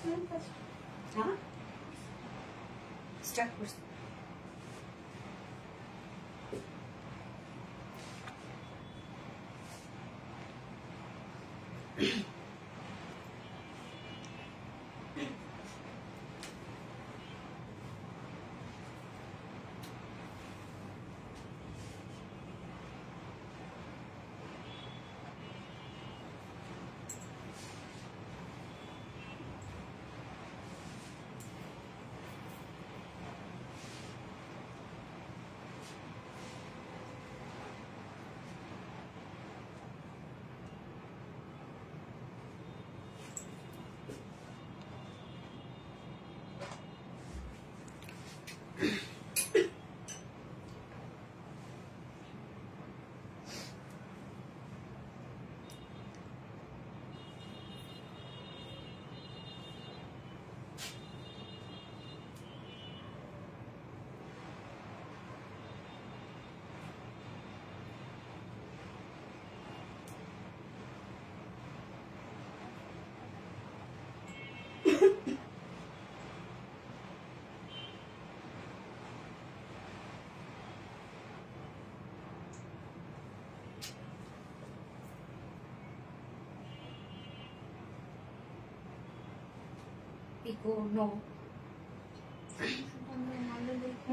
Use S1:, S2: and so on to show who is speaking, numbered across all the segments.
S1: হ্যাঁ স্টার্ট করছি।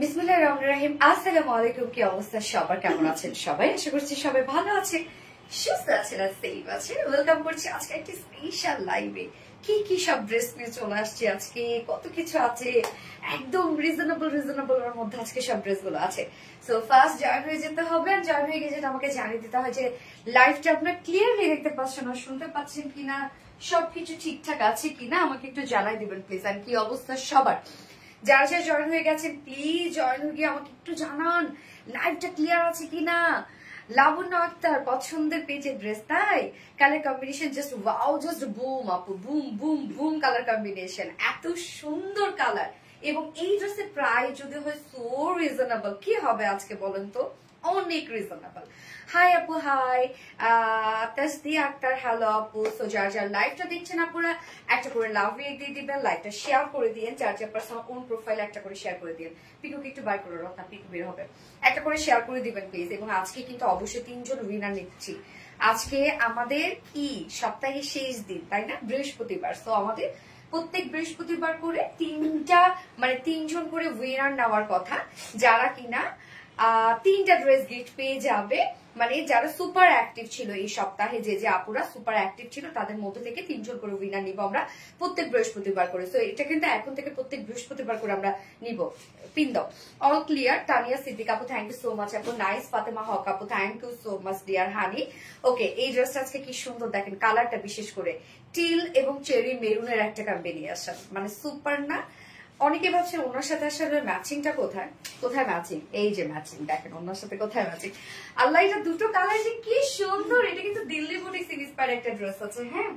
S1: বিসমিল্লাহির রহমানির রহিম। আসসালামু আলাইকুম। কি অবস্থা সবার, কেমন আছেন সবাই? আশা করছি সবাই ভালো আছে, সুস্থ আছেন আর সেফ আছেন। ওয়েলকাম করছি আজকে একটি স্পেশাল লাইভে। কি কি সব ড্রেস নিয়ে চলে আসছে আজকে, কত কিছু আছে, একদম রিজনেবল এর মধ্যে আজকে সব ড্রেস গুলো আছে। সো ফার্স্ট জয়েন হয়ে যেতে হবে, আর জয়েন হয়ে গেলে আমাকে জানিয়ে দিতে হয় যে লাইভটা আপনার ক্লিয়ারলি দেখতে পাচ্ছেন না, শুনতে পাচ্ছেন কিনা, সবকিছু ঠিকঠাক আছে কিনা আমাকে একটু জানাই দিবেন প্লিজ। আর কি অবস্থা সবার, যারা যারা জয়েন হয়ে গেছেন প্লিজ জয়েন হয়ে গিয়ে আমাকে একটু জানান লাইভটা ক্লিয়ার আছে কিনা। লাবণ্য আক্তার পছন্দের পেজের ড্রেস, তাই colour combination just wow, just boom আপু, boom boom boom colour combination, এত সুন্দর কালার। এবং এই ড্রেসের প্রাইস যদি হয় সো রিজনেবল, কি হবে আজকে বলেন তো, অনেক রিজনেবল। হাই আপু, হাই তাসদিয়া আক্তার, হ্যালো আপু। সো যার যার লাইভটা দেখছেন আপুরা একটা করে লাভ রিয়েক্ট দিয়ে দিবেন, লাইভটা শেয়ার করে দিন, যার যার পার্সোনাল কোন প্রোফাইলে একটা করে শেয়ার করে দিন। পিকুকে একটু বার করে রাখা, পিকু বের হবে, একটা করে শেয়ার করে দিবেন প্লিজ। এবং আজকে কিন্তু অবশ্যই 3 জন উইনার নিচ্ছি। আজকে আমাদের কি সপ্তাহের শেষ দিন, তাই না, বৃহস্পতিবার। তো আমাদের প্রত্যেক বৃহস্পতিবার করে 3 জন করে উইনার নেওয়ার কথা, যারা কিনা 3টা ড্রেস গিফট পেয়ে যাবে। মানে যারা সুপার অ্যাক্টিভ ছিল এই সপ্তাহে, যে যে আপুরা সুপার অ্যাক্টিভ ছিল তাদের মধ্যে থেকে 3 জন করে উইনার নিব আমরা প্রত্যেক বৃহস্পতিবার করে। তো এটা কিন্তু এখন থেকে প্রত্যেক বৃহস্পতিবার করে আমরা নিব। পিন দাও। All clear. তানিয়া সিদ্দিক আপু, থ্যাংক ইউ সো মাচ আপু। নাইস। ফাতেমা হক আপু, thank you so much dear honey. Okay, এই ড্রেসটা আজকে কি সুন্দর দেখেন, কালারটা বিশেষ করে টিল এবং চেরি মেরুনের একটা কম্বিনেশন, মানে সুপার না। অনেকে ভাবছে ওনার সাথে আসলে ম্যাচিংটা কোথায়, কোথায় ম্যাচিং, এই যে ম্যাচিং দেখেন ওনার সাথে কোথায় ম্যাচিং। আল্লাহ, এটা দুটো কালার যে কি সুন্দর। এটা কিন্তু দিল্লি বুটিক ইন্সপায়ার্ড একটা ড্রেস আছে, হ্যাঁ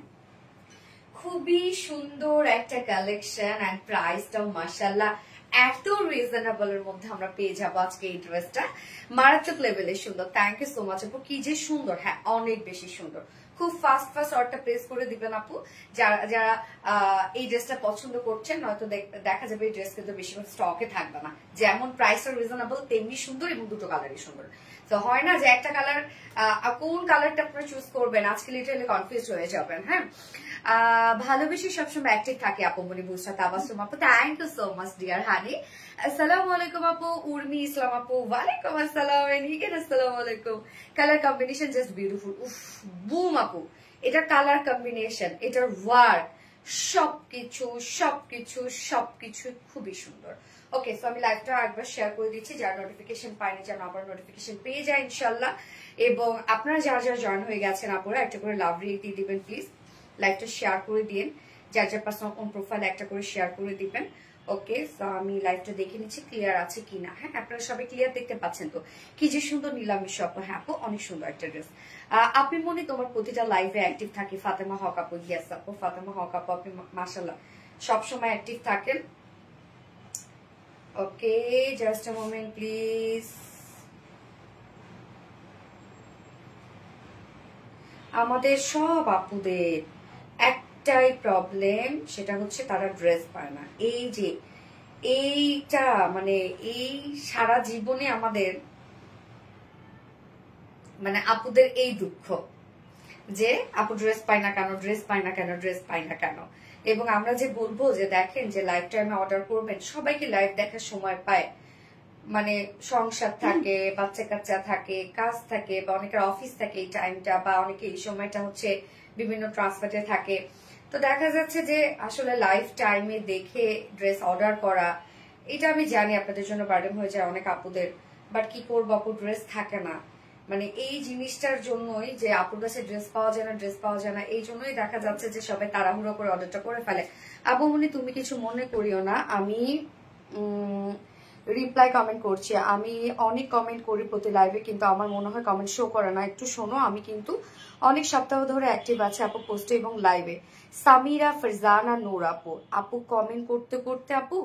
S1: খুবই সুন্দর একটা কালেকশন। এন্ড প্রাইসটাও মাশাআল্লাহ এত রিজনেবল এর মধ্যে আমরা পেয়ে যাবো আজকে এই ড্রেসটা, মারাত্মক লেভেলের সুন্দর। থ্যাংক ইউ সো মাচ আপু, কি যে সুন্দর, হ্যাঁ অনেক বেশি সুন্দর। খুব ফাস্ট অর্ডারটা প্লেস করে দিবেন আপু, যারা যারা এই ড্রেসটা পছন্দ করছেন। নয়তো দেখা যাবে এই ড্রেস কিন্তু বেশিরভাগ স্টকে থাকবে না। যেমন প্রাইসটা রিজনেবল তেমনি সুন্দর, এবং দুটো কালারই সুন্দর। তো হয় না যে একটা কালার, কোন কালারটা আপনারা চুজ করবেন, আজকে লিটারালি কনফিউজ হয়ে যাবেন। হ্যাঁ, ভালোবেসে সবসময় অ্যাক্টিভ থাকে আপু মনি বুসরা তাবাসসুম আপু, thank you so much dear honey. আসসালামু আলাইকুম আপু। উর্মি ইসলাম আপু, ওয়ালাইকুম আসসালাম। আসসালামু আলাইকুম। কালার কম্বিনেশন জাস্ট বিউটিফুল, উফ বুম আপু। এটা কালার কম্বিনেশন, এটার ওয়ার্ক, সবকিছু সবকিছু সবকিছু খুবই সুন্দর। ওকে, সো আমি লাইভটা একবার শেয়ার করে দিচ্ছি, যারা নোটিফিকেশন পাইনি যেন আবার নোটিফিকেশন পেয়ে যায় ইনশাল্লাহ। এবং আপনারা যারা যারা জয়েন হয়ে গেছেন আপুরা একটা করে লাভ রিয়েক্ট দিয়ে দিবেন প্লিজ, লাইভটা শেয়ার করে দিন, যার যার পার্সোনাল কোন প্রোফাইলে একটা করে শেয়ার করে দিবেন। ওকে, সো আমি লাইভটা দেখে নিচ্ছি ক্লিয়ার আছে কিনা। হ্যাঁ, আপনারা সবাই ক্লিয়ার দেখতে পাচ্ছেন তো, কি যে সুন্দর নিলামের শপ। হ্যাঁ আপু, অনেক সুন্দর একটা ড্রেস। আপনি মনে তোমার প্রতিটা লাইভে অ্যাক্টিভ থাকে। ফাতেমা হক আপু, ইয়েস আপু, ফাতেমা হক আপু আপনি মাশাআল্লাহ সবসময় অ্যাক্টিভ থাকেন। ওকে, জাস্ট আ মোমেন্ট প্লিজ। আমাদের সব আপুদের একটাই প্রবলেম, সেটা হচ্ছে তারা ড্রেস পায় না। এই যে এইটা মানে এই সারা জীবনে আমাদের মানে আপুদের এই দুঃখ যে আপু ড্রেস পায় না কেন, ড্রেস পায় না কেন, ড্রেস পায় না কেন। এবং আমরা যে বলবো যে দেখেন যে লাইভ টাইমে অর্ডার করবেন, সবাইকে লাইভ দেখার সময় পায়, মানে সংসার থাকে, বাচ্চা কাচ্চা থাকে, কাজ থাকে, বা অনেকের অফিস থাকে এই টাইমটা, বা অনেকে এই সময়টা হচ্ছে বিভিন্ন ট্রান্সফারে থাকে। তো দেখা যাচ্ছে যে আসলে লাইভ টাইমে দেখে ড্রেস অর্ডার করা, এটা আমি জানি আপনাদের জন্য বার্ডেন হয়ে যায় অনেক আপুদের, বাট কি করবো আপু, ড্রেস থাকে না। মানে এই জিনিসটার জন্যই যে আপুর কাছে ড্রেস পাওয়া যায় না, ড্রেস পাওয়া যায় না, এই জন্যই দেখা যাচ্ছে যে সবাই তাড়াহুড়ো করে অর্ডারটা করে ফেলে। আবুমনি তুমি কিছু মনে করিও না, আমি রিপ্লাই কমেন্ট করছি। আমি অনেক কমেন্ট করি প্রতি লাইভে, কিন্তু আমার মনে হয় কমেন্ট শো করে না। একটু শোনো, আমি কিন্তু অনেক সপ্তাহ ধরে অ্যাক্টিভ আছে আপু পোস্টে এবং লাইভে। সামিরা ফারজানা নূর আপু, আপু কমেন্ট করতে করতে আপু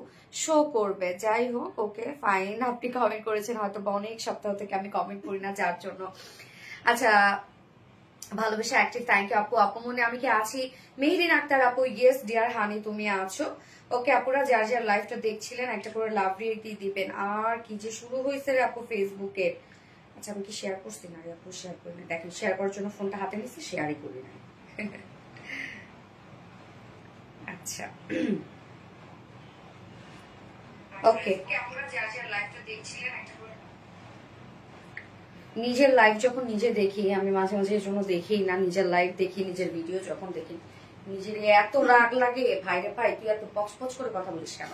S1: শো করবে। যাই হোক, ওকে ফাইন, আপনি কমেন্ট করেছেন, হয়তো অনেক সপ্তাহ থেকে আমি কমেন্ট করি না যার জন্য। আচ্ছা, ভালোবাসা অ্যাক্টিভ, থ্যাংক ইউ আপু। আপু মনে আমি কি আছি? মেহরিন আক্তার আপু, ইয়েস ডিয়ার হানি তুমি আছো। ওকে আপুরা, যার যার লাইভটা দেখছিলেন একটা করে লাভ রিয়েক্ট দিয়ে দিবেন। আর কি যে শুরু হয়েছে রে আপু ফেসবুকে। আচ্ছা, আমি কি শেয়ার করছি না রে আপু? শেয়ার করি না, দেখেন শেয়ার করার জন্য ফোনটা হাতে নিচ্ছি, শেয়ারই করি না। আচ্ছা ওকে, আপুরা যার যার লাইভটা দেখছিলেন একটা করে, নিজের লাইভ যখন নিজে দেখি, আমি মাঝে মাঝে এর জন্য দেখি না, নিজের লাইভ দেখি, নিজের ভিডিও যখন দেখি নিজের এত রাগ লাগে, ভাইরে ভাই তুই এত পচপচ করে কথা বলিস কেন।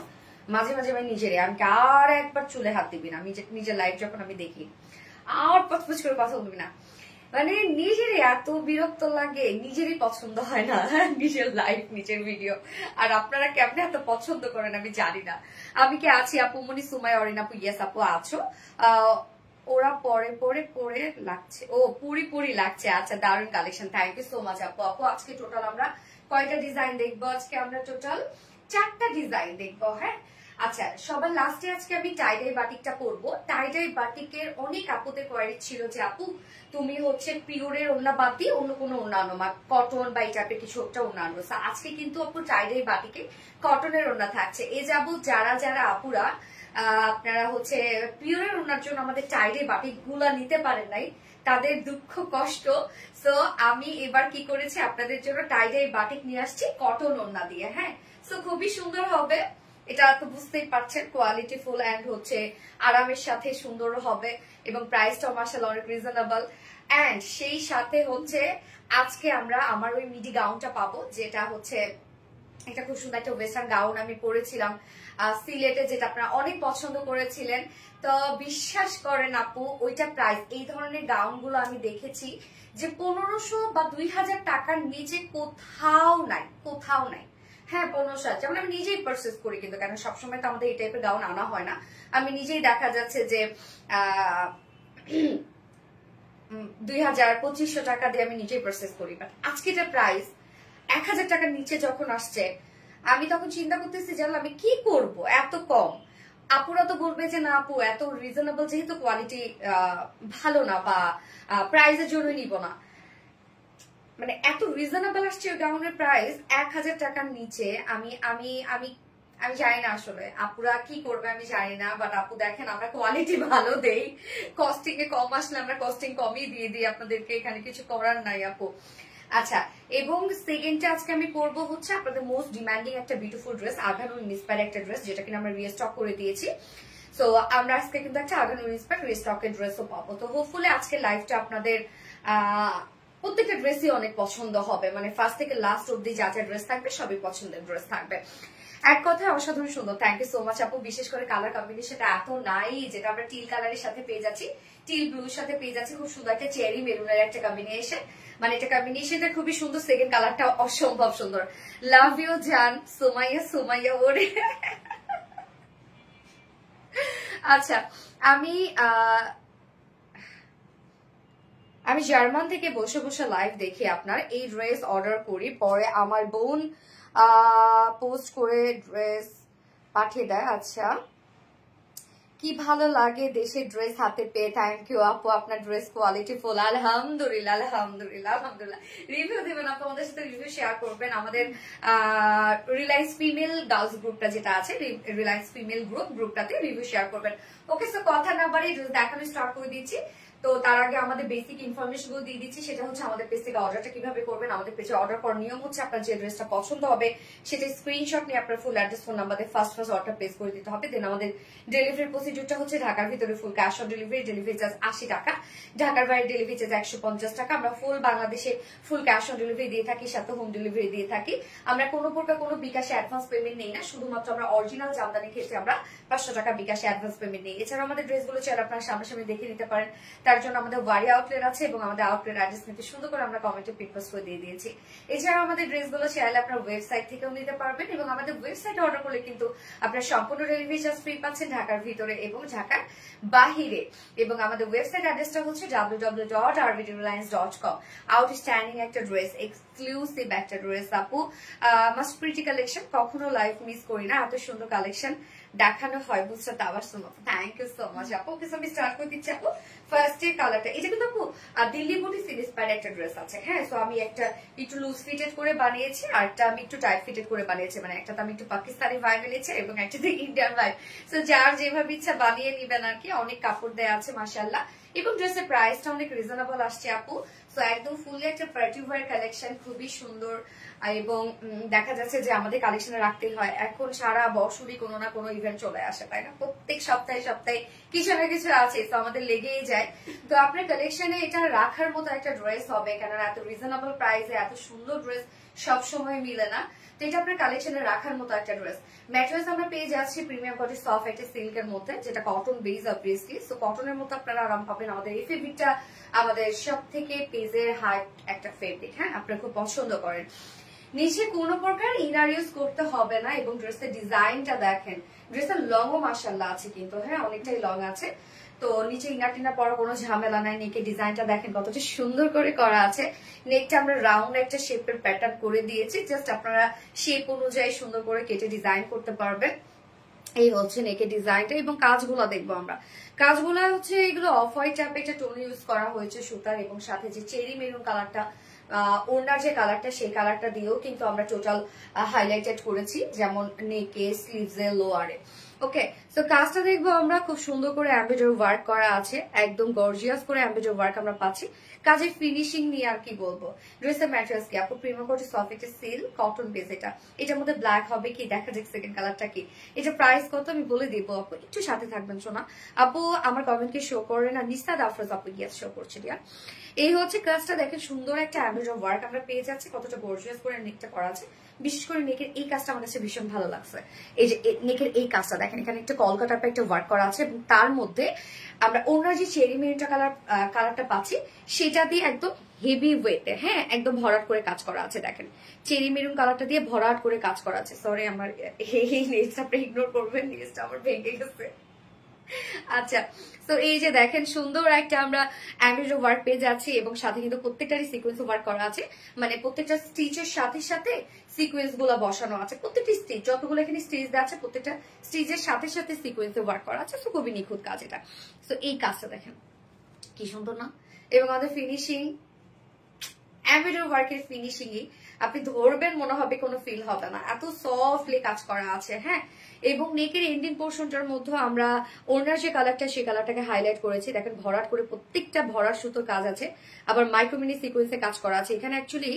S1: মাঝে মাঝে আমি নিজেরই, আমি আর একবার চুলে হাত দিবি না, নিজের লাইভ যখন আমি দেখি আর পচপচ করে কথা বলবি না। মানে নিজেরই এত বিরক্ত লাগে, নিজেরই পছন্দ হয় না নিজের লাইভ, নিজের ভিডিও। আর আপনারা কেমনে এত পছন্দ করেন আমি জানি না। আমি কি আছি আপু মনি, সুমাই, অরিন আপু, ইয়েস আপু আছো। ওরা পরে পরে পরে লাগছে, ও পুরি পুরি লাগছে। আচ্ছা, দারুণ collection, thank you so much আপু। আপু আজকে টোটাল আমরা কয়টা ডিজাইন দেখবো? আজকে আমরা টোটাল 4টা ডিজাইন দেখবো। হ্যাঁ আচ্ছা, সবার লাস্টে আজকে আমি টাইডাই বাটিকটা পরবো। টাইডাই বাটিকের অনেক আপুদের কোয়ারি ছিল যে আপু তুমি হচ্ছে পিওরের ওড়না বাতি অন্য কোনো অন্যান্য কটন বা এই টাইপের কিছু একটা অন্যান্য। আজকে কিন্তু আপু টাইডাই বাটিকে কটনের ওড়না থাকছে। এ যাবো যারা যারা আপুরা আপনারা হচ্ছে পিওরের ওড়নার জন্য আমাদের টাইডাই বাটিক গুলা নিতে পারেন নাই, তাদের দুঃখ কষ্ট। সো আমি এবার কি করেছি, আপনাদের জন্য টাইডাই বাটিক নিয়ে আসছি কটন ওড়না দিয়ে। হ্যাঁ, সো খুবই সুন্দর হবে, এটা তো বুঝতেই পারছেন, কোয়ালিটি ফুল অ্যান্ড হচ্ছে আরামের সাথে সুন্দর হবে, এবং প্রাইসটাও মাশাআল্লাহ অনেক রিজনেবল। অ্যান্ড সেই সাথে হচ্ছে আজকে আমরা আমার ওই মিডি গাউনটা পাবো, যেটা হচ্ছে এটা খুব সুন্দর একটা ওয়েস্টার্ন গাউন আমি পরেছিলাম সিলেটে, যেটা আপনারা অনেক পছন্দ করেছিলেন। তো বিশ্বাস করেন আপু, ওইটা প্রাইস, এই ধরনের গাউন গুলো আমি দেখেছি যে 1500 বা 2000 টাকার নিচে কোথাও নাই, কোথাও নাই। হ্যাঁ 1500, যেমন আমি নিজেই পারচেস করি, কিন্তু কারণ সবসময় তো আমাদের এই টাইপের গাউন আনা হয় না। আমি নিজেই দেখা যাচ্ছে যে 2000-2500 টাকা দিয়ে আমি নিজেই পারচেস করি। বাট আজকে যে প্রাইস 1000 টাকার নিচে যখন আসছে, আমি তখন চিন্তা করতেছি জানলাম আমি কি করব এত কম। আপুরা তো বলবে যে না আপু এত রিজনেবল, যেহেতু কোয়ালিটি ভালো না বা প্রাইসের জন্য নিব না। মানে এত রিজনেবল আসছে গাউনের প্রাইস 1000 টাকার নিচে। আমি আমি আমি আমি জানি না আসলে আপুরা কি করবে, আমি জানি না। বাট আপু দেখেন, আমরা কোয়ালিটি ভালো দেই, কস্টিং এ কম আসলে আমরা কস্টিং কমই দিয়ে দিই আপনাদেরকে, এখানে কিছু করার নাই আপু। আচ্ছা, এবং সেকেন্ডটা আজকে আমি পরবো হচ্ছে আপনাদের মোস্ট ডিমান্ডিং একটা বিউটিফুল ড্রেস, আগানুর ইন্সপায়ার একটা ড্রেস, যেটা কিনা আমরা রিস্টক করে দিয়েছি। সো আমরা আজকে কিন্তু একটা আগানুর ইন্সপায়ার রিস্টকের ড্রেসও পাবো। তো হোপফুলি আজকে লাইভটা আপনাদের প্রত্যেকটা ড্রেসই অনেক পছন্দ হবে, মানে ফার্স্ট থেকে লাস্ট অব্দি যা যা ড্রেস থাকবে সবই পছন্দের ড্রেস থাকবে। এক কথায় অসাধারণ সুন্দর, থ্যাংক ইউ সো মাচ আপু। বিশেষ করে কালার কম্বিনেশনটা এত নাই, যেটা আমরা টিল কালারের সাথে পেয়ে যাচ্ছি, টিল ব্লুর সাথে পেয়ে যাচ্ছি খুব সুন্দর একটা চেরি মেরুনের একটা কম্বিনেশন। মানে এটা কম্বিনেশনটা খুবই সুন্দর, সেকেন্ড কালারটা অসম্ভব সুন্দর। লাভ ইউ জান সুমাইয়া, সুমাইয়া ওরে। আচ্ছা, আমি জার্মান থেকে বসে বসে লাইভ দেখি আপনার এই ড্রেস অর্ডার করি, পরে আমার বোন পোস্ট করে ড্রেস পাঠিয়ে দেয়। আচ্ছা, কি ভালো লাগে দেশের ড্রেস হাতে পেয়ে। থ্যাংক ইউ আপু, আপনার ড্রেস কোয়ালিটি ফুল। আলহামদুলিল্লাহ আলহামদুলিল্লাহ আলহামদুলিল্লাহ। রিভিউ দিবেন আপু, আমাদের সাথে রিভিউ শেয়ার করবেন। আমাদের রিলায়েন্স ফিমেল গার্লস গ্রুপটা যেটা আছে, রিলায়েন্স ফিমেল গ্রুপটাতে রিভিউ শেয়ার করবেন। ওকে, সো কথা না বাড়িয়ে ড্রেস দেখানো স্টার্ট করে দিচ্ছি। তো তার আগে আমাদের বেসিক ইনফরমেশন গুলো দিয়ে দিচ্ছি। সেটা হচ্ছে আমাদের পেজ থেকে অর্ডারটা কিভাবে করবেন। আমাদের পেজে অর্ডার করার নিয়ম হচ্ছে আপনার যে ড্রেসটা পছন্দ হবে সেটা স্ক্রিনশট নিয়ে আপনার ফুল অ্যাড্রেস ফোন নাম্বার দিয়ে ফার্স্ট অর্ডার প্লেস করে দিতে হবে। দেন আমাদের ডেলিভারি প্রসিডিউরটা হচ্ছে ঢাকার ভিতরে full cash on delivery, delivery charge 80 টাকা, ঢাকার বাইরে ডেলিভারি চার্জ 150 টাকা। আমরা ফুল বাংলাদেশে ফুল ক্যাশ অন ডেলিভারি দিয়ে থাকি, সাথে হোম ডেলিভারি দিয়ে থাকি। আমরা কোনো প্রকার কোনো বিকাশে অ্যাডভান্স পেমেন্ট নেই না, শুধুমাত্র আমরা অরিজিনাল জামদানি ক্ষেত্রে আমরা 500 টাকা বিকাশে অ্যাডভান্স পেমেন্ট নেই। এছাড়া আমাদের ড্রেসগুলো চাইলে আপনারা সামনাসামনি দেখে নিতে পারেন। তার জন্য আমাদের ওয়ারি আউটলেট আছে এবং আমাদের আউটলেট অ্যাড্রেস নিতে সুন্দর করে আমরা কমেন্টে পিকপোস্ট করে দিয়ে দিয়েছি। এছাড়া আমাদের ড্রেসগুলো চাইলে আপনার ওয়েবসাইট থেকেও নিতে পারবেন এবং আমাদের ওয়েবসাইটে অর্ডার করলে কিন্তু আপনার সম্পূর্ণ ডেলিভারি চার্জ ফ্রি পাচ্ছেন ঢাকার ভিতরে এবং ঢাকার বাহিরে। এবং আমাদের ওয়েবসাইট অ্যাড্রেসটা হচ্ছে www.rvdreliance.com। আউটস্ট্যান্ডিং একটা ড্রেস, এক্সক্লুসিভ একটা ড্রেস আপু, মাস্ট প্রিটি কালেকশন। কখনো লাইভ মিস করি না, এত সুন্দর কালেকশন দেখানো হয়। বুঝতে আবার so much, thank you so much আপু। ওকে, আমি স্টার্ট করে দিচ্ছি আপু। ফার্স্ট এর কালারটা, এটা কিন্তু আপু দিল্লি বুটি ইন্সপায়ার্ড একটা ড্রেস আছে। হ্যাঁ, সো আমি একটা একটু লুজ ফিটেড করে বানিয়েছি আর একটা আমি একটু টাইট ফিটেড করে বানিয়েছি। মানে একটাতে আমি একটু পাকিস্তানি ভাইব এনেছি এবং একটাতে ইন্ডিয়ান ভাইব। সো যার যেভাবে ইচ্ছা বানিয়ে নিবেন আর কি। অনেক কাপড় দেয়া আছে মাশাআল্লাহ এবং ড্রেসের প্রাইসটা অনেক রিজনেবল আসছে আপু। সো একদম ফুলি একটা পার্টি ওয়্যার কালেকশন, খুবই সুন্দর। এবং দেখা যাচ্ছে যে আমাদের কালেকশনে রাখতেই হয়, এখন সারা বছরই কোনো না কোনো ইভেন্ট চলে আসে, তাই না? প্রত্যেক সপ্তাহে সপ্তাহে কিছু না কিছু আছে, তো আমাদের লেগেই যায়। তো আপনার কালেকশনে এটা রাখার মতো একটা ড্রেস হবে, কেননা এত রিজনেবল প্রাইসে এত সুন্দর ড্রেস সবসময় মিলে না। তো এটা আপনার কালেকশনে রাখার মতো একটা ড্রেস। ম্যাটেরিয়ালস আমরা পেয়ে যাচ্ছি প্রিমিয়াম কোয়ালিটি সফট একটা সিল্কের মধ্যে, যেটা কটন বেস অবভিয়াসলি। সো কটনের মধ্যে আপনারা আরাম পাবেন। আমাদের এই ফেব্রিকটা আমাদের সব থেকে পেজের হাইট একটা ফেব্রিক। হ্যাঁ, আপনারা খুব পছন্দ করেন। নিচে কোনো প্রকার ইনার ইউজ করতে হবে না এবং ড্রেসের ডিজাইনটা দেখেন, ড্রেসের লংও মাশাআল্লাহ আছে কিন্তু। হ্যাঁ, অনেকটাই লং আছে। তো নিচে ইনার টিনার পরা কোনো ঝামেলা নাই। নেকের ডিজাইনটা দেখেন কতটা সুন্দর করে করা আছে। নেকটা আমরা রাউন্ড একটা শেপের প্যাটার্ন করে দিয়েছি, জাস্ট আপনারা শেপ অনুযায়ী সুন্দর করে কেটে ডিজাইন করতে পারবেন। এই হচ্ছে নেকের ডিজাইনটা এবং কাজগুলো দেখবো আমরা। কাজগুলো হচ্ছে এগুলো অফ হোয়াইট টাইপের একটা টোন ইউজ করা হয়েছে সুতার, এবং সাথে যে চেরি মেরুন কালারটা ওড়নার যে কালারটা সেই কালারটা দিয়েও কিন্তু আমরা টোটাল হাইলাইটেড করেছি, যেমন নেকে, স্লিভসে, লোয়ারে। ওকে, সো কাজটা দেখবো আমরা। খুব সুন্দর করে এমব্রয়ডারি ওয়ার্ক করা আছে, একদম গর্জিয়াস করে এমব্রয়ডারি ওয়ার্ক আমরা পাচ্ছি। কাজের ফিনিশিং নিয়ে আর কি বলবো। ড্রেসের ম্যাটেরিয়ালস কি আপু? প্রিমিয়াম কোয়ালিটি সফট একটা সিল্ক কটন বেস। এটার মধ্যে ব্ল্যাক হবে কি, দেখা যাক সেকেন্ড কালারটা কি। এটা প্রাইস কত আমি বলে দিব আপু, একটু সাথে থাকবেন শোনা। আপু আমার কমেন্টকে শো করে না, নিস্তাদ আফরোজ আপু ইয়াস শো করছে ডিয়ার। এই হচ্ছে কাজটা দেখেন, সুন্দর একটা এমব্রয়ডারি ওয়ার্ক আমরা পেয়ে যাচ্ছি, কতটা গর্জিয়াস করে নেকটা করা আছে। বিশেষ করে নেকের এই কাজটা আমার কাছে ভীষণ ভালো লাগছে। এই যে নেকের এই কাজটা দেখেন, এখানে একটা কলকা টাইপের একটা ওয়ার্ক করা আছে এবং তার মধ্যে আমরা ওনার যে চেরি মেরুনটা কালারটা পাচ্ছি সেটা দিয়ে একদম হেভি ওয়েটে, হ্যাঁ, একদম ভরাট করে কাজ করা আছে। দেখেন চেরি মেরুন কালারটা দিয়ে ভরাট করে কাজ করা আছে। সরি আমার এই নেক্সট আপনি ইগনোর করবেন, নেক্সট আমার ভেঙে গেছে। আচ্ছা, তো এই যে দেখেন সুন্দর একটা আমরা এমব্রয়ডারি ওয়ার্ক পেয়ে যাচ্ছি এবং সাথে কিন্তু প্রত্যেকটারই সিকোয়েন্স ওয়ার্ক করা আছে। মানে প্রত্যেকটা স্টিচের সাথে সাথে সিকোয়েন্স গুলো বসানো আছে। প্রত্যেকটি স্টিচ যতগুলো এখানে স্টিচ দেওয়া আছে প্রত্যেকটা স্টিচের সাথে সাথে সিকোয়েন্স ওয়ার্ক করা আছে। তো খুবই নিখুঁত কাজ এটা। তো এই কাজটা দেখেন কি সুন্দর না? এবং আমাদের ফিনিশিং, এমব্রয়ডারি ওয়ার্কের ফিনিশিং আপনি ধরবেন মনে হবে কোনো ফিল হবে না, এত সফটলি কাজ করা আছে। হ্যাঁ, এবং নেকের এন্ডিং পোর্শনটার মধ্যে আমরা ওনার যে কালারটা সেই কালারটাকে হাইলাইট করেছি। দেখেন ভরাট করে প্রত্যেকটা ভরাট সুতোর কাজ আছে, আবার মাইক্রোমিনি সিকোয়েন্সে কাজ করা আছে। এখানে অ্যাকচুয়ালি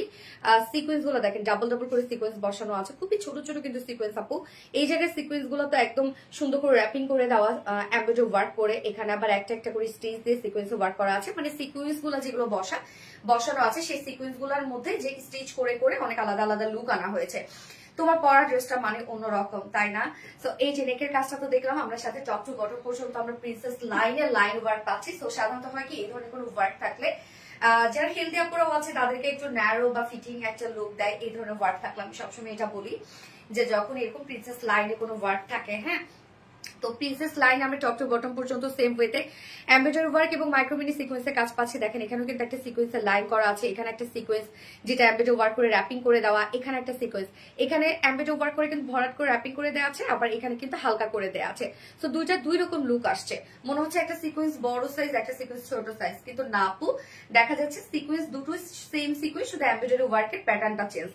S1: সিকোয়েন্স গুলো দেখেন ডাবল ডাবল করে সিকোয়েন্স বসানো আছে, খুবই ছোট ছোট কিন্তু সিকোয়েন্স আপু। এই জায়গায় সিকোয়েন্স গুলো তো একদম সুন্দর করে র্যাপিং করে দেওয়া, এমব্রয়ডারি ওয়ার্ক করে। এখানে আবার একটা একটা করে স্টিচ দিয়ে সিকোয়েন্স ওয়ার্ক করা আছে। মানে সিকোয়েন্স গুলো যেগুলো বসানো আছে সেই সিকোয়েন্স গুলোর মধ্যে যে স্টিচ করে করে অনেক আলাদা আলাদা লুক আনা হয়েছে। তোমার পরা ড্রেসটা মানে অন্যরকম, তাই না? তো এই যে নেকের কাজটা তো দেখলাম আমরা, সাথে টপ টু বটম পর্যন্ত আমরা প্রিন্সেস লাইন ওয়ার্ক পাচ্ছি। তো সাধারণত হয় কি এই ধরনের কোনো ওয়ার্ক থাকলে যারা হেলদি আপুরাও আছে তাদেরকে একটু ন্যারো বা ফিটিং একটা লুক দেয় এই ধরনের ওয়ার্ক থাকলে। আমি সবসময় এটা বলি যে যখন এরকম প্রিন্সেস লাইনে কোনো ওয়ার্ক থাকে, হ্যাঁ, তো প্রিন্সেস লাইন আমরা টপ টু বটম পর্যন্ত সেম ওয়েতে এমব্রয়ডারি ওয়ার্ক এবং মাইক্রোমিনি সিকোয়েন্সের কাজ পাচ্ছি। দেখেন এখানেও কিন্তু একটা সিকোয়েন্সের লাইন করা আছে, এখানে একটা সিকোয়েন্স যেটা এমব্রয়ডারি ওয়ার্ক করে র্যাপিং করে দেওয়া, এখানে একটা সিকোয়েন্স, এখানে এমব্রয়ডারি ওয়ার্ক করে কিন্তু ভরাট করে র্যাপিং করে দেওয়া আছে, আবার এখানে কিন্তু হালকা করে দেওয়া আছে। তো দুইটা দুই রকম লুক আসছে, মনে হচ্ছে একটা সিকোয়েন্স বড় সাইজ একটা সিকোয়েন্স ছোট সাইজ, কিন্তু না আপু দেখা যাচ্ছে সিকোয়েন্স দুটো সেম সিকোয়েন্স, শুধু এমব্রয়ডারি ওয়ার্কের প্যাটার্নটা চেঞ্জ।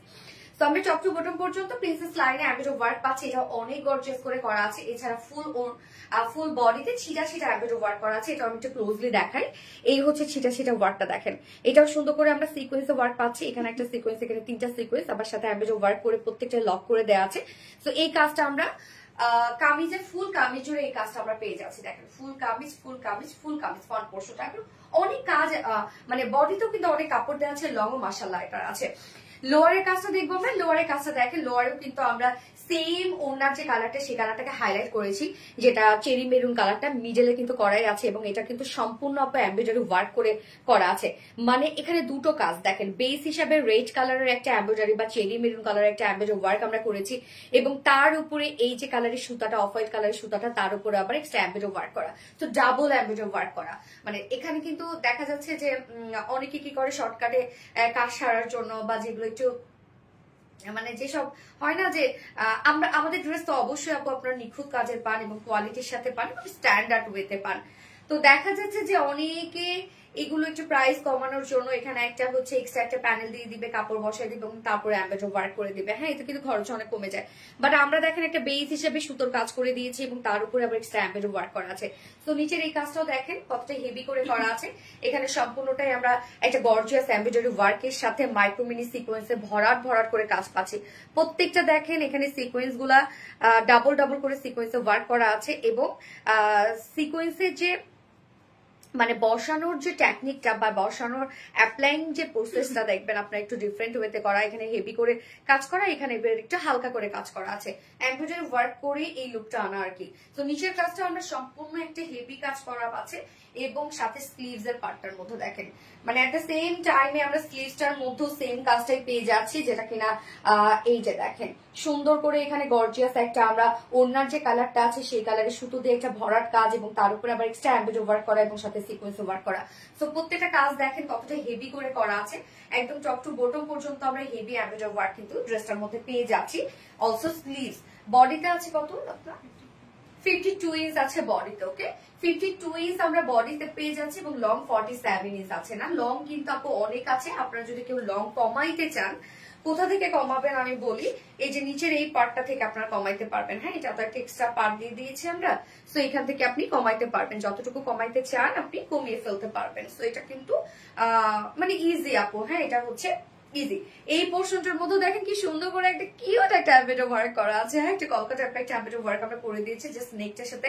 S1: তো আমরা টপ টু বটম পর্যন্ত প্রিন্সেস লাইনে এমব্রয়ডারি ওয়ার্ক পাচ্ছি, এটা অনেক গর্জিয়াস করে করা আছে। এছাড়া ফুল বডিতে ছিটা ছিটা এমব্রয়ডারি ওয়ার্ক করা আছে, এটা আমি একটু ক্লোজলি দেখাই। এই হচ্ছে ছিটা ছিটা ওয়ার্কটা দেখেন, এটাও সুন্দর করে আমরা সিকোয়েন্সে ওয়ার্ক পাচ্ছি, এখানে একটা সিকোয়েন্স, এখানে তিনটা সিকোয়েন্স, আবার সাথে এমব্রয়ডারি ওয়ার্ক করে প্রত্যেকটা লক করে দেওয়া আছে। তো এই কাজটা আমরা কামিজের ফুল কামিজ জুড়ে এই কাজটা আমরা পেয়ে যাচ্ছি। দেখেন ফুল কামিজ ফুল কামিজ ফুল কামিজ ফ্রন্ট পোর্শনটা অনেক কাজ, মানে বডিতেও কিন্তু অনেক কাপড় দেওয়া আছে, লংও মাশাআল্লাহ এটা আছে। লোয়ারের কাজটা দেখবো আমরা, লোয়ারের কাজটা দেখেন, লোয়ারেও কিন্তু আমরা সেম ওনার যে কালারটা সেই কালারটাকে হাইলাইট করেছি, যেটা চেরি মেরুন কালারটা মিডলে কিন্তু করাই আছে, এবং এটা কিন্তু সম্পূর্ণ এমব্রয়ডারি ওয়ার্ক করে করা আছে। মানে এখানে দুটো কাজ দেখেন, বেস হিসাবে রেড কালারের একটা এমব্রয়ডারি বা চেরি মেরুন কালারের একটা এমব্রয়ডারি ওয়ার্ক আমরা করেছি, এবং তার উপরে এই যে কালারের সুতাটা অফ হোয়াইট কালারের সুতাটা তার উপরে আবার একটা এমব্রয়ডারি ওয়ার্ক করা, তো ডাবল এমব্রয়ডারি ওয়ার্ক করা। মানে এখানে কিন্তু দেখা যাচ্ছে যে অনেকে কি করে শর্টকাটে কাজ সারার জন্য, বা যেগুলো একটু মানে যেসব হয় না যে আমরা আমাদের ড্রেস তো অবশ্যই আপু আপনারা নিখুঁত কাজের পান এবং কোয়ালিটির সাথে পান এবং স্ট্যান্ডার্ড ওয়েতে পান। তো দেখা যাচ্ছে যে অনেকে এগুলো একটু প্রাইস কমানোর জন্য এখানে একটা হচ্ছে এক্সট্রা একটা প্যানেল দিয়ে দিবে, কাপড় বসাই দিবে এবং তারপরে এমব্রয়ডারি ওয়ার্ক করে দিবে। হ্যাঁ, এতে কিন্তু খরচ অনেক কমে যায়, বাট আমরা দেখেন একটা বেস হিসেবে সুতোর কাজ করে দিয়েছি এবং তার উপরে আবার এক্সট্রা এমব্রয়ডারি ওয়ার্ক করা আছে। তো নিচের এই কাজটাও দেখেন কতটা হেভি করে করা আছে, এখানে সম্পূর্ণটাই আমরা একটা গর্জিয়াস এমব্রয়ডারি ওয়ার্কের সাথে মাইক্রোমিনি সিকোয়েন্সে ভরাট ভরাট করে কাজ পাচ্ছি। প্রত্যেকটা দেখেন এখানে সিকোয়েন্স গুলা ডাবল ডাবল করে সিকোয়েন্সে ওয়ার্ক করা আছে, এবং সিকোয়েন্সের যে মানে বসানোর যে টেকনিকটা বা বসানোর অ্যাপ্লাইং যে প্রসেসটা দেখবেন আপনার একটু ডিফারেন্ট ওয়েতে করা, এখানে হেভি করে কাজ করা, এখানে একটু হালকা করে কাজ করা আছে, এমব্রয়ডারি ওয়ার্ক করে এই লুকটা আনা আর কি। তো নিচের কাজটা আমরা সম্পূর্ণ একটা হেভি কাজ করা আছে, এবং সাথে স্লিভস এর পার্টটার মধ্যে দেখেন মানে এট দ্য সেম টাইমে আমরা স্লিভসটার মধ্যে সেম কাজটাই পেয়ে যাচ্ছি, যেটা কিনা এই যে দেখেন সুন্দর করে এখানে গর্জিয়াস একটা আমরা ওড়নার যে কালারটা আছে সেই কালারের সুতো দিয়ে একটা ভরাট কাজ, এবং তার উপরে আবার এক্সট্রা এমব্রয়ডারি ওয়ার্ক করা এবং সাথে সিকোয়েন্স ওয়ার্ক করা। সো প্রত্যেকটা কাজ দেখেন কতটা হেভি করে করা আছে, একদম টপ টু বটম পর্যন্ত আমরা হেভি এমব্রয়ডারি ওয়ার্ক কিন্তু ড্রেসটার মধ্যে পেয়ে যাচ্ছি। অলসো স্লিভস বডিতে আছে কত আপনার 52 ইঞ্চ আছে বডিতে, ওকে 52 ইঞ্চ আমরা বডিতে পেয়ে যাচ্ছি, এবং লং 47 ইঞ্চ আছে না, লং কিন্তু আপু অনেক আছে। আপনারা যদি কেউ লং কমাইতে চান কোথা থেকে কমাবেন আমি বলি, এই যে নিচের এই পার্টটা থেকে আপনারা কমাইতে পারবেন। হ্যাঁ, এটা তো একটা এক্সট্রা পার্ট দিয়ে দিয়েছি আমরা, সো এখান থেকে আপনি কমাইতে পারবেন, যতটুকু কমাইতে চান আপনি কমিয়ে ফেলতে পারবেন। সো এটা কিন্তু মানে ইজি আপু, হ্যাঁ এটা হচ্ছে ইজি। এই পোর্শনটার মধ্যে দেখেন কি সুন্দর করে একটা কিউট একটা এমব্রয়ডারি ওয়ার্ক করা আছে। হ্যাঁ, একটা কলকাতা একটা এমব্রয়ডারি ওয়ার্ক আমরা করে দিয়েছি, জাস্ট নেকটার সাথে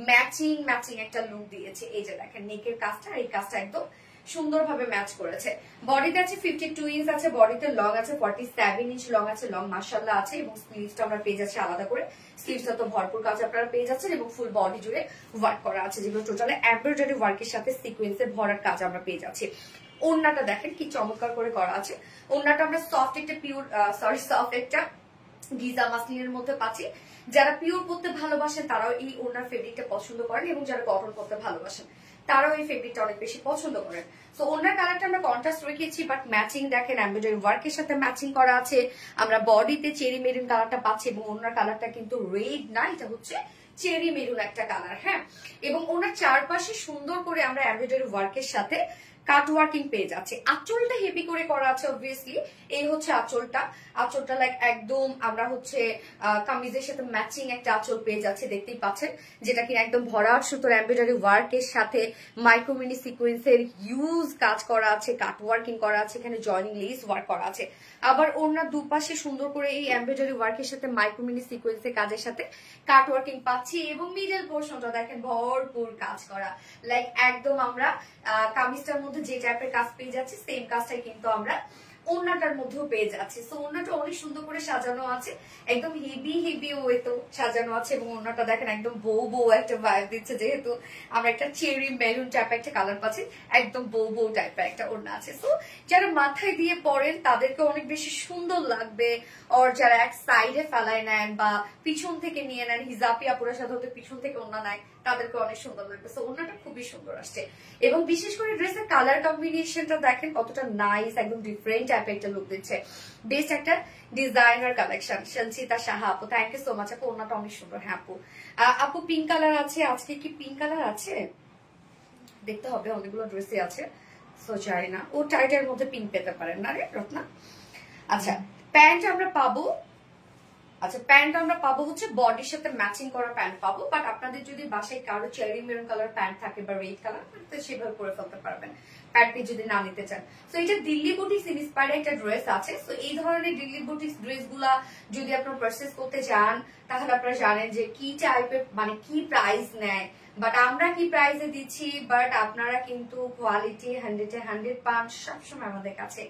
S1: ম্যাচিং একটা লুক দিয়েছে। এই যে দেখেন নেকের কাজটা, এই কাজটা একদম সুন্দরভাবে ম্যাচ করেছে। বডিতে আছে 52 ইঞ্চ আছে, বডিতে লং আছে 47 ইঞ্চ লং আছে, লং মাশাআল্লাহ আছে, এবং স্লিভসটা আমরা পেয়ে যাচ্ছি আলাদা করে, স্লিভসটা তো ভরপুর কাজ আপনারা পেয়ে যাচ্ছেন, এবং ফুল বডি জুড়ে ওয়ার্ক করা আছে, যেগুলো টোটালি এমব্রয়ডারি ওয়ার্কের সাথে সিকোয়েন্সের ভরার কাজ আমরা পেয়ে যাচ্ছি। ওড়নাটা দেখেন কি চমৎকার করে করা আছে, ওড়নাটা আমরা সফট একটা গিজা মাসলিনের মধ্যে পাচ্ছি। যারা পিওর পরতে ভালোবাসেন তারাও এই ওড়নার ফেব্রিকটা পছন্দ করেন, এবং যারা কটন পরতে ভালোবাসেন তারাও এই ফেব্রিকটা অনেক বেশি পছন্দ করেন। তো ওড়নার কালারটা আমরা কন্ট্রাস্ট রেখেছি, বাট ম্যাচিং দেখেন এমব্রয়ডারি ওয়ার্কের সাথে ম্যাচিং করা আছে। আমরা বডিতে চেরি মেরুন কালারটা পাচ্ছি, এবং ওড়নার কালারটা কিন্তু রেড না, এটা হচ্ছে চেরি মেরুন একটা কালার। হ্যাঁ, এবং ওনার চারপাশে সুন্দর করে আমরা এমব্রয়ডারি ওয়ার্কের সাথে কাট ওয়ার্কিং পেয়ে যাচ্ছে। আঁচলটা হেভি করে করা আছে অবভিয়াসলি, এই হচ্ছে আঁচলটা লাইক একদম আমরা হচ্ছে কামিজের সাথে ম্যাচিং একটা আঁচল পেয়ে যাচ্ছে, দেখতেই পাচ্ছেন, যেটা কিনা একদম ভরাট সুতোর এমব্রয়ডারি ওয়ার্কের সাথে মাইক্রোমিনি সিকোয়েন্সের ইউজ কাজ করা আছে, কাট ওয়ার্কিং করা আছে, এখানে জয়নিং লেস ওয়ার্ক করা আছে। আবার ওনার দুপাশে সুন্দর করে এই এমব্রয়ডারি ওয়ার্কের সাথে মাইক্রোমিনি সিকোয়েন্সের কাজের সাথে কাট ওয়ার্কিং পাচ্ছি, এবং মিডল পোর্শনটা দেখেন ভরপুর কাজ করা, লাইক একদম আমরা কামিজটার মধ্যে যে টাইপের কাজ পেয়ে যাচ্ছি সেম কাজটাই কিন্তু আমরা ওড়নাটার মধ্যেও পেয়ে যাচ্ছে। সো ওড়নাটা অনেক সুন্দর করে সাজানো আছে, একদম হেভি হেভি ওয়েতেও সাজানো আছে, এবং ওড়নাটা দেখেন একদম বউ বউ একটা ভাইব দিচ্ছে, যেহেতু আমরা একটা চেরি মেরুন টাইপের একটা কালার পাচ্ছি, একদম বউ বউ টাইপের একটা ওড়না আছে। সো যারা মাথায় দিয়ে পরেন তাদেরকে অনেক বেশি সুন্দর লাগবে, আর যারা এক সাইডে ফেলায় নেন বা পিছন থেকে নিয়ে নেন, হিজাবি আপুরা সাধারণত পিছন থেকে ওড়না নেয়, তাদেরকে অনেক সুন্দর লাগবে। সো ওড়নাটা খুবই সুন্দর আসছে, এবং বিশেষ করে ড্রেসের কালার কম্বিনেশনটা দেখেন কতটা নাইস, একদম ডিফারেন্ট টাইপের একটা লুক দিচ্ছে। বেস্ট একটা ডিজাইনার কালেকশন। সঞ্চিতা সাহা আপু, থ্যাংক ইউ সো মাচ আপু, ওড়নাটা অনেক সুন্দর। হ্যাঁ আপু, আপু পিঙ্ক কালার আছে আজকে, কি পিঙ্ক কালার আছে দেখতে হবে, অনেকগুলো ড্রেসে আছে, সো জানি না, ও টাইটের মধ্যে পিঙ্ক পেতে পারেন না রে রত্না। আচ্ছা প্যান্ট আমরা পাবো, আচ্ছা প্যান্ট আমরা পাবো হচ্ছে বডির সাথে ম্যাচিং করা প্যান্ট পাবো, বাট আপনাদের যদি বাসায় কারো চেরি মেরুন কালার প্যান্ট থাকে বা রেড কালার, তো সেভাবে করে ফেলতে পারবেন প্যান্টটি যদি না নিতে চান। তো এটা দিল্লি বুটিক্স ইন্সপায়ার্ড একটা ড্রেস আছে। তো এই ধরনের দিল্লি বুটিক্স ড্রেস গুলা যদি আপনারা পারচেজ করতে চান, তাহলে আপনারা জানেন যে কি টাইপের মানে কি প্রাইস নেয়, বাট আমরা কি প্রাইসে দিচ্ছি, বাট আপনারা কিন্তু কোয়ালিটি 100 পান সবসময় আমাদের কাছে।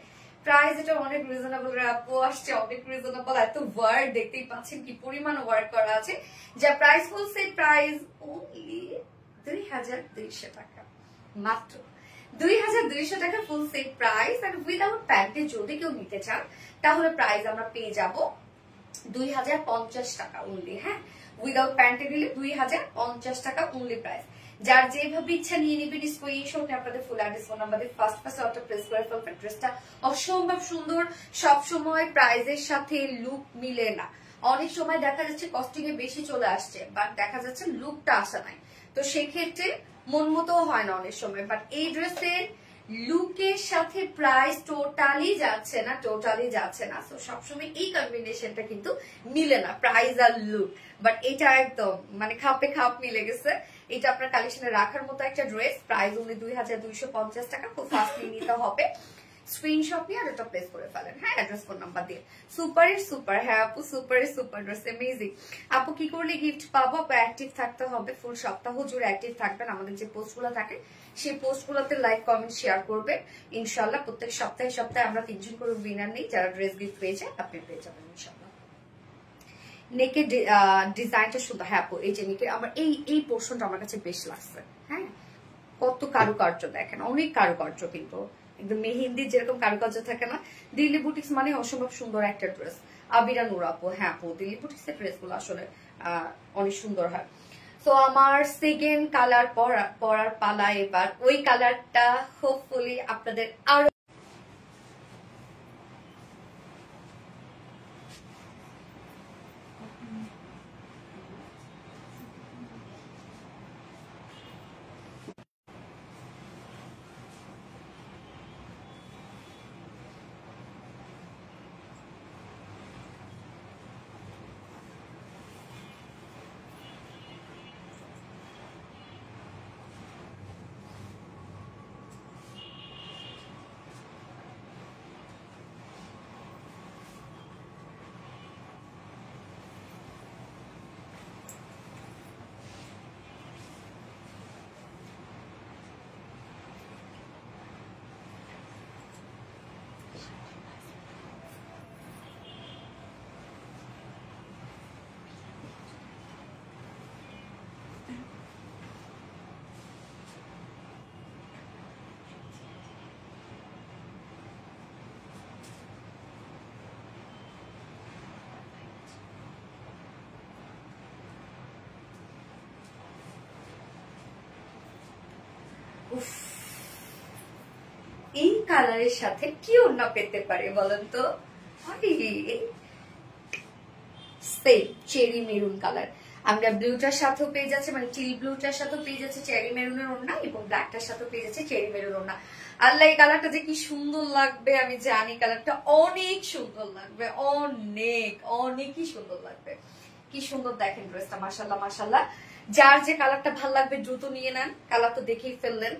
S1: প্রাইস এটা অনেক রিজনেবল, আপু আসছে অনেক রিজনেবল, এত ওয়ার্ক দেখতেই পাচ্ছেন কি পরিমাণ ওয়ার্ক করা আছে, যা প্রাইস বলছে প্রাইস অনলি 2200 টাকা, মাত্র 2200 টাকা ফুল সেট প্রাইস। আর উইদাউট প্যান্টে যদি কেউ নিতে চান তাহলে প্রাইস আমরা পেয়ে যাব 2050 টাকা অনলি। হ্যাঁ, উইদাউট প্যান্টে নিলে 2050 টাকা অনলি প্রাইস। যার যেভাবে ইচ্ছা নিয়ে নেবেন, স্ক্রিনশটে আপনাদের ফুল অ্যাড্রেস ফোন নাম্বার দিয়ে ফার্স্ট অর্ডার প্লেস করে ফেলবেন। ড্রেসটা অসম্ভব সুন্দর, সব সময় প্রাইজের সাথে লুক মিলে না, অনেক সময় দেখা যাচ্ছে কস্টিং এ বেশি চলে আসছে, বাট দেখা যাচ্ছে লুকটা আসা নাই, তো সেক্ষেত্রে মন মতো হয় না অনেক সময়। বাট এই ড্রেসের লুকের সাথে প্রাইস টোটালি যাচ্ছে না, টোটালি যাচ্ছে না। তো সবসময় এই কম্বিনেশনটা কিন্তু মিলে না, প্রাইস আর লুক, বাট এটা একদম মানে খাপে খাপ মিলে গেছে। এটা আপনার কালেকশনে রাখার মতো একটা ড্রেস, প্রাইস অনলি 2250 টাকা। খুব ফাস্ট নিতে হবে, স্ক্রিনশট নিয়ে আর এটা প্লেস করে ফেলেন, হ্যাঁ অ্যাড্রেস ফোন নাম্বার দিয়ে। সুপার সুপার, হ্যাঁ আপু সুপার সুপার ড্রেস, অ্যামেজিং। আপু কি করলে গিফট পাবো? আপু অ্যাক্টিভ থাকতে হবে, ফুল সপ্তাহ জুড়ে অ্যাক্টিভ থাকবেন, আমাদের যে পোস্টগুলো থাকে সেই পোস্টগুলোতে লাইক কমেন্ট শেয়ার করবেন। ইনশাল্লাহ প্রত্যেক সপ্তাহে সপ্তাহে আমরা 3 জন করে উইনার নেই, যারা ড্রেস গিফট পেয়েছে আপনি পেয়ে যাবেন ইনশাল্লাহ। নেকের ডিজাইনটা সুন্দর, হ্যাঁ আপু এই যে নেকের আমার এই পোর্শনটা আমার কাছে বেশ লাগছে। হ্যাঁ, কত কারুকার্য দেখেন, অনেক কারুকার্য, কিন্তু একদম মেহেন্দির যেরকম কারুকার্য থাকে না, দিল্লি বুটিক্স মানে অসম্ভব সুন্দর একটা ড্রেস। আবিরা নূর আপু, হ্যাঁ আপু দিল্লি বুটিক্স এর ড্রেস গুলো আসলে অনেক সুন্দর হয়। তো আমার সেকেন্ড কালার পরার পালা এবার, ওই কালারটা হোপফুলি আপনাদের আরো এই কালারের সাথে কি ওড়না পেতে পারে বলেন তো? চেরি মেরুন কালার, আমরা ব্লুটার সাথেও পেয়ে যাচ্ছে, মানে চিল ব্লুটার সাথেও পেয়ে যাচ্ছে চেরি মেরুনের ওড়না, এবং ব্ল্যাকটার সাথেও পেয়ে যাচ্ছে চেরি মেরুন ওড়না। আল্লাহ এই কালারটা যে কি সুন্দর লাগবে আমি জানি, কালারটা অনেক সুন্দর লাগবে, অনেক অনেকই সুন্দর লাগবে। কি সুন্দর দেখেন ড্রেসটা, মাশাল্লাহ মাশাল্লাহ। যার যে কালারটা ভালো লাগবে দ্রুত নিয়ে নেন, কালার তো দেখেই ফেললেন,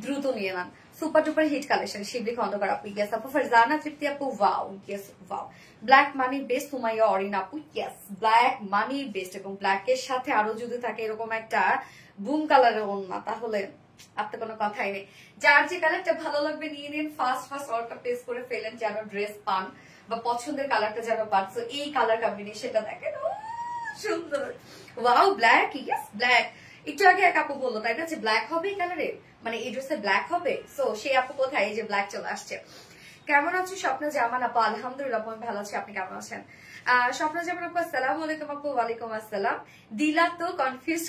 S1: দ্রুত নিয়ে নেন। সুপার ডুপার হিট কালেকশন, শিবলি খন্দকার আপু ইয়েস আপু, ফারজানা তৃপ্তি আপু ওয়াও ইয়েস ওয়াও। ব্ল্যাক মানির বেস্ট সুমাইয়া অরিন আপু ইয়েস, ব্ল্যাক মানির বেস্ট, এবং ব্ল্যাক এর সাথে আরো যদি থাকে এরকম একটা বুম কালারের ওড়না তাহলে আপনার কোনো কথাই নেই। যার যে কালারটা ভালো লাগবে নিয়ে নিন, ফার্স্ট অর্ডারটা প্লেস করে ফেলেন যেন ড্রেস পান বা পছন্দের কালারটা যেন পান। সো এই কালার কম্বিনেশনটা দেখেন, সুন্দর। Wow, black, yes black. একটু আগে এক আপু বললো তাই না যে ব্ল্যাক হবে এই কালারে, মানে এই ড্রেসে ব্ল্যাক হবে। সো সেই আপু কোথায়, এই যে ব্ল্যাক চলে আসছে। কেমন আছো স্বপ্ন জামান আপু? আলহামদুলিল্লাহ আমি ভালো আছি, আপনি কেমন আছেন? স্বপ্ন জামান আপু আসসালামু আলাইকুম আপু। ওয়ালাইকুম আসসালাম। দিলা তো কনফিউজ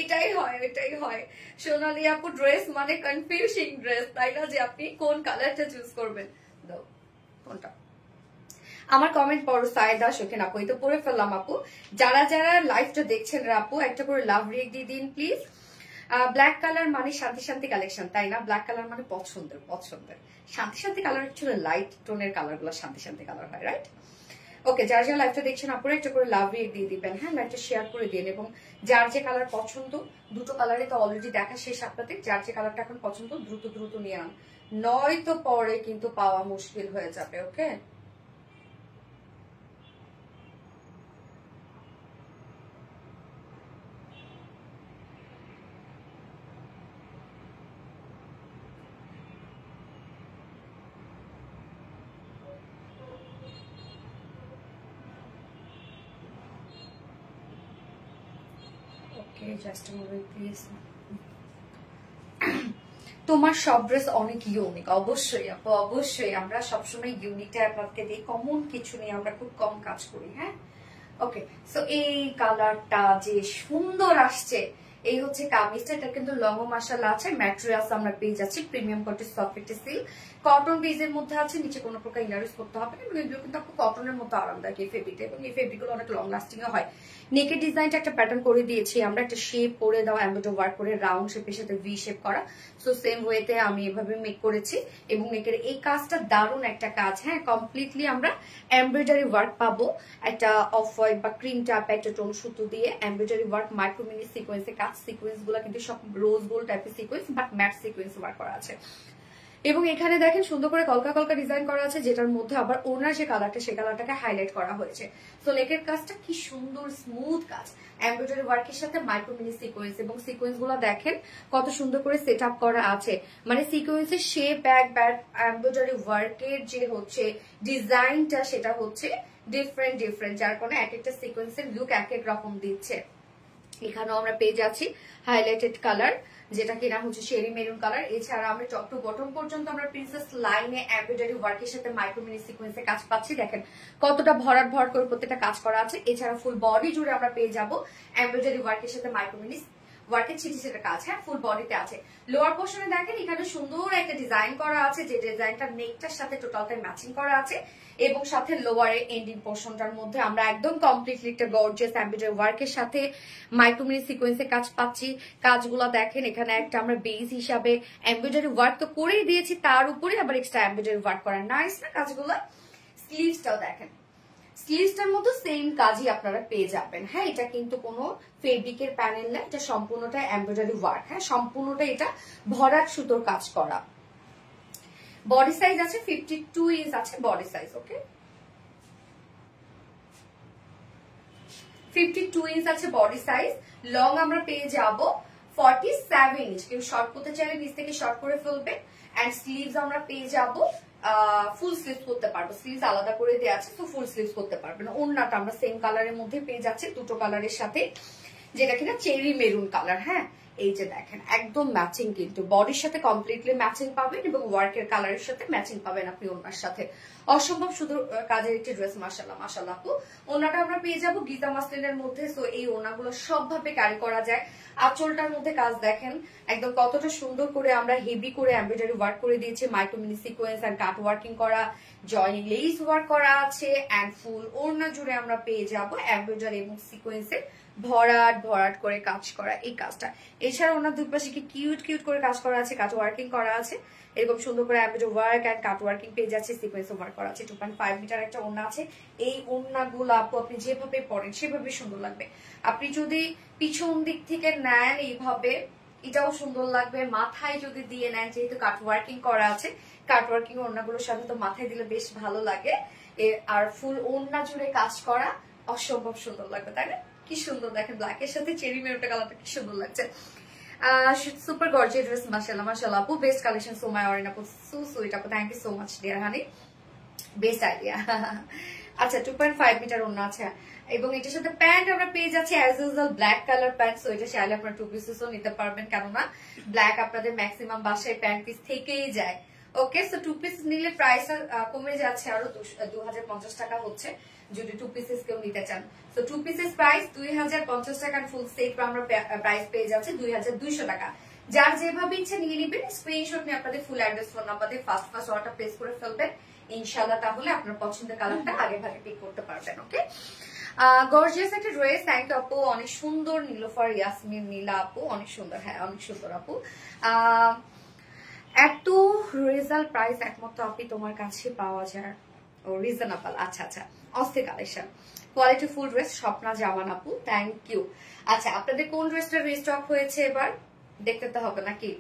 S1: এটাই হয় সোনালী আপু, ড্রেস মানে কনফিউজিং ড্রেস, তাই না, যে আপনি কোন কালারটা চুজ করবেন। কোনটা আমার কমেন্ট পড়ো সাইদা শোকেন আপু, এই তো পড়ে ফেললাম আপু। যারা যারা লাইভটা দেখছেন আপু একটা করে লাভ রিয়েক্ট দিয়ে দিন প্লিজ। ব্ল্যাক কালার মানে শান্তি শান্তি কালেকশন, তাই না? ব্ল্যাক কালার মানে পছন্দের শান্তি শান্তি কালার, অ্যাকচুয়ালি লাইট টোনের কালার গুলো শান্তি শান্তি কালার হয়, রাইট? ওকে, যার যার লাইভটা দেখছেন আপনারা একটা করে লাভ রিয়েক্ট দিয়ে দিবেন, হ্যাঁ, লাইভটা শেয়ার করে দিন। এবং যার যে কালার পছন্দ, দুটো কালারে তো অলরেডি দেখা শেষ আপনাদের, যার যে কালারটা এখন পছন্দ দ্রুত নিয়ে আন, নয়তো পরে কিন্তু পাওয়া মুশকিল হয়ে যাবে। ওকে, জাস্ট আ মোমেন্ট প্লিজ। তোমার সব ড্রেস অনেক ইউনিক, অবশ্যই আপু অবশ্যই। আমরা সবসময় ইউনিকটা আপনাকে দিই, কমন কিছু নিয়ে আমরা খুব কম কাজ করি, হ্যাঁ। ওকে, সো এই কালারটা যে সুন্দর আসছে, এই হচ্ছে কামিজটা। এটা কিন্তু লং মাশাআল্লাহ আছে, ম্যাটেরিয়ালস আমরা পেয়ে যাচ্ছি premium quality soft silk cotton বেজের মধ্যে আছে, নিচে কোনো প্রকার ইনার ইউজ করতে হবে না। এগুলো কিন্তু আপু কটনের মতো আরামদায়ক এই ফেব্রিকটা, এবং এই ফেব্রিকগুলো অনেক লং লাস্টিং হয়। নেকের ডিজাইনটা একটা প্যাটার্ন করে দিয়েছি আমরা, একটা শেপ করে দেওয়া, এমব্রয়ডারি ওয়ার্ক করে রাউন্ড শেপের সাথে ভি শেপ করা। সো সেম ওয়েতে আমি এভাবে মেক করেছি, এবং নেকের এই কাজটা দারুণ একটা কাজ, হ্যাঁ। কমপ্লিটলি আমরা এমব্রয়ডারি ওয়ার্ক পাবো, একটা অফ হোয়াইট বা ক্রিম টাইপ একটা টোন সুতো দিয়ে এমব্রয়ডারি ওয়ার্ক, মাইক্রো মিনি সিকোয়েন্সে কাজ। সিকোয়েন্স গুলো কিন্তু সব রোজ গোল্ড টাইপের sequence, but matte sequence work করা আছে। এবং এখানে দেখেন সুন্দর করে কলকা কলকা ডিজাইন করা আছে, যেটার মধ্যে আবার ওনার যে কালারটা সেই কালারটাকে হাইলাইট করা হয়েছে। তো নেকের কাজটা কি সুন্দর স্মুথ কাজ, এমব্রয়ডারি ওয়ার্কের সাথে মাইক্রো মিনি সিকোয়েন্স, এবং সিকোয়েন্স গুলো দেখেন কত সুন্দর করে সেট আপ করা আছে। মানে সিকোয়েন্সের শেপ ব্যাক এমব্রয়ডারি ওয়ার্কের যে হচ্ছে ডিজাইনটা, সেটা হচ্ছে ডিফারেন্ট, যার কারণে এক একটা সিকোয়েন্সের লুক এক এক রকম দিচ্ছে। এখানেও আমরা পেয়ে যাচ্ছি হাইলাইটেড কালার, যেটা কিনা হচ্ছে শেরি মেরুন কালার। এছাড়া আমরা টপ টু বটম পর্যন্ত আমরা প্রিন্সেস লাইনে এমব্রয়ডারি ওয়ার্কের সাথে মাইক্রো মিনি সিকোয়েন্সে কাজ পাচ্ছি। দেখেন কতটা ভরাট করে প্রত্যেকটা কাজ করা আছে। এছাড়া ফুল বডি জুড়ে আমরা পেয়ে যাবো এমব্রয়ডারি ওয়ার্কের সাথে মাইক্রো মিনি ওয়ার্কের ছিটা কাজ, হ্যাঁ, ফুল বডিতে আছে। লোয়ার পোর্শনে দেখেন এখানে সুন্দর একটা ডিজাইন করা আছে, যে ডিজাইনটা নেকটার সাথে টোটালটাই ম্যাচিং করা আছে, এবং সাথে লোয়ারে এন্ডিং পোর্শনটার মধ্যে আমরা একদম কমপ্লিটলি একটা গর্জিয়াস এমব্রয়ডারি ওয়ার্কের সাথে মাইক্রো মিনি সিকোয়েন্সে কাজ পাচ্ছি। কাজগুলো দেখেন, এখানে একটা আমরা বেস হিসাবে এমব্রয়ডারি ওয়ার্ক তো করেই দিয়েছি, তার উপরে আবার এক্সট্রা এমব্রয়ডারি ওয়ার্ক করা। নাইস না কাজগুলো? স্লিভসটাও দেখেন, স্লিভসটার মতো সেম কাজই আপনারা পেয়ে যাবেন, হ্যাঁ। এটা কিন্তু কোনো ফেব্রিকের প্যানেল না, এটা সম্পূর্ণটা এমব্রয়ডারি ওয়ার্ক, হ্যাঁ, সম্পূর্ণটা এটা ভরাট সুতোর কাজ করা। বডি সাইজ আছে 52 ইঞ্চ আছে বডি সাইজ, ওকে, 52 ইঞ্চ আছে বডি সাইজ। লং আমরা পেয়ে যাব 47 ইঞ্চ, কেউ শর্ট করতে চাইলে নিচ থেকে শর্ট করে ফেলবে। এন্ড স্লিভস আমরা পেয়ে যাব ফুল স্লিভস করতে পারবো, স্লিভস আলাদা করে দেওয়া আছে, তো ফুল স্লিভস করতে পারবেন। ওড়নাটা আমরা সেম কালারের মধ্যে পেয়ে যাচ্ছি, দুটো কালারের সাথে, যেটা কিনা চেরি মেরুন কালার, হ্যাঁ। এই যে দেখেন একদম ম্যাচিং, কিন্তু বডির সাথে কমপ্লিটলি ম্যাচিং পাবেন, এবং ওয়ার্কের কালারের সাথে ম্যাচিং পাবেন আপনি ওনার সাথে। অসম্ভব শুধু কাজের একটি ড্রেস, মাশাআল্লাহ মাশাআল্লাহ আপু। ওনাটা আমরা পেয়ে যাবো গীতা মাসলিনের মধ্যে। সো এই ওনাগুলো সবভাবে ক্যারি করা যায়। আঁচলটার মধ্যে কাজ দেখেন একদম কতটা সুন্দর করে আমরা হেভি করে এমব্রয়ডারি ওয়ার্ক করে দিয়েছি, micro mini sequence and cut working করা, জয়নিং লেস ওয়ার্ক করা আছে, এন্ড ফুল ওড়না জুড়ে আমরা পেয়ে যাবো এমব্রয়ডারি এবং সিকোয়েন্সের ভরাট করে কাজ করা এই কাজটা। এছাড়া ওনার দুই পাশে কি কিউট করে কাজ করা আছে, কাট ওয়ার্কিং করা আছে, এরকম সুন্দর করে embroidery work and cut working পেয়ে যাচ্ছে, সিকোয়েন্স ওয়ার্ক করা আছে। 2.5 মিটার একটা ওড়না আছে। এই ওড়নাগুলো আপু আপনি যেভাবে পরেন সেভাবে সুন্দর লাগবে। আপনি যদি পিছন দিক থেকে নেন এইভাবে, এটাও সুন্দর লাগবে। মাথায় যদি দিয়ে নেন, যেহেতু কাট ওয়ার্কিং করা আছে, কাট ওয়ার্কিং ওড়নাগুলোর সাথে তো মাথায় দিলে বেশ ভালো লাগে। আর ফুল ওড়না জুড়ে কাজ করা অসম্ভব সুন্দর লাগবে, তাই না? কি সুন্দর দেখেন, ব্ল্যাক এর সাথে চেরি মেরুনটা কালারটা কি সুন্দর লাগছে। সুপার গর্জিয়াস ড্রেস, মাশাআল্লাহ মাশাআল্লাহ আপু, best collection. So my Orin আপু, সো সুইট আপু, thank you so much dear honey, best idea. আচ্ছা 2.5 মিটার ওন্না আছে, এবং এটার সাথে প্যান্ট আমরা পেয়ে যাচ্ছি as usual black colour pant. So এটা চাইলে আপনারা 2 পিসেসও নিতে পারবেন, কেননা ব্ল্যাক আপনাদের ম্যাক্সিমাম বাসায় প্যান্ট পিস থেকেই যায়। ওকে, সো 2 পিস নিলে প্রাইস কমে যাচ্ছে আরো 2050 টাকা হচ্ছে যদি 2 পিসেস কেউ নিতে চান। সো 2 পিসেস প্রাইস 2050 টাকা, ফুল সেট আমরা প্রাইস পেয়ে যাচ্ছে 2200 টাকা। যার যেভাবে ইচ্ছে নিয়ে নিবেন, স্ক্রিনশট নিয়ে আপনাদের ফুল অ্যাড্রেস ফোন নাম্বার দিয়ে ফার্স্ট অর্ডার প্লেস করে ফেলবেন ইনশাআল্লাহ, তাহলে আপনার পছন্দের কালারটা আগে ভাগে পিক করতে পারবেন। ওকে, গর্জিয়াস একটা ড্রেস, থ্যাংক ইউ আপু, অনেক সুন্দর। নীলোফার ইয়াসমিন নীলা আপু, অনেক সুন্দর, হ্যাঁ অনেক সুন্দর আপু। এত রেজাল্ট প্রাইস একমাত্র আপনি তোমার কাছে পাওয়া যায়, ও রিজনেবল। আচ্ছা আচ্ছা, অস্থির collection, quality full dress, Swapna Zaman আপু, থ্যাংক ইউ। আচ্ছা, আপনাদের কোন ড্রেসটা রিস্টক হয়েছে এবার দেখতে তো হবে নাকি?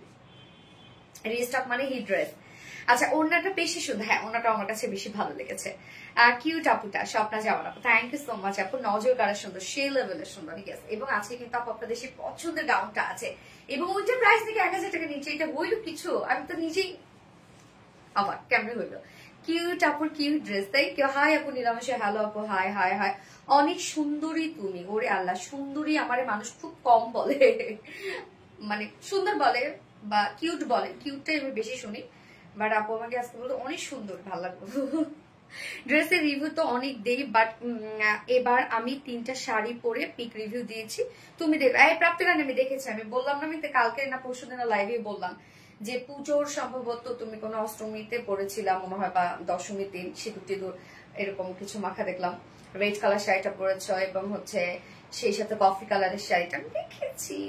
S1: রিস্টক মানে হিট ড্রেস। আচ্ছা, ওড়নাটা বেশি সুন্দর, হ্যাঁ ওড়নাটা আমার কাছে বেশি ভালো লেগেছে। কিউট আপুটা, স্বপ্না জামান আপু, থ্যাংক ইউ সো মাচ আপু, নজর কারা সুন্দর, সেই লেভেলের সুন্দর। ঠিক আছে, এবং আজকে কিন্তু আপু আপনাদের সেই পছন্দের গাউনটা আছে, এবং ওইটার প্রাইস থেকে 1000 টাকা নিচে। এটা হইল কিছু, আমি তো নিজেই আবার কেমন হইলো। কিউট আপুর কিউট ড্রেস, তাই কেউ। হাই আপু নীলামাশা, হ্যালো আপু, হাই হাই হাই, অনেক সুন্দরী তুমি। ওরে আল্লাহ, সুন্দরী আমারে মানুষ খুব কম বলে, মানে সুন্দর বলে বা কিউট বলে, কিউটটাই আমি বেশি শুনি, বাট আপু আমাকে আজকে বলতো অনেক সুন্দর, ভালো লাগলো। ড্রেসের রিভিউ তো অনেক দেই, বাট এবার আমি 3টা শাড়ি পরে পিক রিভিউ দিয়েছি, তুমি দেবে। এই প্রাপ্তিরান আমি দেখেছি, আমি বললাম না, আমি কালকে না পরশু দিন লাইভে বললাম যে পুজোর সম্ভবত তুমি কোনো অষ্টমীতে পরেছিলাম মনে হয়, বা দশমী দিন সিঁদুর টিঁদুর এরকম কিছু মাখা দেখলাম, রেড কালার শাড়িটা পরেছ, এবং হচ্ছে সেই সাথে কফি কালারের শাড়িটা আমি দেখেছি।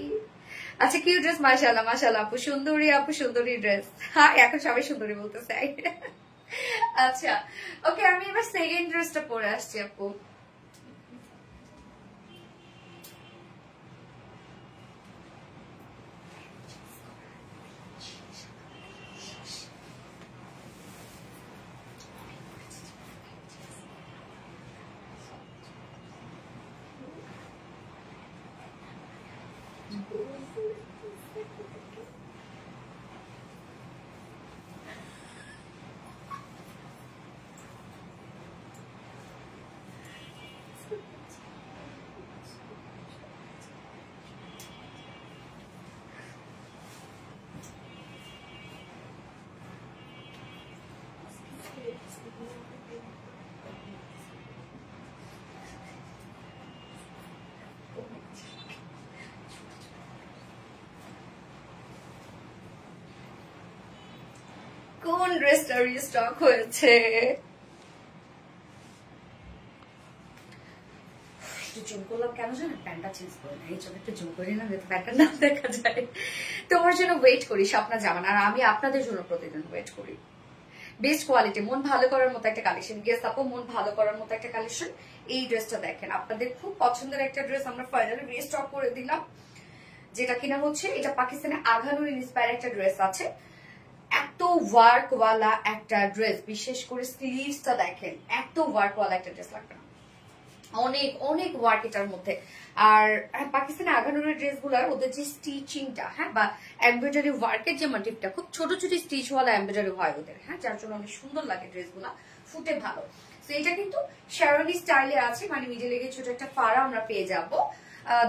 S1: আচ্ছা, কিউ ড্রেস, মাশাআল্লাহ মাশাআল্লাহ আপু, সুন্দরী আপু, সুন্দরী ড্রেস। হ্যাঁ, এখন সবাই সুন্দরী বলতে চাই। আচ্ছা ওকে, আমি এবার সেকেন্ড ড্রেসটা পরে আসছি আপু। কোন ড্রেসটা রিস্টক হয়েছে? জুম করলাম কেন জানেন, প্যান্টটা চেঞ্জ করে না, এই জন্য একটু জুম করে নিলাম যাতে প্যান্টটা না দেখা যায়। তোমার জন্য ওয়েট করি স্বপ্না জামান, আর আমি আপনাদের জন্য প্রতিদিন ওয়েট করি। বেস্ট কোয়ালিটি, মন ভালো করার মতো একটা কালেকশন। গেস আপু, মন ভালো করার মতো একটা কালেকশন। এই ড্রেসটা দেখেন, আপনাদের খুব পছন্দের একটা ড্রেস আমরা ফাইনালি রিস্টক করে দিলাম, যেটা কিনা হচ্ছে এটা পাকিস্তানে আঘানুর ইন্সপায়ার একটা ড্রেস আছে। এত ওয়ার্ক ওয়ালা একটা ড্রেস, বিশেষ করে স্লিভসটা দেখেন, এত ওয়ার্ক ওয়ালা একটা ড্রেস লাগবে না, অনেক অনেক ওয়ার্ক এটার মধ্যে। আর পাকিস্তানি আঘানুরের ড্রেস গুলার ওদের যে স্টিচিংটা, হ্যাঁ, বা এমব্রয়ডারি ওয়ার্কের যে মোটিভটা, খুব ছোট ছোট স্টিচ ওয়ালা এমব্রয়ডারি হয় ওদের, হ্যাঁ, যার জন্য অনেক সুন্দর লাগে ড্রেস গুলা, ফুটে ভালো। তো এটা কিন্তু শেরওয়ানি স্টাইলে আছে, মানে মিডে লেগে ছোট একটা ফাড়া আমরা পেয়ে যাবো।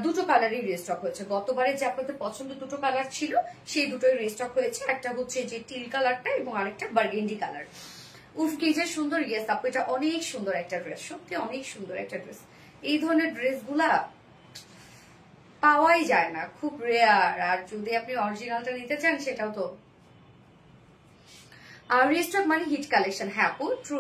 S1: দুটো কালারই রিস্টক হয়েছে, গতবারে যে আপনাদের পছন্দ দুটো কালার ছিল সেই দুটোই রিস্টক হয়েছে, একটা হচ্ছে যে টিল কালারটা এবং আরেকটা বার্গেন্ডি কালার। উফ কি যে সুন্দর। ইয়েস আপু, এটা অনেক সুন্দর একটা ড্রেস, সত্যি অনেক সুন্দর একটা ড্রেস। এই ধরনের ড্রেস গুলা পাওয়াই যায় না, খুব রেয়ার। আর যদি আপনি অরিজিনালটা নিতে চান সেটাও তো। আর রিস্টক মানে হিট কালেকশন, হ্যাঁ আপু ট্রু,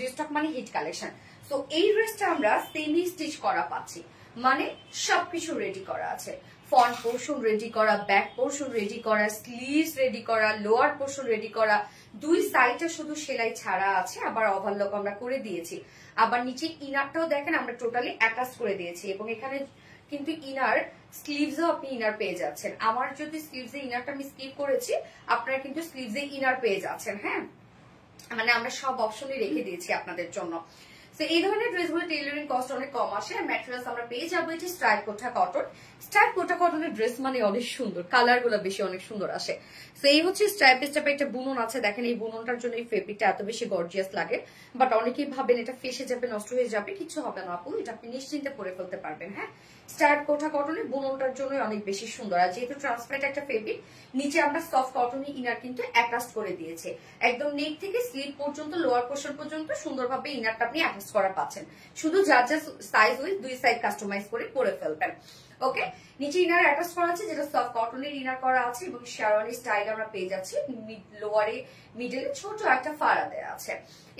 S1: রিস্টক মানে হিট কালেকশন। তো এই ড্রেসটা আমরা সেমি স্টিচ করা পাচ্ছি, মানে সবকিছু রেডি করা আছে। ফ্রন্ট পোর্শন রেডি করা, ব্যাক পোর্শন রেডি করা, স্লিভস রেডি করা, লোয়ার পোর্শন রেডি করা, দুই সাইডে শুধু সেলাই ছাড়া আছে, আবার ওভারলক আমরা করে দিয়েছি। আবার নিচে ইনারটাও দেখেন আমরা টোটালি অ্যাটাচ করে দিয়েছি, এবং এখানে কিন্তু ইনার স্লিভসও আপনি ইনার পেয়ে যাচ্ছেন। আমার যদি স্লিভসে ইনারটা আমি স্কিপ করেছি, আপনারা কিন্তু স্লিভসে ইনার পেয়ে যাচ্ছেন, হ্যাঁ, মানে আমরা সব অপশনই রেখে দিয়েছি আপনাদের জন্য। তো এই ধরনের ড্রেসগুলো টেইলরিং কস্ট অনেক কম আসে। আর ম্যাটেরিয়ালস আমরা পেয়ে যাবো এটি স্ট্রাইপ কোটা কটন। স্ট্রাইপ কোটা কটনের ড্রেস মানে অনেক সুন্দর, কালার গুলো বেশি অনেক সুন্দর আসে। তো এই হচ্ছে স্ট্রাইপ স্ট্রাইপে একটা বুনন আছে, দেখেন এই বুননটার জন্য এই ফেব্রিকটা এত বেশি গর্জিয়াস লাগে। বাট অনেকেই ভাবেন এটা ফেসে যাবে, নষ্ট হয়ে যাবে, কিছু হবে না আপু, এটা আপনি নিশ্চিন্তে পরে ফেলতে পারবেন। হ্যাঁ, স্ট্রাইপ কোটা কটনের বুননটার জন্য অনেক বেশি সুন্দর। আর যেহেতু ট্রান্সপারেন্ট একটা ফেব্রিক, নিচে আমরা সফট কটনের ইনার কিন্তু অ্যাটাচ করে দিয়েছে। একদম নেক থেকে স্লিভ পর্যন্ত, লোয়ার পোর্শন পর্যন্ত সুন্দরভাবে ইনারটা আপনি অ্যাটাচ করা পাচ্ছেন। শুধু যার যার সাইজ উইথ দুই সাইড কাস্টমাইজ করে পরে ফেলবেন। ওকে, নিচে ইনার অ্যাটাচ করা আছে, যেটা সফট কটনের ইনার করা আছে এবং শেরওয়ানি স্টাইল আমরা পেয়ে যাচ্ছি। লোয়ারে মিডলে ছোট একটা ফাড়া দেয়া আছে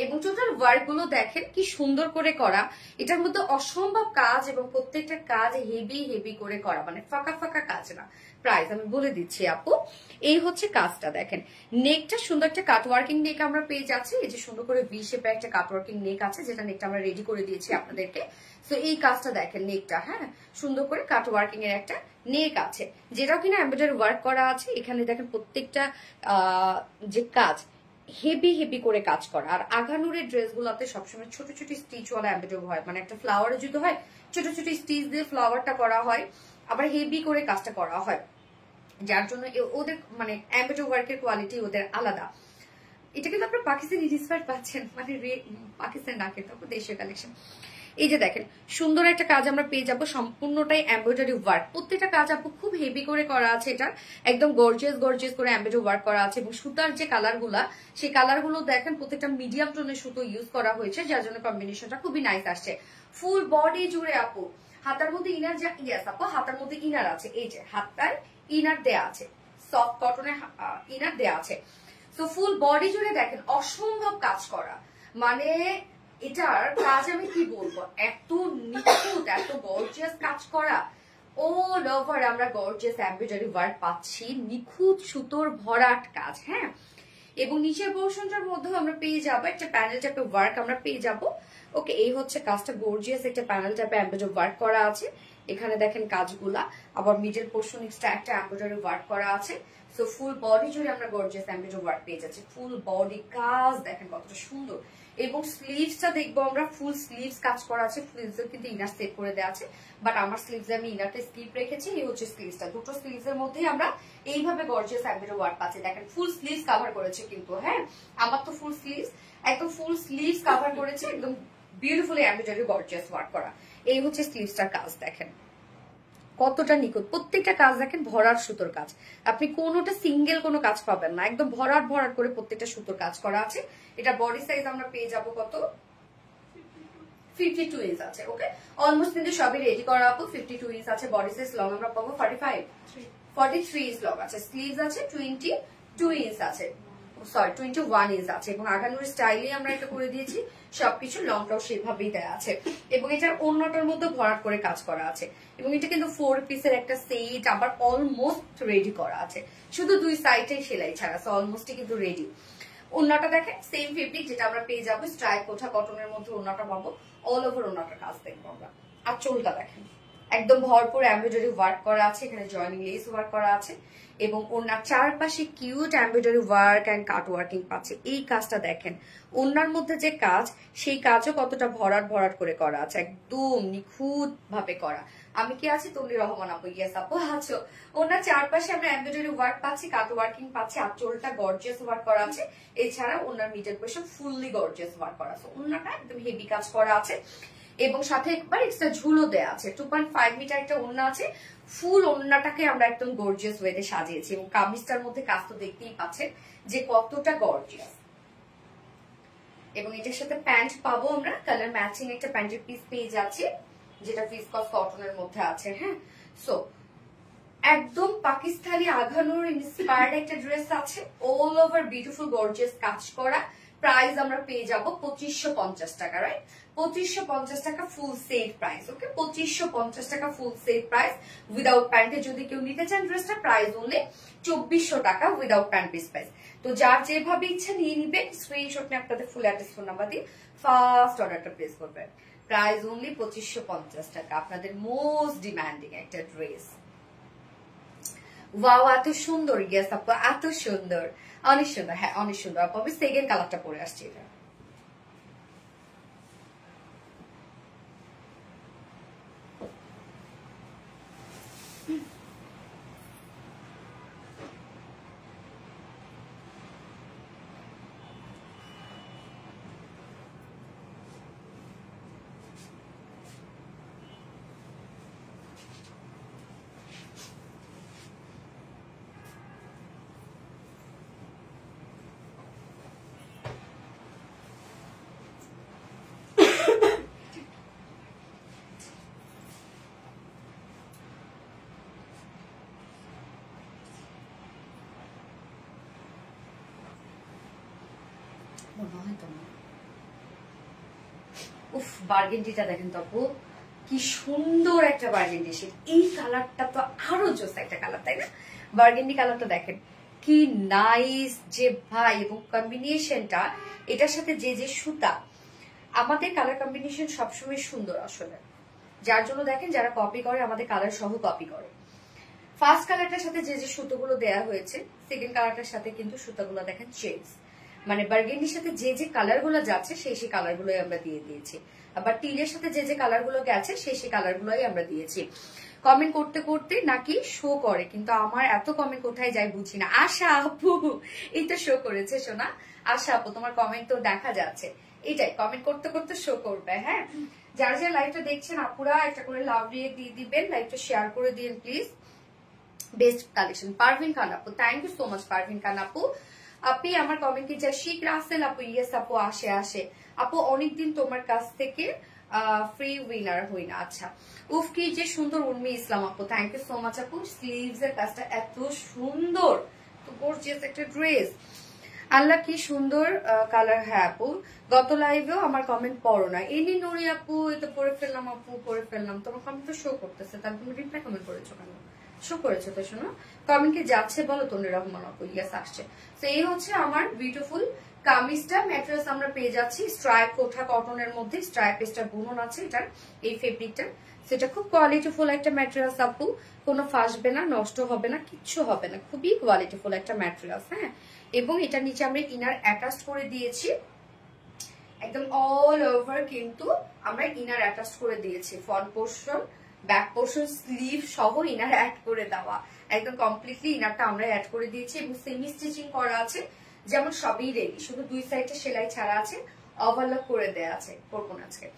S1: এবং টোটাল ওয়ার্ক গুলো দেখেন কি সুন্দর করে করা। এটার মধ্যে অসম্ভব কাজ এবং প্রত্যেকটা কাজ হেভি হেভি করে করা, মানে ফাঁকা ফাঁকা কাজ না। প্রাইস আমি বলে দিচ্ছি আপু, এই হচ্ছে কাজটা দেখেন। নেকটা সুন্দর একটা কাটওয়ার্কিং নেক আমরা পেয়ে যাচ্ছি। এই যে সুন্দর করে ভি শেপের একটা কাটওয়ার্কিং নেক আছে, যেটা নেকটা আমরা রেডি করে দিয়েছি আপনাদেরকে। তো এই কাজটা দেখেন, নেকটা হ্যাঁ সুন্দর করে কাটওয়ার্কিং এর একটা নেক আছে, যেটাও কিনা এমব্রয়ডারি ওয়ার্ক করা আছে। এখানে দেখেন প্রত্যেকটা যে কাজ হেভি হেভি করে কাজ করা। আর আঘানুরের ড্রেসগুলোতে সবসময় ছোট ছোট স্টিচ ওয়ালা এমব্রয়ডারি হয়, মানে একটা ফ্লাওয়ারের জুতো হয়, ছোট ছোট স্টিচ দিয়ে ফ্লাওয়ারটা করা হয়, আবার হেভি করে কাজটা করা হয়, যার জন্য ওদের মানে এমব্রয়ডারি ওয়ার্কের কোয়ালিটি ওদের আলাদা। এটা কিন্তু আপনারা পাকিস্তানি ইন্সপায়ার পাচ্ছেন, মানে পাকিস্তান না কিন্তু দেশীয় কালেকশন। এই যে দেখেন সুন্দর একটা কাজ আমরা পেয়ে যাবো, সম্পূর্ণটাই এমব্রয়ডারি ওয়ার্ক। প্রত্যেকটা কাজ আপু খুব হেভি করে করা আছে, এটা একদম গর্জিয়াস গর্জিয়াস করে এমব্রয়ডারি ওয়ার্ক করা আছে। এবং সুতার যে কালার গুলা, সেই কালার গুলো দেখেন প্রত্যেকটা মিডিয়াম টোনের সুতো ইউজ করা হয়েছে, যার জন্য কম্বিনেশনটা খুবই নাইস আসছে। ফুল বডি জুড়ে আপু হাতার মধ্যে ইনার, ইয়েস আপু হাতার মধ্যে ইনার আছে, এই যে হাতটায় ইনার দেয়া আছে, সফট কটনের ইনার দেয়া আছে। তো ফুল বডি জুড়ে দেখেন অসম্ভব কাজ করা, মানে এটার কাজ আমি কি বলবো, এত নিখুঁত এত গর্জিয়াস কাজ করা। অল ওভার আমরা গর্জিয়াস এমব্রয়ডারি ওয়ার্ক পাচ্ছি, নিখুঁত সুতোর ভরাট কাজ। হ্যাঁ, এবং নিচের পোর্শনটার মধ্যেও আমরা পেয়ে যাবো একটা প্যানেল টাইপের ওয়ার্ক আমরা পেয়ে যাবো। ওকে, এই হচ্ছে কাজটা, গর্জিয়াস একটা প্যানেল টাইপের এমব্রয়ডারি ওয়ার্ক করা আছে। এখানে দেখেন কাজগুলা, আবার মিডল পোর্শন এক্সট্রা একটা এমব্রয়ডারি ওয়ার্ক করা আছে। সো ফুল বডি জুড়ে আমরা গর্জিয়াস এমব্রয়ডারি ওয়ার্ক পেয়ে যাচ্ছি। ফুল বডি কাজ দেখেন কতটা সুন্দর। এবং স্লিভসটা দেখবো আমরা, ফুল স্লিভস কাজ করা আছে, স্লিভস এর কিন্তু ইনার সেট করে দেওয়া আছে। বাট আমার স্লিভস আমি ইনারটা স্লিপ রেখেছি। এই হচ্ছে স্লিভসটা, দুটো স্লিভস এর মধ্যে আমরা এইভাবে গর্জিয়াস এমব্রয়ডারি ওয়ার্ক পাচ্ছি। দেখেন ফুল স্লিভস কভার করেছে কিন্তু, হ্যাঁ আমার তো ফুল স্লিভস, একদম ফুল স্লিভস কভার করেছে, একদম বিউটিফুলি এমব্রয়ডারি গর্জিয়াস ওয়ার্ক করা। এই হচ্ছে স্লিভসটার কাজ দেখেন কতটা নিখুঁত, প্রত্যেকটা কাজ দেখেন ভরার সুতোর কাজ, আপনি কোনোটা সিঙ্গেল কোনো কাজ পাবেন না, একদম ভরাট ভরাট করে প্রত্যেকটা সুতোর কাজ করা আছে। এটা বডি সাইজ আমরা পেয়ে যাবো কত, 52 ইঞ্চ আছে। ওকে, অলমোস্ট কিন্তু সবই রেডি করা আপু। 52 ইঞ্চ আছে বডি সাইজ। লং আমরা পাবো 43 ইঞ্চ লং আছে। স্লিভস আছে 22 ইঞ্চ আছে, সরি 21 ইঞ্চ আছে। এবং আগানুর স্টাইলে আমরা এটা করে দিয়েছি, সবকিছু লংটাও সেভাবেই দেওয়া আছে। এবং এটার অন্যটার মধ্যে ভরাট করে কাজ করা আছে। এবং এটা কিন্তু 4 পিসের একটা সেট, আবার অলমোস্ট রেডি করা আছে, শুধু দুই সাইডে সেলাই ছাড়া, সো অলমোস্টই কিন্তু রেডি। ওন্নাটা দেখেন সেম ফেব্রিক, যেটা আমরা পেয়ে যাবো স্ট্রাইপ কোঠা কটনের মধ্যে ওন্নাটা পাবো। অল ওভার ওন্নাটার কাজ দেখবো আমরা। আর চোলটা দেখেন একদম ভরপুর এমব্রয়ডারি ওয়ার্ক করা আছে, এখানে জয়েনিং লেস ওয়ার্ক করা আছে এবং ওনার চারপাশে cute embroidery work and cut working পাচ্ছে। এই কাজটা দেখেন, ওনার মধ্যে যে কাজ, সেই কাজও কতটা ভরাট ভরাট করে করা আছে, একদম নিখুঁত ভাবে করা। আমি কি আছি, তুমি রহমান আপু, ইয়েস আপু আছো। ওনার চারপাশে আমরা এমব্রয়ডারি ওয়ার্ক পাচ্ছি, কাট ওয়ার্কিং পাচ্ছি, আর চোলটা গর্জিয়াস ওয়ার্ক করা আছে। এছাড়া ওনার middle portion fully gorgeous work করা আছে, ওনাটা একদম হেভি কাজ করা আছে। এবং সাথে একবার এক্সট্রা ঝুলো দেয়া আছে। 2.5 মিটার একটা ওড়না আছে, ফুল ওড়নাটাকে আমরা একদম গর্জিয়াস ওয়েতে সাজিয়েছি। এবং কামিজটার মধ্যে কাজ তো দেখতেই পাচ্ছেন যে কতটা গর্জিয়াস। এবং এটার সাথে প্যান্ট পাবো আমরা, কালার ম্যাচিং একটা প্যান্টের পিস পেয়ে যাচ্ছি, যেটা ভিসকস কটনের মধ্যে আছে। হ্যাঁ, সো একদম পাকিস্তানি আঘানুর ইন্সপায়ার্ড একটা ড্রেস আছে, অল ওভার বিউটিফুল গর্জিয়াস কাজ করা। প্রাইস আমরা পেয়ে যাবো 2550 টাকা, রাইট? 2550 টাকা ফুল সেট প্রাইস। ওকে, 2550 টাকা ফুল সেট প্রাইস উইদাউট প্যান্টে। যদি কেউ নিতে চান ড্রেসটা, প্রাইস অনলি 2400 টাকা উইদাউট প্যান্ট পিস প্রাইস। তো যার যেভাবে ইচ্ছা নিয়ে নিবেন, স্ক্রিনশট নিয়ে আপনাদের ফুল অ্যাড্রেস ফোন নাম্বার দিয়ে ফার্স্ট অর্ডারটা প্লেস করবেন। প্রাইস অনলি 2550 টাকা, আপনাদের মোস্ট ডিমান্ডিং একটা ড্রেস। ওয়াও, এত সুন্দর, ইয়েস আপু এত সুন্দর, অনেক সুন্দর। হ্যাঁ অনেক সুন্দর আপু, আমি সেকেন্ড কালারটা পরে আসছি। এটা মনে হয় তোমার উফ বার্গেন্ডিটা দেখেন তো আপু, কি সুন্দর একটা বার্গেন্ডি শেড। এই কালারটা তো আরো জোস একটা কালার, তাই না? বার্গেন্ডি কালারটা দেখেন কি নাইস যে ভাই, এবং কম্বিনেশনটা এটার সাথে যে যে সুতা, আমাদের কালার কম্বিনেশন সবসময় সুন্দর আসলে, যার জন্য দেখেন যারা কপি করে আমাদের কালার সহ কপি করে। ফার্স্ট কালারটার সাথে যে যে সুতোগুলো দেয়া হয়েছে, সেকেন্ড কালারটার সাথে কিন্তু সুতাগুলো দেখেন চেঞ্জ, মানে বার্গেন্ডির সাথে যে যে কালার গুলো যাচ্ছে সেই সেই কালার গুলোই আমরা দিয়ে দিয়েছি, আবার টিলের সাথে যে যে কালার গুলো গেছে সেই সেই কালার গুলোই আমরা দিয়েছি। কমেন্ট করতে করতে নাকি শো করে, কিন্তু আমার এত কমেন্ট কোথায় যায় বুঝি না। আশা আপু এই তো শো করেছে সোনা, আশা আপু তোমার কমেন্ট তো দেখা যাচ্ছে, এটাই কমেন্ট করতে করতে শো করবে। হ্যাঁ, যারা যারা লাইভটা দেখছেন আপুরা একটা করে লাভ দিয়ে দিবেন, লাইভটা শেয়ার করে দিন please. Best collection Parvin Khan আপু, thank you so much Parvin Khan আপু। আপনি আমার কমেন্ট কি চাই? শিখ রাসেল আপু, ইয়েস আপু, আসে আসে আপু, অনেকদিন তোমার কাছ থেকে ফ্রি উইনার হই না। আচ্ছা, উফ কি যে সুন্দর উর্মি ইসলাম আপু, থ্যাংক ইউ সো মাচ আপু। স্লিভস এর কাজটা এত সুন্দর, তো গর্জিয়াস একটা ড্রেস, আল্লাহ কি সুন্দর কালার। হ্যাঁ আপু, গত লাইভেও আমার কমেন্ট পড়ো না, এনি নুরি আপু এটা পড়ে ফেললাম আপু, পড়ে ফেললাম, তোমার কমেন্ট তো শো করতেছে, তাহলে তুমি রিপ্লাই কমেন্ট করেছো কেন? শো করেছো তো শোনো, কমেন্ট কি যাচ্ছে বলো? তন্নি রহমান আপু, ইয়েস আসছে। তো এই হচ্ছে আমার বিউটিফুল কামিজটা, ম্যাটেরিয়ালস আমরা পেয়ে যাচ্ছি স্ট্রাইপ কোঠা কটনের মধ্যে, স্ট্রাইপ পেস্টার বুনন আছে এটার, এই ফেব্রিকটা, সেটা খুব কোয়ালিটিফুল একটা ম্যাটেরিয়ালস আপু, কোনো ফাসবে না, নষ্ট হবে না, কিচ্ছু হবে না, খুবই কোয়ালিটিফুল একটা ম্যাটেরিয়ালস। হ্যাঁ, এবং এটা নিচে আমরা ইনার অ্যাটাচ করে দিয়েছি, একদম অল ওভার কিন্তু আমরা ইনার অ্যাটাচ করে দিয়েছি, front portion back portion sleeve সহ ইনার অ্যাড করে দেওয়া, একদম কমপ্লিটলি ইনারটা আমরা অ্যাড করে দিয়েছি, এবং সেমি স্টিচিং করা আছে, যেমন সবই রেডি, শুধু দুই সাইডে সেলাই ছাড়া আছে, ওভারলক করে দেয়া আছে, করবো না আজকে।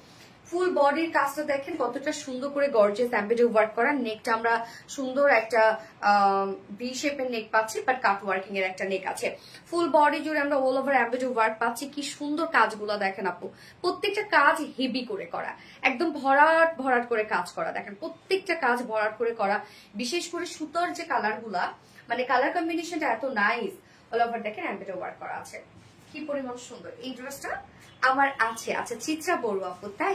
S1: ফুল বডির কাজটা দেখেন কতটা সুন্দর করে গর্জিয়াস এমব্রয়ডারি ওয়ার্ক করা, নেকটা আমরা সুন্দর একটা ভি শেপের নেক পাচ্ছি, বাট কাট ওয়ার্কিং এর একটা নেক আছে, ফুল বডি জুড়ে আমরা অল ওভার এমব্রয়ডারি ওয়ার্ক পাচ্ছি। কি সুন্দর কাজগুলো দেখেন আপু, প্রত্যেকটা কাজ হেভি করে করা, একদম ভরাট ভরাট করে কাজ করা, দেখেন প্রত্যেকটা কাজ ভরাট করে করা, বিশেষ করে সুতোর যে কালার গুলা, মানে কালার কম্বিনেশনটা এত নাইস, অল ওভার দেখেন এমব্রয়ডারি ওয়ার্ক করা আছে, কি পরিমাণ সুন্দর। এই ড্রেসটা আমার আছে, আচ্ছা চিত্রা বড়ুয়া আপু, তাই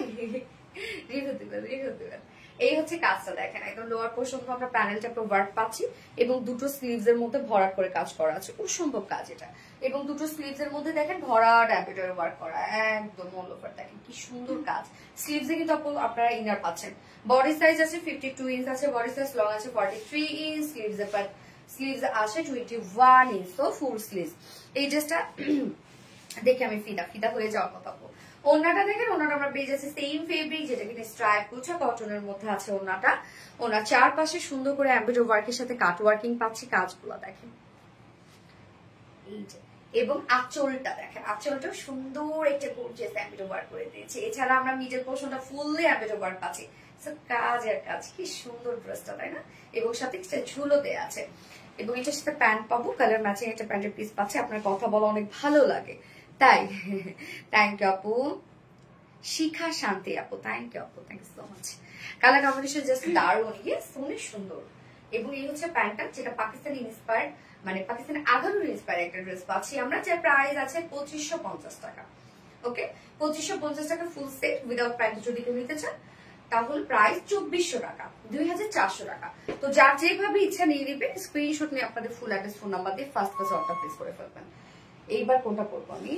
S1: রিভিউ দিবেন, রিভিউ দিবেন। এই হচ্ছে কাজটা দেখেন, একদম লোয়ার পোর্শন আমরা প্যানেলটা ওয়ার্ক পাচ্ছি, এবং দুটো স্লিভস এর মধ্যে ভরাট করে কাজ করা আছে, অসম্ভব কাজ এটা, এবং দুটো স্লিভস এর মধ্যে দেখেন ভরাট এমব্রয়ডারি ওয়ার্ক করা, একদম অল ওভার দেখেন কি সুন্দর কাজ। স্লিভস এ কিন্তু আপনারা ইনার পাচ্ছেন, বডি সাইজ আছে 52 ইঞ্চ আছে, বডি সাইজ লং আছে 43 ইঞ্চ, স্লিভস এ স্লিভস আছে 21 ইঞ্চ, তো ফুল স্লিভস। এই ড্রেসটা দেখে আমি ফিদা হয়ে যাওয়ার কথা। ওনাটা দেখেন, ওনাটা আমরা পেয়ে যাচ্ছি সেম ফেব্রিক, যেটা কিনা স্ট্রাইপ কুচা কটনের মধ্যে আছে ওনাটা, ওনার চারপাশে সুন্দর করে এমব্রয়ডারি ওয়ার্কের সাথে কাট ওয়ার্কিং পাচ্ছি, কাজগুলো দেখেন এই যে, এবং আঁচলটা দেখেন, আঁচলটাও সুন্দর একটা গর্জিয়াস এমব্রয়ডারি ওয়ার্ক করে দিয়েছে, এছাড়া আমরা মিডল পোর্শনটা ফুললি এমব্রয়ডারি ওয়ার্ক পাচ্ছি, কাজ আর কাজ, কি সুন্দর ড্রেসটা তাই না, এবং সাথে একটা ঝুলো দেয়া আছে, এবং এটার সাথে প্যান্ট পাবো, কালার ম্যাচিং একটা প্যান্টের পিস পাচ্ছি। আপনার কথা বলা অনেক ভালো লাগে, তাই থ্যাংক ইউ আপু। শিখা শান্তি আপু, থ্যাংক ইউ আপু, thank you so much. Colour combination just দারুণ, ইয়েস অনেক সুন্দর। এবং এই হচ্ছে প্যান্টটা, যেটা পাকিস্তানি ইন্সপায়ার্ড, মানে পাকিস্তানি আগানোর ইন্সপায়ার্ড একটা ড্রেস পাচ্ছি আমরা, যার প্রাইস আছে 2550 টাকা। ওকে, 2550 টাকা ফুল সেট উইদাউট প্যান্ট যদি কেউ নিতে চান, তাহলে প্রাইস 2400 টাকা, 2400 টাকা। তো যার যেভাবে ইচ্ছা নিয়ে নেবেন, স্ক্রিনশট নিয়ে আপনাদের ফুল অ্যাড্রেস ফোন নাম্বার দিয়ে ফার্স্ট অর্ডার প্লেস করে ফেলবেন। এইবার কোনটা করবো আমি?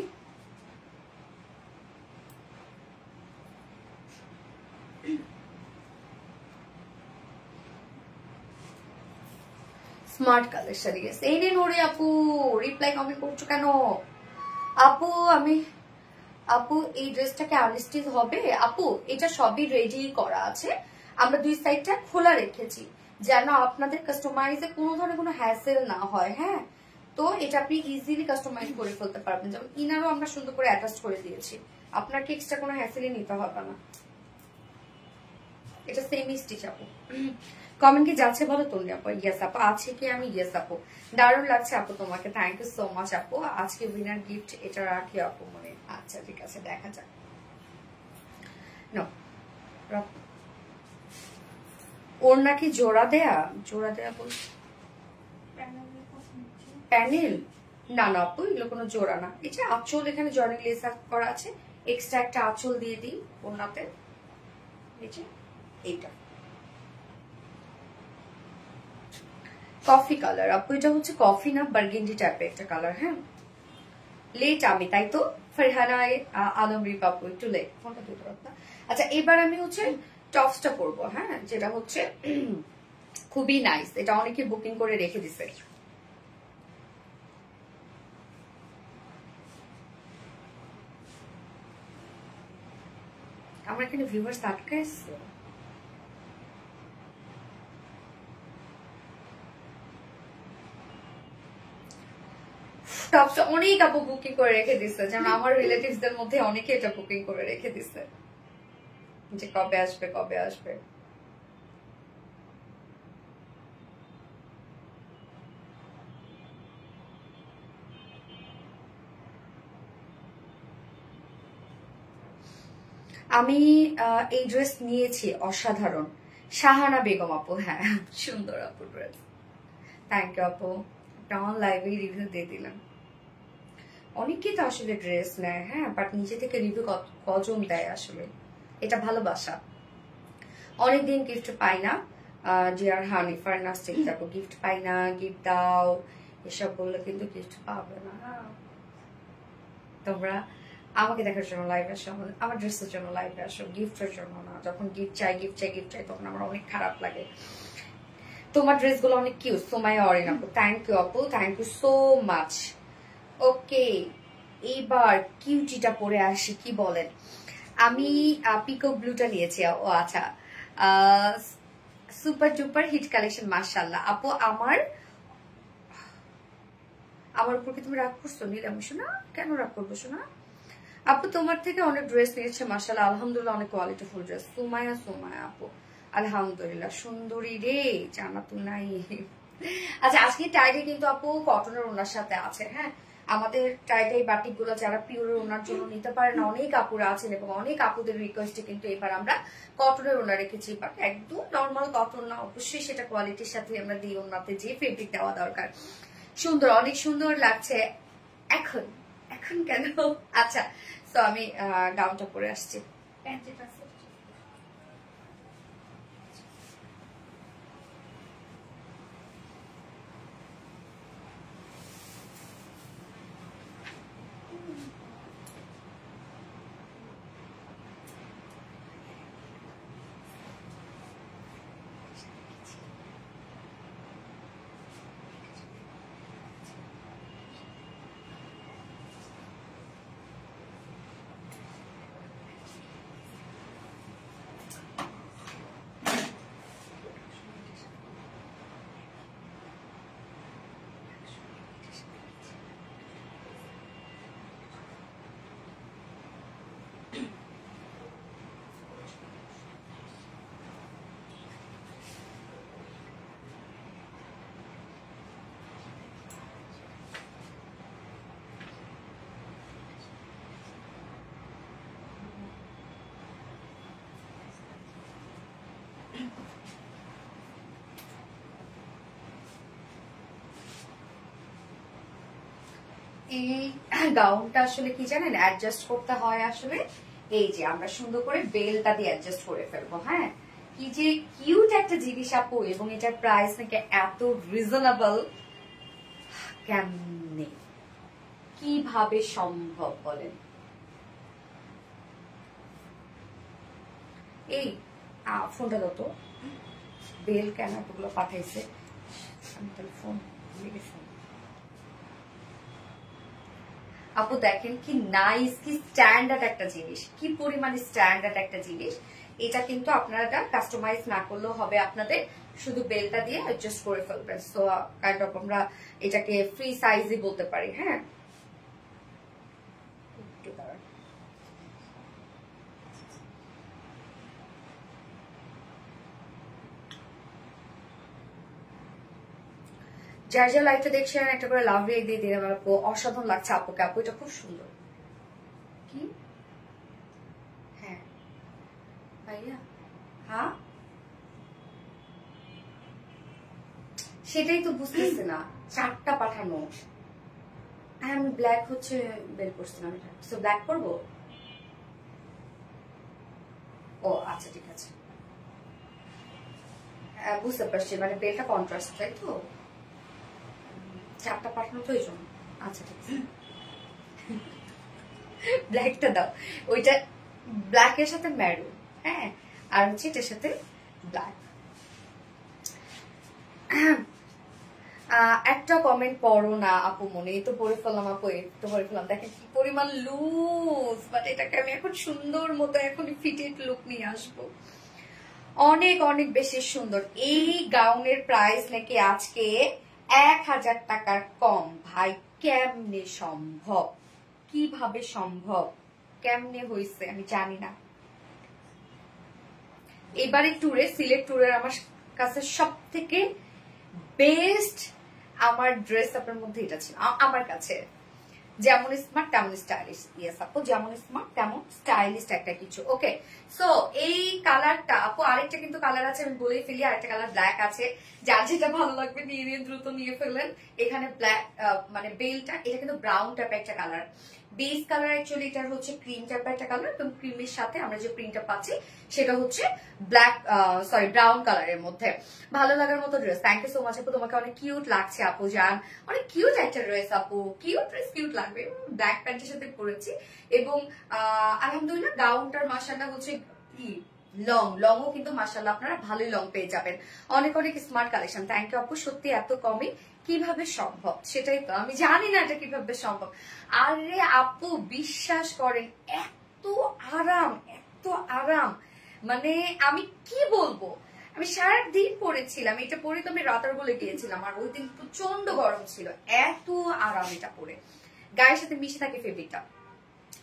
S1: Smart collection, yes. এই নিন ওরে আপু, রিপ্লাই কমেন্ট করছো কেন আপু? আপু এই ড্রেসটাকে আনস্টিচ হবে আপু? এটা সবই রেডি করা আছে, আমরা দুই সাইডটা খোলা রেখেছি যেন আপনাদের কাস্টমাইজে কোনো ধরনের কোনো হ্যাসেল না হয়। হ্যাঁ, তো এটা আপনি ইজিলি কাস্টমাইজ করে ফেলতে পারবেন, যেমন ইনারও আমরা সুন্দর করে অ্যাটাচ করে দিয়েছি, আপনাকে এক্সট্রা কোনো হ্যাসেলই নিতে হবে না। এটা সেমি স্টিচ আপু। কমেন্ট কি যাচ্ছে বলো তন্নি আপু? ইয়েস আপু আছে কি? আমি ইয়েস আপু, দারুণ লাগছে আপু তোমাকে, থ্যাংক ইউ সো মাচ আপু। আজকে উইনার গিফট এটা রাখি আপু মনে, আচ্ছা ঠিক আছে দেখা যাক। ওর নাকি জোড়া দেয়া বল, প্যানেল না না আপু, এগুলো কোনো জোড়া না। এই যে আঁচল এখানে জয়েনিং লেস করা আছে, এক্সট্রা একটা আঁচল দিয়ে দিই ওড়নাতে। এই যে এইটা কফি কালার আপু, এটা হচ্ছে কফি না বার্গেন্ডি টাইপের একটা কালার। হ্যাঁ লেট আমি, তাই তো ফারহানা আলম রিপা আপু একটু লেট, ফোনটা দুটো রাখা। আচ্ছা এবার আমি হচ্ছে টপসটা করবো, হ্যাঁ যেটা হচ্ছে খুবই নাইস, এটা অনেকে বুকিং করে রেখে দিছে। আমার এখানে ভিউয়ার্স আটকে আসছে। টপসটা অনেক আপু বুকিং করে রেখে দিচ্ছে, যেন আমার রিলেটিভসদের মধ্যে অনেকে এটা বুকিং করে রেখে দিচ্ছে যে কবে আসবে কবে আসবে। আমি এই ড্রেস নিয়েছি, অসাধারণ। শাহানা বেগম আপু, হ্যাঁ সুন্দর আপু ড্রেস, থ্যাংক ইউ আপু। আমার লাইভে রিভিউ দিয়ে দিলাম। অনেকেই তো আসলে ড্রেস নেয়, হ্যাঁ বাট নিজে থেকে রিভিউ কজন দেয় আসলে, এটা ভালোবাসা। অনেকদিন গিফট পাই না, ডিয়ার হানি ফারনাস দেখো গিফট পাই না, গিফট দাও এসব বললে কিন্তু গিফট পাবে না। তোমরা আমাকে দেখার জন্য লাইভ আসো, আমার ড্রেসের জন্য লাইভে আসো, গিফটের জন্য না। যখন গিফট চাই তখন আমার অনেক খারাপ লাগে। তোমার ড্রেসগুলো অনেক কিউট। সোমায়া অরিন আপু, থ্যাংক ইউ আপু, থ্যাংক ইউ সো মাচ। ওকে এইবার কিউটিটা পরে আসি, কি বলেন? আমি পিকো ব্লুটা নিয়েছি। ও আচ্ছা, সুপার ডুপার হিট কালেকশন মাশাআল্লাহ আপু। আমার উপর কি তুমি রাগ করছো নিলাম শোনা? কেন রাগ করবো শোনা? আপু তোমার থেকে অনেক ড্রেস নিয়েছে মাশাআল্লাহ, আলহামদুলিল্লাহ অনেক কোয়ালিটিফুল ড্রেস। সুমায়া আপু আলহামদুলিল্লাহ, সুন্দরী রে, জানা তো নাই। আচ্ছা আজকে টাইডে কিন্তু আপু কটনের ওনার সাথে আছে। হ্যাঁ আমাদের টাইডে বাটিক গুলো যারা পিওরের ওনার জন্য নিতে পারে না, অনেক আপুরা আছেন এবং অনেক আপুদের রিকোয়েস্টে কিন্তু এবার আমরা কটনের ওনা রেখেছি। বাট একদম নর্মাল কটন না, অবশ্যই সেটা কোয়ালিটির সাথে আমরা দিই, ওনাতে যে ফেব্রিক দেওয়া দরকার। সুন্দর, অনেক সুন্দর লাগছে। এখন এখন কেন? আচ্ছা তো আমি গাউনটা পরে আসছি। এই গাউনটা আসলে কি জানেন অ্যাডজাস্ট করতে হয় আসলে, এই যে আমরা সুন্দর করে বেলটা দিয়ে অ্যাডজাস্ট করে ফেলবো। হ্যাঁ কি যে কিউট একটা জিনিস আপু, এবং এটার প্রাইস নাকি এত রিজনেবল, কেমনে কিভাবে সম্ভব বলেন? এই ফোনটা দাও তো, বেল কেন এতগুলো পাঠাইছে, আমি তাহলে ফোন আপু দেখেন কি নাইস, কি স্ট্যান্ডার্ড একটা জিনিস, কি পরিমাণে স্ট্যান্ডার্ড একটা জিনিস। এটা কিন্তু আপনারা কাস্টমাইজ না করলেও হবে, আপনাদের শুধু বেলটা দিয়ে অ্যাডজাস্ট করে ফেলবেন। সো কাইন্ড অফ আমরা এটাকে ফ্রি সাইজই বলতে পারি। হ্যাঁ যার যা লাইফটা দেখছেন একটা করে লাভ রেট দিয়ে দিলাম আপু, অসাধারণ লাগছে আপুকে। আপু এটা খুব সুন্দর। কি হ্যাঁ ভাইয়া, হ্যাঁ সেটাই তো বুঝতেছে না, 4টা পাঠানো। হ্যাঁ আমি ব্ল্যাক হচ্ছে বের করছিলাম এটা, সো ব্ল্যাক করবো। ও আচ্ছা ঠিক আছে, বুঝতে পারছি, মানে বেলটা কন্ট্রাস্ট, তাই তো? চারটা পাঠানো তো এই জন্য। আচ্ছা ঠিক আছে, ব্ল্যাকটা দাও। ওইটা ব্ল্যাকের সাথে ম্যারুন, হ্যাঁ, আর হচ্ছে এটার সাথে ব্ল্যাক। একটা কমেন্ট পড়ো না আপু মনে, এই তো পড়ে ফেললাম আপু, এই তো পড়ে ফেললাম। দেখেন কি পরিমাণ লুজ, বাট এটাকে আমি এখন সুন্দর মতো এখন ফিটেড লুক নিয়ে আসবো, অনেক অনেক বেশি সুন্দর। এই গাউনের প্রাইস নাকি আজকে 1000 টাকার কম। ভাই কেমনে সম্ভব, কিভাবে সম্ভব, কেমনে হয়েছে আমি জানি না। এবারে ট্যুরে, সিলেট ট্যুরের আমার কাছে সব থেকে বেস্ট আমার ড্রেস আপনার মধ্যে এটা ছিল আমার কাছে। যেমন স্মার্ট তেমন স্টাইলিশ, ইয়েস আপু, যেমন স্মার্ট তেমন স্টাইলিশ একটা কিছু। ওকে, সো এই কালারটা আপু, আরেকটা কিন্তু কালার আছে আমি বলেই ফেলি, আরেকটা কালার ব্ল্যাক আছে, যার যেটা ভালো লাগবে নিয়ে নিয়ে দ্রুত নিয়ে ফেললেন। এখানে ব্ল্যাক মানে বেলটা, এটা কিন্তু ব্রাউন টাইপের একটা কালার, বেস কালার অ্যাকচুয়ালি এটার হচ্ছে ক্রিম টাইপের একটা কালার, এবং ক্রিমের সাথে আমরা যে প্রিন্টটা পাচ্ছি সেটা হচ্ছে ব্ল্যাক সরি ব্রাউন কালারের মধ্যে। ভালো লাগার মতো dress. Thank you so much আপু, তোমাকে অনেক কিউট লাগছে আপু জান, অনেক কিউট একটা ড্রেস আপু, কিউট ড্রেস, কিউট লাগবে। ব্ল্যাক প্যান্টের সাথে পরেছি, এবং আলহামদুলিল্লাহ গাউনটার মাশাআল্লাহ হচ্ছে লংও কিন্তু মাশাআল্লাহ আপনারা ভালোই লং পেয়ে যাবেন। অনেক অনেক স্মার্ট কালেকশন। থ্যাংক ইউ আপু, সত্যি এত কমে কিভাবে সম্ভব, সেটাই তো আমি জানি না এটা কিভাবে সম্ভব। আরে আপু বিশ্বাস করেন, এত আরাম, এত আরাম, মানে আমি কি বলবো, আমি সারাদিন পরেছিলাম এটা পরে, তো আমি রাতার বলে গিয়েছিলাম, আর ওই দিন প্রচন্ড গরম ছিল, এত আরাম এটা পরে, গায়ের সাথে মিশে থাকে ফেব্রিকটা।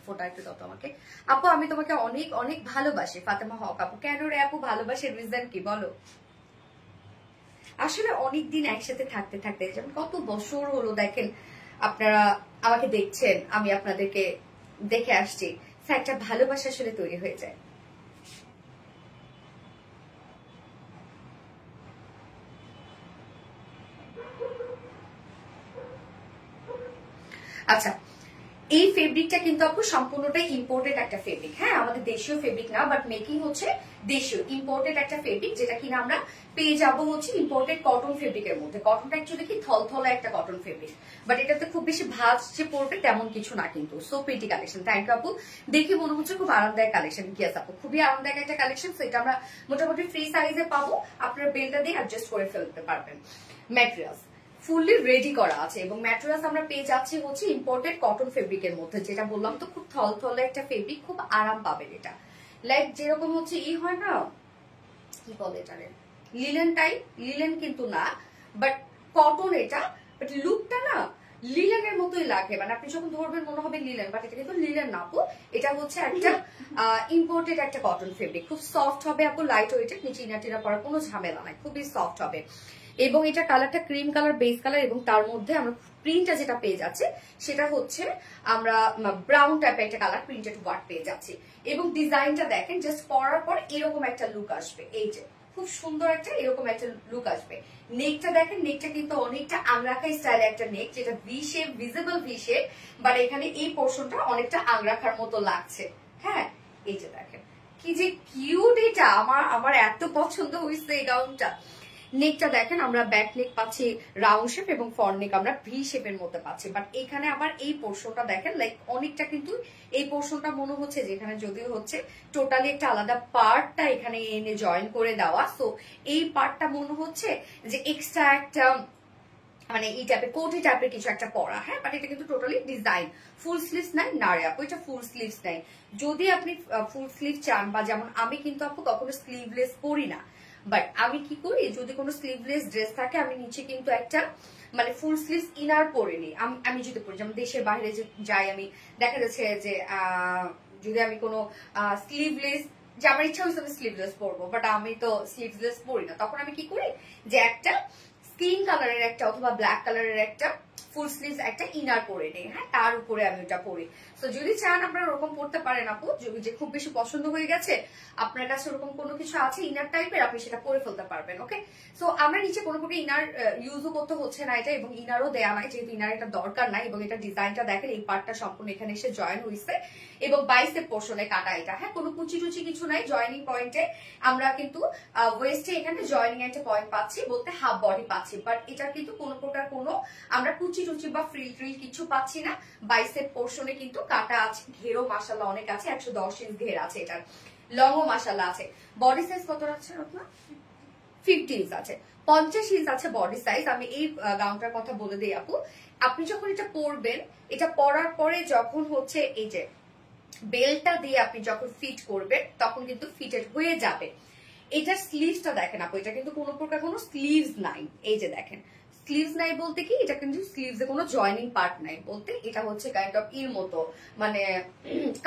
S1: ফোটা একটু দাও তো আমাকে আপু, আমি তোমাকে অনেক অনেক ভালোবাসি। ফাতেমা হক আপু, কেন রে আপু ভালোবাসে, রিজন কি বলো? আসলে অনেকদিন একসাথে থাকতে থাকতে, যেমন কত বছর হলো দেখেন আপনারা আমাকে দেখছেন, আমি আপনাদেরকে দেখে আসছি, একটা ভালোবাসা আসলে তৈরি হয়ে যায়। আচ্ছা, এই ফেব্রিকটা কিন্তু আপু সম্পূর্ণটাই ইম্পোর্টেড একটা ফেব্রিক, হ্যাঁ, আমাদের দেশীয় ফেব্রিক না, বাট মেকিং হচ্ছে দেশীয়, ইম্পোর্টেড একটা ফেব্রিক, যেটা কিনা আমরা পেয়ে যাবো হচ্ছে ইম্পোর্টেড কটন ফেব্রিকের মধ্যে। কটনটা অ্যাকচুয়ালি কি থলথলা একটা কটন ফেব্রিক, বাট এটাতে খুব বেশি ভাঁজ যে পড়বে তেমন কিছু না কিন্তু। So pretty collection. Thank you আপু, দেখে মনে হচ্ছে খুব আরামদায়ক কালেকশন। কি আছে আপু, খুবই আরামদায়ক একটা কালেকশন। সেটা আমরা মোটামুটি ফ্রি সাইজে পাবো, আপনার বেলটা দিয়ে অ্যাডজাস্ট করে ফেলতে পারবেন। ম্যাটেরিয়ালস ফুললি রেডি করা আছে, এবং ম্যাটেরিয়ালস আমরা পেয়ে যাচ্ছি হচ্ছে ইম্পোর্টেড কটন ফেব্রিকের মধ্যে, যেটা বললাম তো খুব থলথলে একটা ফেব্রিক, খুব আরাম পাবেন এটা। লাইক যেরকম হচ্ছে ই হয় না, কি বলে এটারে, লিলেন টাইপ, লিলেন কিন্তু না, বাট কটন এটা, বাট লুকটা না লিলেনের মতোই লাগে, মানে আপনি যখন ধরবেন মনে হবে লিলেন, বাট এটা কিন্তু লিলেন না আপু, এটা হচ্ছে একটা ইম্পোর্টেড একটা কটন ফেব্রিক, খুব সফট হবে আপু, লাইট ওয়েটেড, নিচে ইনাটিরা পরার কোনো ঝামেলা নাই, খুবই সফট হবে। এবং এটা কালারটা ক্রিম কালার, বেস কালার, এবং তার মধ্যে আমরা প্রিন্টটা যেটা পেয়ে যাচ্ছে সেটা হচ্ছে আমরা ব্রাউন টাইপের একটা কালার প্রিন্টেড ওয়ার্ক পেয়ে যাচ্ছি। এবং ডিজাইনটা দেখেন, জাস্ট পরার পর এরকম একটা লুক আসবে, এই যে খুব সুন্দর একটা এরকম একটা লুক আসবে। নেকটা দেখেন, নেকটা কিন্তু অনেকটা আংরাখা স্টাইলে একটা নেক, যেটা V shape, visible V shape, but এখানে এই পোর্শনটা অনেকটা আংরাখার মতো লাগছে। হ্যাঁ, এই যে দেখেন কি যে কিউট, এটা আমার এত পছন্দ হয়েছে এই গাউনটা। নেকটা দেখেন, আমরা ব্যাক নেক পাচ্ছি রাউন্ড শেপ, এবং ফ্রন্ট নেক আমরা ভি শেপের মধ্যে পাচ্ছি, বাট এখানে আবার এই পোর্শনটা দেখেন, লাইক অনেকটা কিন্তু এই পোর্শনটা মনে হচ্ছে যেখানে যদিও হচ্ছে টোটালি একটা আলাদা পার্টটা এখানে এনে জয়েন করে দেওয়া, সো এই পার্টটা মনে হচ্ছে যে এক্সট্রা একটা মানে এই টাইপের কোটি টাইপের কিছু একটা পরা, হ্যাঁ, বাট এটা কিন্তু টোটালি ডিজাইন। ফুল স্লিভস নাই না রে আপু, এটা ফুল স্লিভস নাই। যদি আপনি ফুল স্লিভ চান, বা যেমন আমি কিন্তু আপু কখনো স্লিভলেস পরি না, বাট আমি কি করি, যদি কোনো স্লিভলেস ড্রেস থাকে আমি নিচে কিন্তু একটা মানে ফুল স্লিভস ইনার পরে নিই। আমি যদি পরি, যেমন দেশের বাইরে যাই, আমি দেখা যাচ্ছে যে যদি আমি কোনো স্লিভলেস, যে আমার ইচ্ছা হয়েছে আমি স্লিভলেস পরবো, বাট আমি তো স্লিভলেস পরি না, তখন আমি কি করি যে একটা স্কিন কালারের একটা অথবা ব্ল্যাক কালারের একটা ফুল স্লিভস একটা ইনার পরে নেই, হ্যাঁ, তার উপরে আমি ওটা পরি। তো যদি চান আপনারা ওরকম পড়তে পারেন আপু, যে খুব বেশি পছন্দ হয়ে গেছে আপনার কাছে ওরকম কোনো কিছু আছে ইনার টাইপের, আপনি সেটা পরে ফেলতে পারবেন। ওকে, সো আমার নিচে কোনো প্রকার ইনার ইউজও করতে হচ্ছে না এটা, এবং ইনারও দেয়া নাই, যেহেতু ইনার এটা দরকার নাই। এবং এটা ডিজাইনটা দেখেন, এই পার্টটা সম্পূর্ণ এখানে এসে জয়েন হয়েছে এবং বাইসেপ পোর্শনে কাটা এটা, হ্যাঁ, কোনো কুচি টুচি কিছু নাই। জয়েনিং পয়েন্টে আমরা কিন্তু ওয়েস্টে এখানে জয়েনিং একটা পয়েন্ট পাচ্ছি, বলতে হাফ বডি পাচ্ছি, বাট এটা কিন্তু কোনো প্রকার কোনো আমরা কুচি টুচি বা ফ্রিল ট্রিল কিছু পাচ্ছি না। বাইসেপ পোর্শনে কিন্তু কাটা আছে, ঘেরও মাশাআল্লাহ অনেক আছে, 110 ইঞ্চ ঘের আছে, এটার লংও মাশাআল্লাহ আছে। বডি সাইজ কত আছে আপনার? 50 ইঞ্চ আছে, 50 ইঞ্চ আছে বডি সাইজ। আমি এই গাউনটার কথা বলে দিই আপু, আপনি যখন এটা পরবেন, এটা পরার পরে যখন হচ্ছে এই যে বেল্টটা দিয়ে আপনি যখন ফিট করবেন তখন কিন্তু ফিটেড হয়ে যাবে। এটার স্লিভসটা দেখেন আপু, এটা কিন্তু কোনো প্রকার কোনো স্লিভস নাই, এই যে দেখেন স্লিভস নাই বলতে কি, এটা কিন্তু স্লিভসে কোনো জয়েনিং পার্ট নাই, বলতে এটা হচ্ছে কাইন্ড অফ ইর মতো, মানে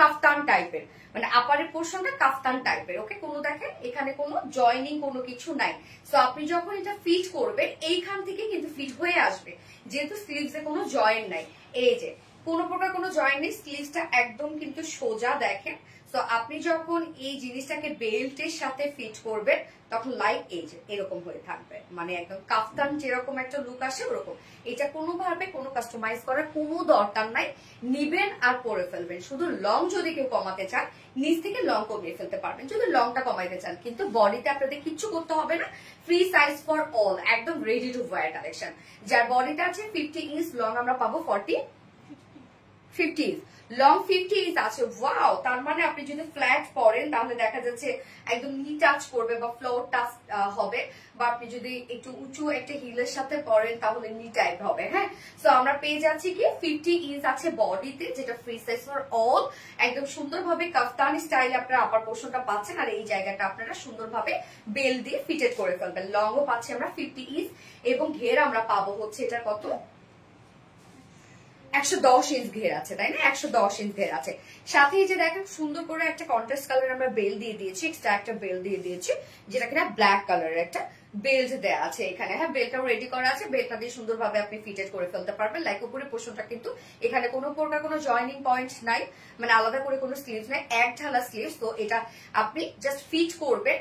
S1: কাফতান টাইপের, মানে আপারের পোর্শনটা কাফতান টাইপের। ওকে, কোনো দেখেন এখানে কোনো জয়েনিং কোনো কিছু নাই। সো আপনি যখন এটা ফিট করবেন এইখান থেকে কিন্তু ফিট হয়ে আসবে, যেহেতু স্লিভসে কোনো জয়েন নাই। এই যে কোনো প্রকার কোনো জয়েন নেই, স্লিভসটা একদম কিন্তু সোজা দেখেন। তো আপনি যখন এই জিনিসটাকে বেল্টের সাথে ফিট করবেন তখন লাইক এই যে এরকম হয়ে থাকবে, মানে একদম কাফতান যেরকম একটা লুক আসে ওরকম। এটা কোনোভাবে কোনো কাস্টমাইজ করার কোনো দরকার নাই, নিবেন আর পরে ফেলবেন। শুধু লং যদি কেউ কমাতে চান নিচ থেকে লং কমিয়ে ফেলতে পারবেন, যদি লংটা কমাইতে চান, কিন্তু বডিতে আপনাদের কিচ্ছু করতে হবে না। ফ্রি সাইজ ফর অল, একদম রেডি টু ওয়্যার কালেকশন। যার বডিটা আছে 50 ইঞ্চ, লং আমরা পাবো 50 লং 50 ইঞ্চ আছে। ওয়াও, তার মানে আপনি যদি ফ্ল্যাট পরেন তাহলে দেখা যাচ্ছে একদম নি টাচ করবে বা ফ্লোর টাচ হবে, বা আপনি যদি একটু উঁচু একটা হিলের সাথে পরেন তাহলে নি টাইপ হবে। হ্যাঁ, সো আমরা পেয়ে যাচ্ছি কি 50 ইঞ্চ আছে বডিতে, যেটা ফ্রি সাইজ ফর অল, একদম সুন্দরভাবে কাফতানি স্টাইলে আপনারা আপার পোর্শনটা পাচ্ছেন, আর এই জায়গাটা আপনারা সুন্দরভাবে বেল দিয়ে ফিটেড করে ফেলবেন। লংও পাচ্ছি আমরা 50 ইঞ্চ, এবং ঘের আমরা পাবো হচ্ছে এটার কত 110 ইঞ্চ ঘের আছে, তাই না? 110 ইঞ্চ ঘের আছে। সাথে এই যে দেখেন সুন্দর করে একটা কন্ট্রাস্ট কালার আমরা বেল দিয়ে দিয়েছি, এক্সট্রা একটা বেল দিয়ে দিয়েছি, যেটা কিনা ব্ল্যাক কালারের একটা বেল্ট দেয়া আছে এখানে। হ্যাঁ, বেল্টটাও রেডি করা আছে, বেল্টটা দিয়ে সুন্দরভাবে আপনি ফিটেড করে ফেলতে পারবেন। লাইক উপরে পোর্শনটা কিন্তু এখানে কোনো প্রকার কোনো জয়েনিং পয়েন্ট নাই, মানে আলাদা করে কোনো স্লিভস নাই, এক ঢালা স্লিভস। তো এটা আপনি জাস্ট ফিট করবেন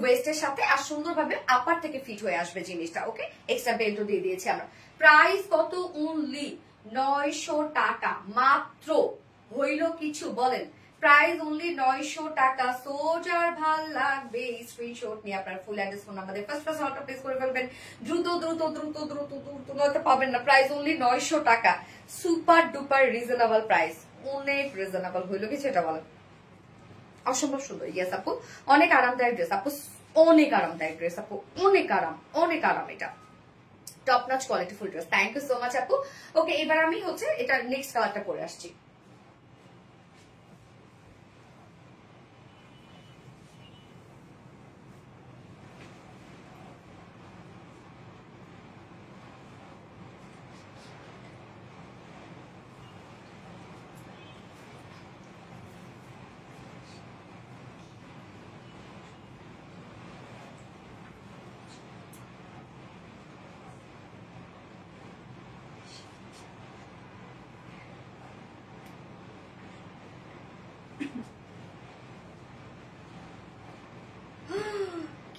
S1: ওয়েস্টের সাথে, আর সুন্দরভাবে আপার থেকে ফিট হয়ে আসবে জিনিসটা। ওকে, এক্সট্রা বেল্টও দিয়ে দিয়েছি আমরা। প্রাইস কত? অনলি 900 টাকা মাত্র। হইল কিছু বলেন? প্রাইস অনলি 900 টাকা। সোজার ভাল লাগবে স্ক্রিনশট নিয়ে আপনার ফুল অ্যাড্রেস ফোন আমাদের ফার্স্ট অর্ডার প্লেস করে ফেলবেন। দ্রুত দ্রুত দ্রুত দ্রুত দ্রুত নয়তো পাবেন না। প্রাইস অনলি 900 টাকা, সুপার ডুপার রিজনেবল প্রাইস, অনেক রিজনেবল। হইল কিছু এটা বলেন? অসম্ভব সুন্দর। ইয়েস আপু, অনেক আরামদায়ক ড্রেস আপু, অনেক আরামদায়ক ড্রেস আপু, অনেক আরাম, অনেক আরাম। এটা top notch quality full dress. Thank you so much আপু। ওকে, এবার আমি হচ্ছে এটা নেক্সট কালারটা পরে আসছি।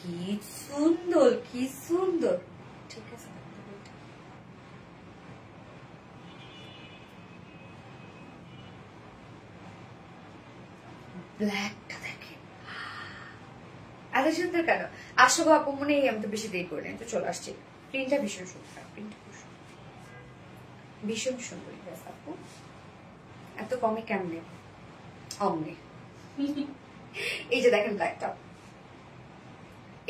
S1: কি সুন্দর, কি সুন্দর। ঠিক আছে, ব্ল্যাকটা দেখেন এত সুন্দর কেন? আসো আপু, মনে আমি তো বেশি দেরি করে তো চলে আসছি। প্রিন্টটা ভীষণ সুন্দর, প্রিন্টটা ভীষণ সুন্দর। আপু এত কমে কেমনে? অমনে এই যে দেখেন ব্ল্যাকটা,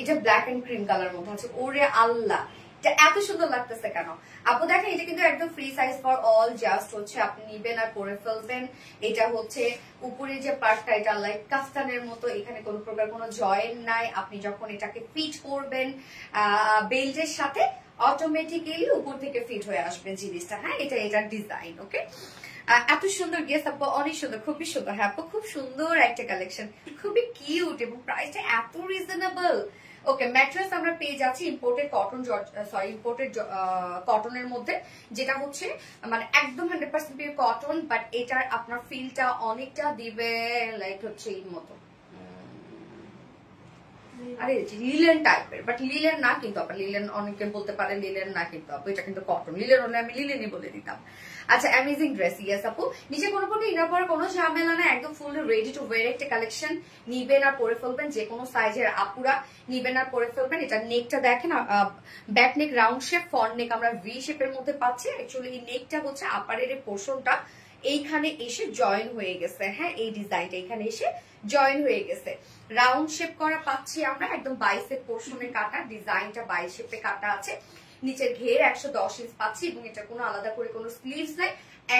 S1: এটা ব্ল্যাক এন্ড ক্রিম কালার মধ্যে আছে। ওরে আল্লাহ, এটা এত সুন্দর লাগতেছে কেন আপু? দেখেন এটা কিন্তু একদম free size for all, just হচ্ছে আপনি নিবেন আর পরে ফেলবেন। এটা হচ্ছে উপরে যে পার্টটা, এটা লাইক কাফতানের মতো, এখানে কোনো প্রকার কোনো জয়েন নাই। আপনি যখন এটাকে ফিট করবেন বেল্টের সাথে অটোমেটিক্যালি উপর থেকে ফিট হয়ে আসবে জিনিসটা। হ্যাঁ, এটা এটার ডিজাইন। ওকে, এত সুন্দর। গেস আপু, অনেক সুন্দর, খুবই সুন্দর। হ্যাঁ আপু, খুব সুন্দর একটা কালেকশন, খুবই কিউট, এবং প্রাইসটা এত রিজনেবল। ওকে, ম্যাট্রেস আমরা পেয়ে যাচ্ছি ইম্পোর্টেড কটন, সরি ইম্পোর্টেড কটনের মধ্যে, যেটা হচ্ছে মানে একদম 100% পিওর কটন, বাট এটার আপনার ফিলটা অনেকটা দিবে লাইক হচ্ছে এই মতো, আরে লিলেন টাইপের, বাট লিলেন না কিন্তু আপনি লিলেন অনেকে বলতে পারেন লিলেন না কিন্তু আপু, এটা কিন্তু কটন। লিলেন হলে আমি লিলেনই বলে দিতাম। আচ্ছা, অ্যামেজিং ড্রেস, ইয়েস আপু। নিচে কোনো কোনো ইনার পরে কোনো ঝামেলা না, একদম ফুল রেডি টু ওয়্যার একটা কালেকশন। নিবেন আর পরে ফেলবেন, যে কোনো সাইজের আপুরা নিবেন আর পরে ফেলবেন। এটা নেকটা দেখেন, back neck round shape, front নেক আমরা ভি শেপের মধ্যে পাচ্ছি। অ্যাকচুয়ালি এই নেকটা হচ্ছে আপারের পোর্শনটা এইখানে এসে জয়েন হয়ে গেছে, হ্যাঁ এই ডিজাইনটা এখানে এসে জয়েন হয়ে গেছে। রাউন্ড শেপ করা পাচ্ছি আমরা, একদম বাইসের পোর্শনে কাটা, ডিজাইনটা বাইশ শেপে কাটা আছে। নিচের ঘের 110 ইঞ্চ পাচ্ছি, এবং এটা কোনো আলাদা করে কোনো স্লিভস নাই,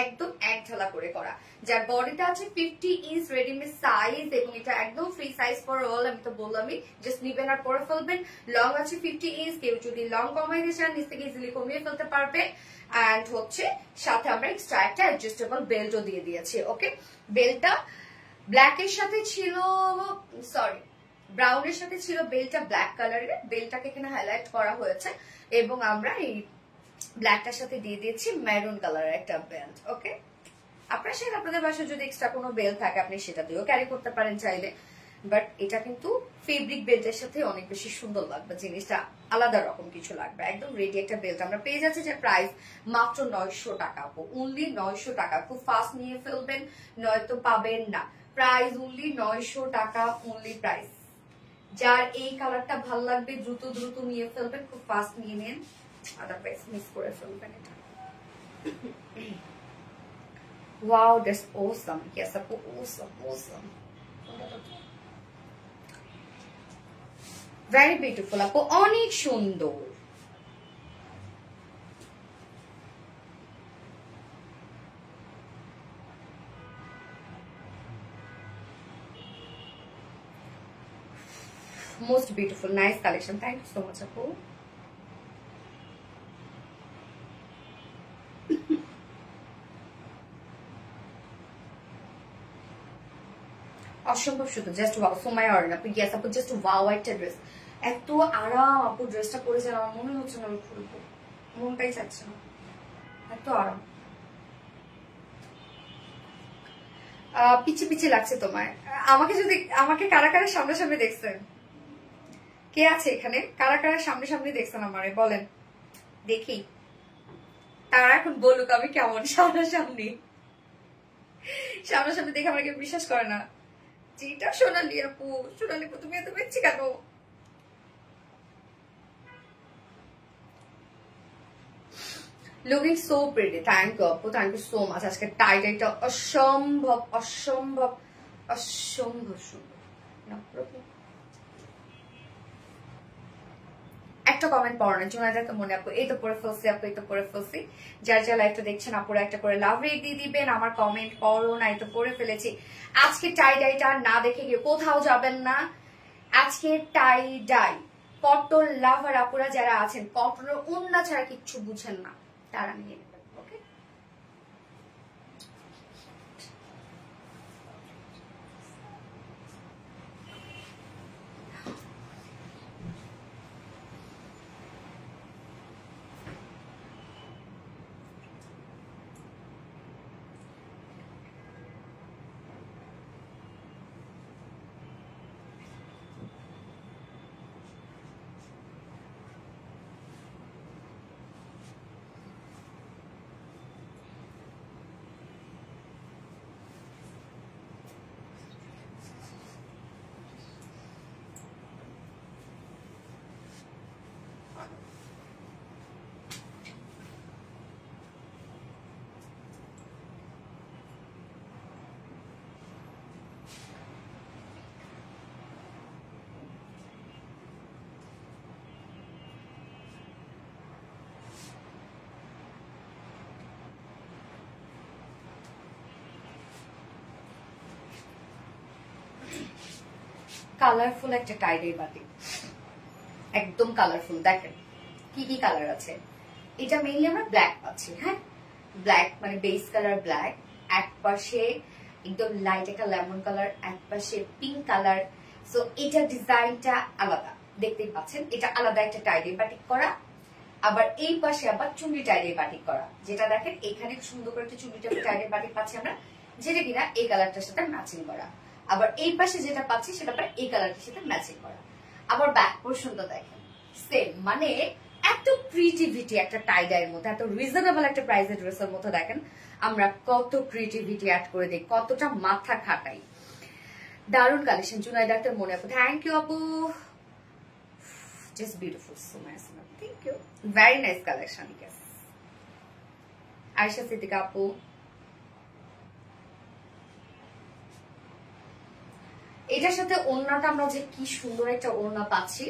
S1: একদম এক ঢালা করে করা। যার বডিটা আছে 50 ইঞ্চ রেডিমেড সাইজ, এবং এটা একদম ফ্রি সাইজ ফর অল। আমি তো বললামই, জাস্ট নিবেন আর পরে ফেলবেন। লং আছে 50 ইঞ্চ, কেউ যদি লং কমাইতে চান নিচ থেকে ইজিলি কমিয়ে ফেলতে পারবে। অ্যান্ড হচ্ছে সাথে আমরা এক্সট্রা একটা অ্যাডজাস্টেবল বেল্টও দিয়ে দিয়েছি। ওকে, বেল্টটা ব্ল্যাকের সাথে ছিল, সরি ব্রাউনের সাথে ছিল, বেল্টটা ব্ল্যাক কালারের, বেল্টটাকে এখানে হাইলাইট করা হয়েছে, এবং আমরা এই ব্ল্যাকটার সাথে দিয়ে দিয়েছি মেরুন কালারের একটা বেল্ট। ওকে, আপনার সাথে আপনাদের বাসায় যদি এক্সট্রা কোনো বেল্ট থাকে আপনি সেটা দিয়েও ক্যারি করতে পারেন চাইলে, বাট এটা কিন্তু ফেব্রিক বেল্টের সাথে অনেক বেশি সুন্দর লাগবে, জিনিসটা আলাদা রকম কিছু লাগবে। একদম রেডি একটা বেল্ট আমরা পেয়ে যাচ্ছি, যে প্রাইস মাত্র 900 টাকা, অনলি 900 টাকা। খুব ফাস্ট নিয়ে ফেলবেন, নয়তো পাবেন না। প্রাইস অনলি 900 টাকা, অনলি প্রাইস। যার এই কালারটা ভালো লাগবে দ্রুত দ্রুত নিয়ে ফেলবেন, খুব ফাস্ট নিয়ে নেন, আদারওয়াইজ মিস করে ফেলবেন এটা। Wow, that's awesome. ইয়েস আপু, অসাম অসাম, ভেরি বিউটিফুল আপু, অনেক সুন্দর। Most beautiful, nice collection. Thank you so much, Apu. অসম্ভব সুন্দর, জাস্ট ওয়াও। সোমাই অরেন আপু, ইয়েস আপু, জাস্ট ওয়াও একটা ড্রেস, এত আরাম আপু। ড্রেসটা পরেছে আমার মনে হচ্ছে না আমি খুলবো, মনটাই চাচ্ছে না, এত আরাম। পিছে পিছে লাগছে তোমায়। আমাকে কারা কারা সামনাসামনি দেখছেন? কে আছে এখানে? কারা কারা সামনে সামনে দেখছেন আমারে বলেন দেখি। তারা এখন বলুক আমি কেমন সামনাসামনি। সামনাসামনি দেখে আমার কেউ বিশ্বাস করে না। যেটা সোনালি আপু, সোনালি আপু তুমি এত বেশি কেন? Looking so pretty, thank you আপু, থ্যাংক ইউ সো মাচ। আজকে টাইটা অসম্ভব অসম্ভব অসম্ভব সুন্দর। একটা কমেন্ট পড়ানোর জন্য তো মনে আপু এই তো পড়ে ফেলছি, আপু এই তো পড়ে ফেলছি। যার যা লাইভটা দেখছেন আপুরা একটা করে লাভ রেট দিয়ে দিবেন। আমার কমেন্ট পড়ো না, এই তো পড়ে ফেলেছি। আজকে টাই ডাইটা না দেখে গিয়ে কোথাও যাবেন না। আজকে টাই ডাই কটন লাভার আপুরা যারা আছেন, কটনের ওন্না ছাড়া কিচ্ছু বুঝেন না, তারা নিয়ে নেবেন। ওকে, কালারফুল একটা টাইডাই বাটি, একদম কালারফুল। দেখেন কি কি কালার আছে। এটা মেইনলি আমরা ব্ল্যাক পাচ্ছি, হ্যাঁ ব্ল্যাক মানে বেস কালার ব্ল্যাক, এক পাশে একদম লাইট একটা লেমন কালার, এক পাশে পিঙ্ক কালার। সো এটা ডিজাইনটা আলাদা, দেখতেই পাচ্ছেন এটা আলাদা একটা টাইডে বাটিক করা, আবার এই পাশে আবার চুন্ডি টাইডে বাটিক করা, যেটা দেখেন এখানে সুন্দর করে একটা চুন্ডি টাইডে বাটিক পাচ্ছি আমরা, যেটা কিনা এই কালারটার সাথে ম্যাচিং করা। আবার এই পাশে যেটা পাচ্ছি সেটা আবার এই কালারটার সাথে ম্যাচিং করা। আবার ব্যাক পোর্শনটা দেখেন সেম, মানে এত ক্রিয়েটিভিটি একটা টাইডাইয়ের মধ্যে, এত রিজনেবল একটা প্রাইসের ড্রেসের মধ্যে দেখেন আমরা কত ক্রিয়েটিভিটি অ্যাড করে দিই, কতটা মাথা খাটাই। দারুণ কালেকশন জুনাইদা আক্তার মনে আপু, থ্যাংক ইউ আপু, just beautiful, so nice, thank you, very nice collection, yes. Ayesha Siddika আপু, এটার সাথে ওড়নাটা আমরা যে কি সুন্দর একটা ওড়না পাচ্ছি,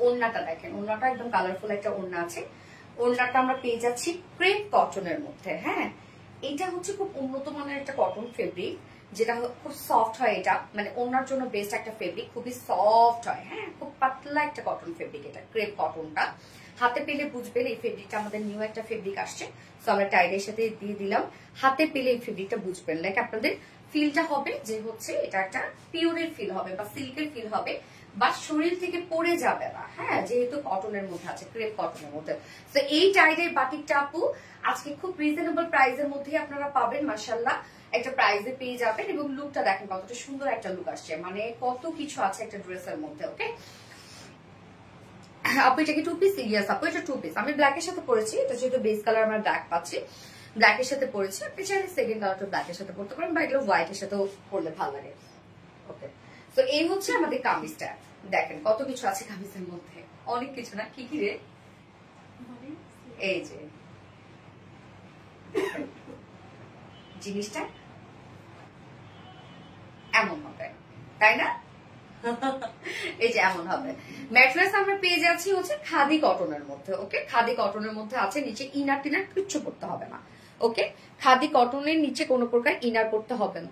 S1: ওড়নাটা দেখেন, ওড়নাটা একদম কালারফুল একটা ওড়না আছে। ওড়নাটা আমরা পেয়ে যাচ্ছি ক্রেপ কটনের মধ্যে। হ্যাঁ, এটা হচ্ছে খুব উন্নত মানের একটা কটন ফেব্রিক, যেটা খুব সফট হয়। এটা মানে ওড়নার জন্য বেস্ট একটা ফেব্রিক, খুবই সফট হয়। হ্যাঁ, খুব পাতলা একটা কটন ফেব্রিক এটা ক্রেপ কটনটা। হাতে পেলে বুঝবেন এই ফেব্রিকটা আমাদের নিউ একটা ফেব্রিক আসছে, তো আমরা টাইডের সাথে দিয়ে দিলাম। হাতে পেলে এই ফেব্রিকটা বুঝবেন, লাইক আপনাদের ফিলটা হবে যে হচ্ছে এটা একটা পিওরের ফিল হবে বা সিল্কের ফিল হবে, বা শরীর থেকে পড়ে যাবে না। হ্যাঁ, যেহেতু কটনের মধ্যে আছে, ক্রেপ কটনের মধ্যে। তো এই টাইডের বাটিকটা আপু আজকে খুব রিজনেবল প্রাইসের মধ্যে আপনারা পাবেন, মাশাআল্লাহ একটা প্রাইসে পেয়ে যাবেন। এবং লুকটা দেখেন কতটা সুন্দর একটা লুক আসছে, মানে কত কিছু আছে একটা ড্রেসের মধ্যে। ওকে আপু এটা কি টু পিস? ইয়েস আপু এটা টু পিস। আমি ব্ল্যাকের সাথে পরেছি, এটা যেহেতু বেস কালার আমরা ব্ল্যাক পাচ্ছি, ব্ল্যাকের সাথে পরেছি। আপনি চাইলে সেকেন্ড কালারটা ব্ল্যাকের সাথে পরতে পারেন, বা এগুলো হোয়াইটের সাথেও পরলে ভালো লাগে। ওকে, তো এই হচ্ছে আমাদের কামিজটা। দেখেন কত কিছু আছে কামিজের মধ্যে, অনেক কিছু না? কি কি রে? এই যে জিনিসটা এমন হবে, তাই না? এই যে এমন হবে। ম্যাট্রেস আমরা পেয়ে যাচ্ছি হচ্ছে খাদি কটনের মধ্যে। ওকে, খাদি কটনের মধ্যে আছে, নিচে ইনার টিনার কিচ্ছু করতে হবে না। ওকে, খাদি কটনের নিচে কোনো প্রকার ইনার করতে হবে না,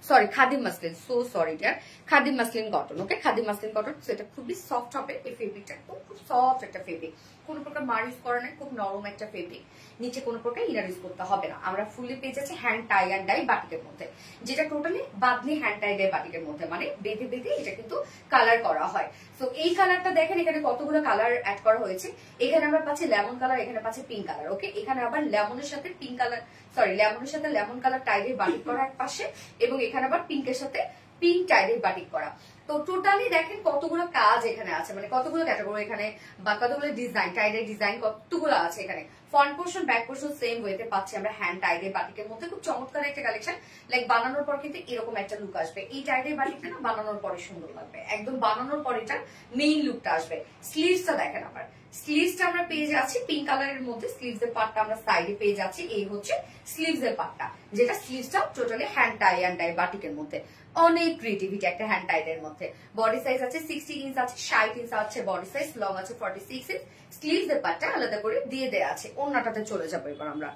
S1: sorry khadi muslin, so sorry dear, khadi muslin cotton. Okay, khadi muslin cotton, সেটা খুবই সফট হবে। এই ফেব্রিকটা খুব সফট একটা ফেব্রিক, কোনো প্রকার মার ইউজ করা নাই, খুব নরম একটা ফেব্রিক, নিচে কোনো প্রকার ইনার ইউজ করতে হবে না। আমরা ফুলি পেয়ে যাচ্ছি হ্যান্ড টাই অ্যান্ড ডাই বাটিকের মধ্যে, যেটা টোটালি বাদনি হ্যান্ড টাই ডাই বাটিকের মধ্যে, মানে বেঁধে বেঁধে এটা কিন্তু কালার করা হয়। তো এই কালারটা দেখেন, এখানে কতগুলো কালার অ্যাড করা হয়েছে। এখানে আমরা পাচ্ছি লেমন কালার, এখানে পাচ্ছি পিঙ্ক কালার। ওকে, এখানে আবার লেমনের সাথে পিঙ্ক কালার, সরি লেমনের সাথে লেমন কালার টাইডের বাটিক করা এক পাশে, এবং এখানে আবার পিঙ্কের সাথে পিঙ্ক টাইডের বাটিক করা। তো টোটালি দেখেন কতগুলো কাজ এখানে আছে, মানে কতগুলো ক্যাটাগরি এখানে, বা কতগুলো ডিজাইন, টাইডের ডিজাইন কতগুলো আছে এখানে। Front portion back portion same ওয়েতে পাচ্ছি আমরা হ্যান্ড টাইডের বাটিকের মধ্যে। খুব চমৎকার একটা কালেকশন, লাইক বানানোর পর কিন্তু এরকম একটা লুক আসবে। এই টাইডের বাটিকটা না বানানোর পরে সুন্দর লাগবে, একদম বানানোর পর এটা মেইন লুকটা আসবে। স্লিভসটা দেখেন, আবার স্লিভসটা আমরা পেয়ে যাচ্ছি পিঙ্ক কালারের মধ্যে, স্লিভস এর পার্টটা আমরা সাইডে পেয়ে যাচ্ছি। এই হচ্ছে স্লিভস এর পার্টটা, যেটা স্লিভসটা totally hand tie and dye বাটিকের মধ্যে। অনেক ক্রিয়েটিভিটি একটা হ্যান্ড টাইডের মধ্যে। বডি সাইজ আছে 60 ইঞ্চ আছে, 60 ইঞ্চ আছে বডি সাইজ, লং আছে 46 ইঞ্চ। স্লিভস এর পার্টটা আলাদা করে দিয়ে দেয়া আছে। ওড়নাটাতে চলে যাবো এবার আমরা।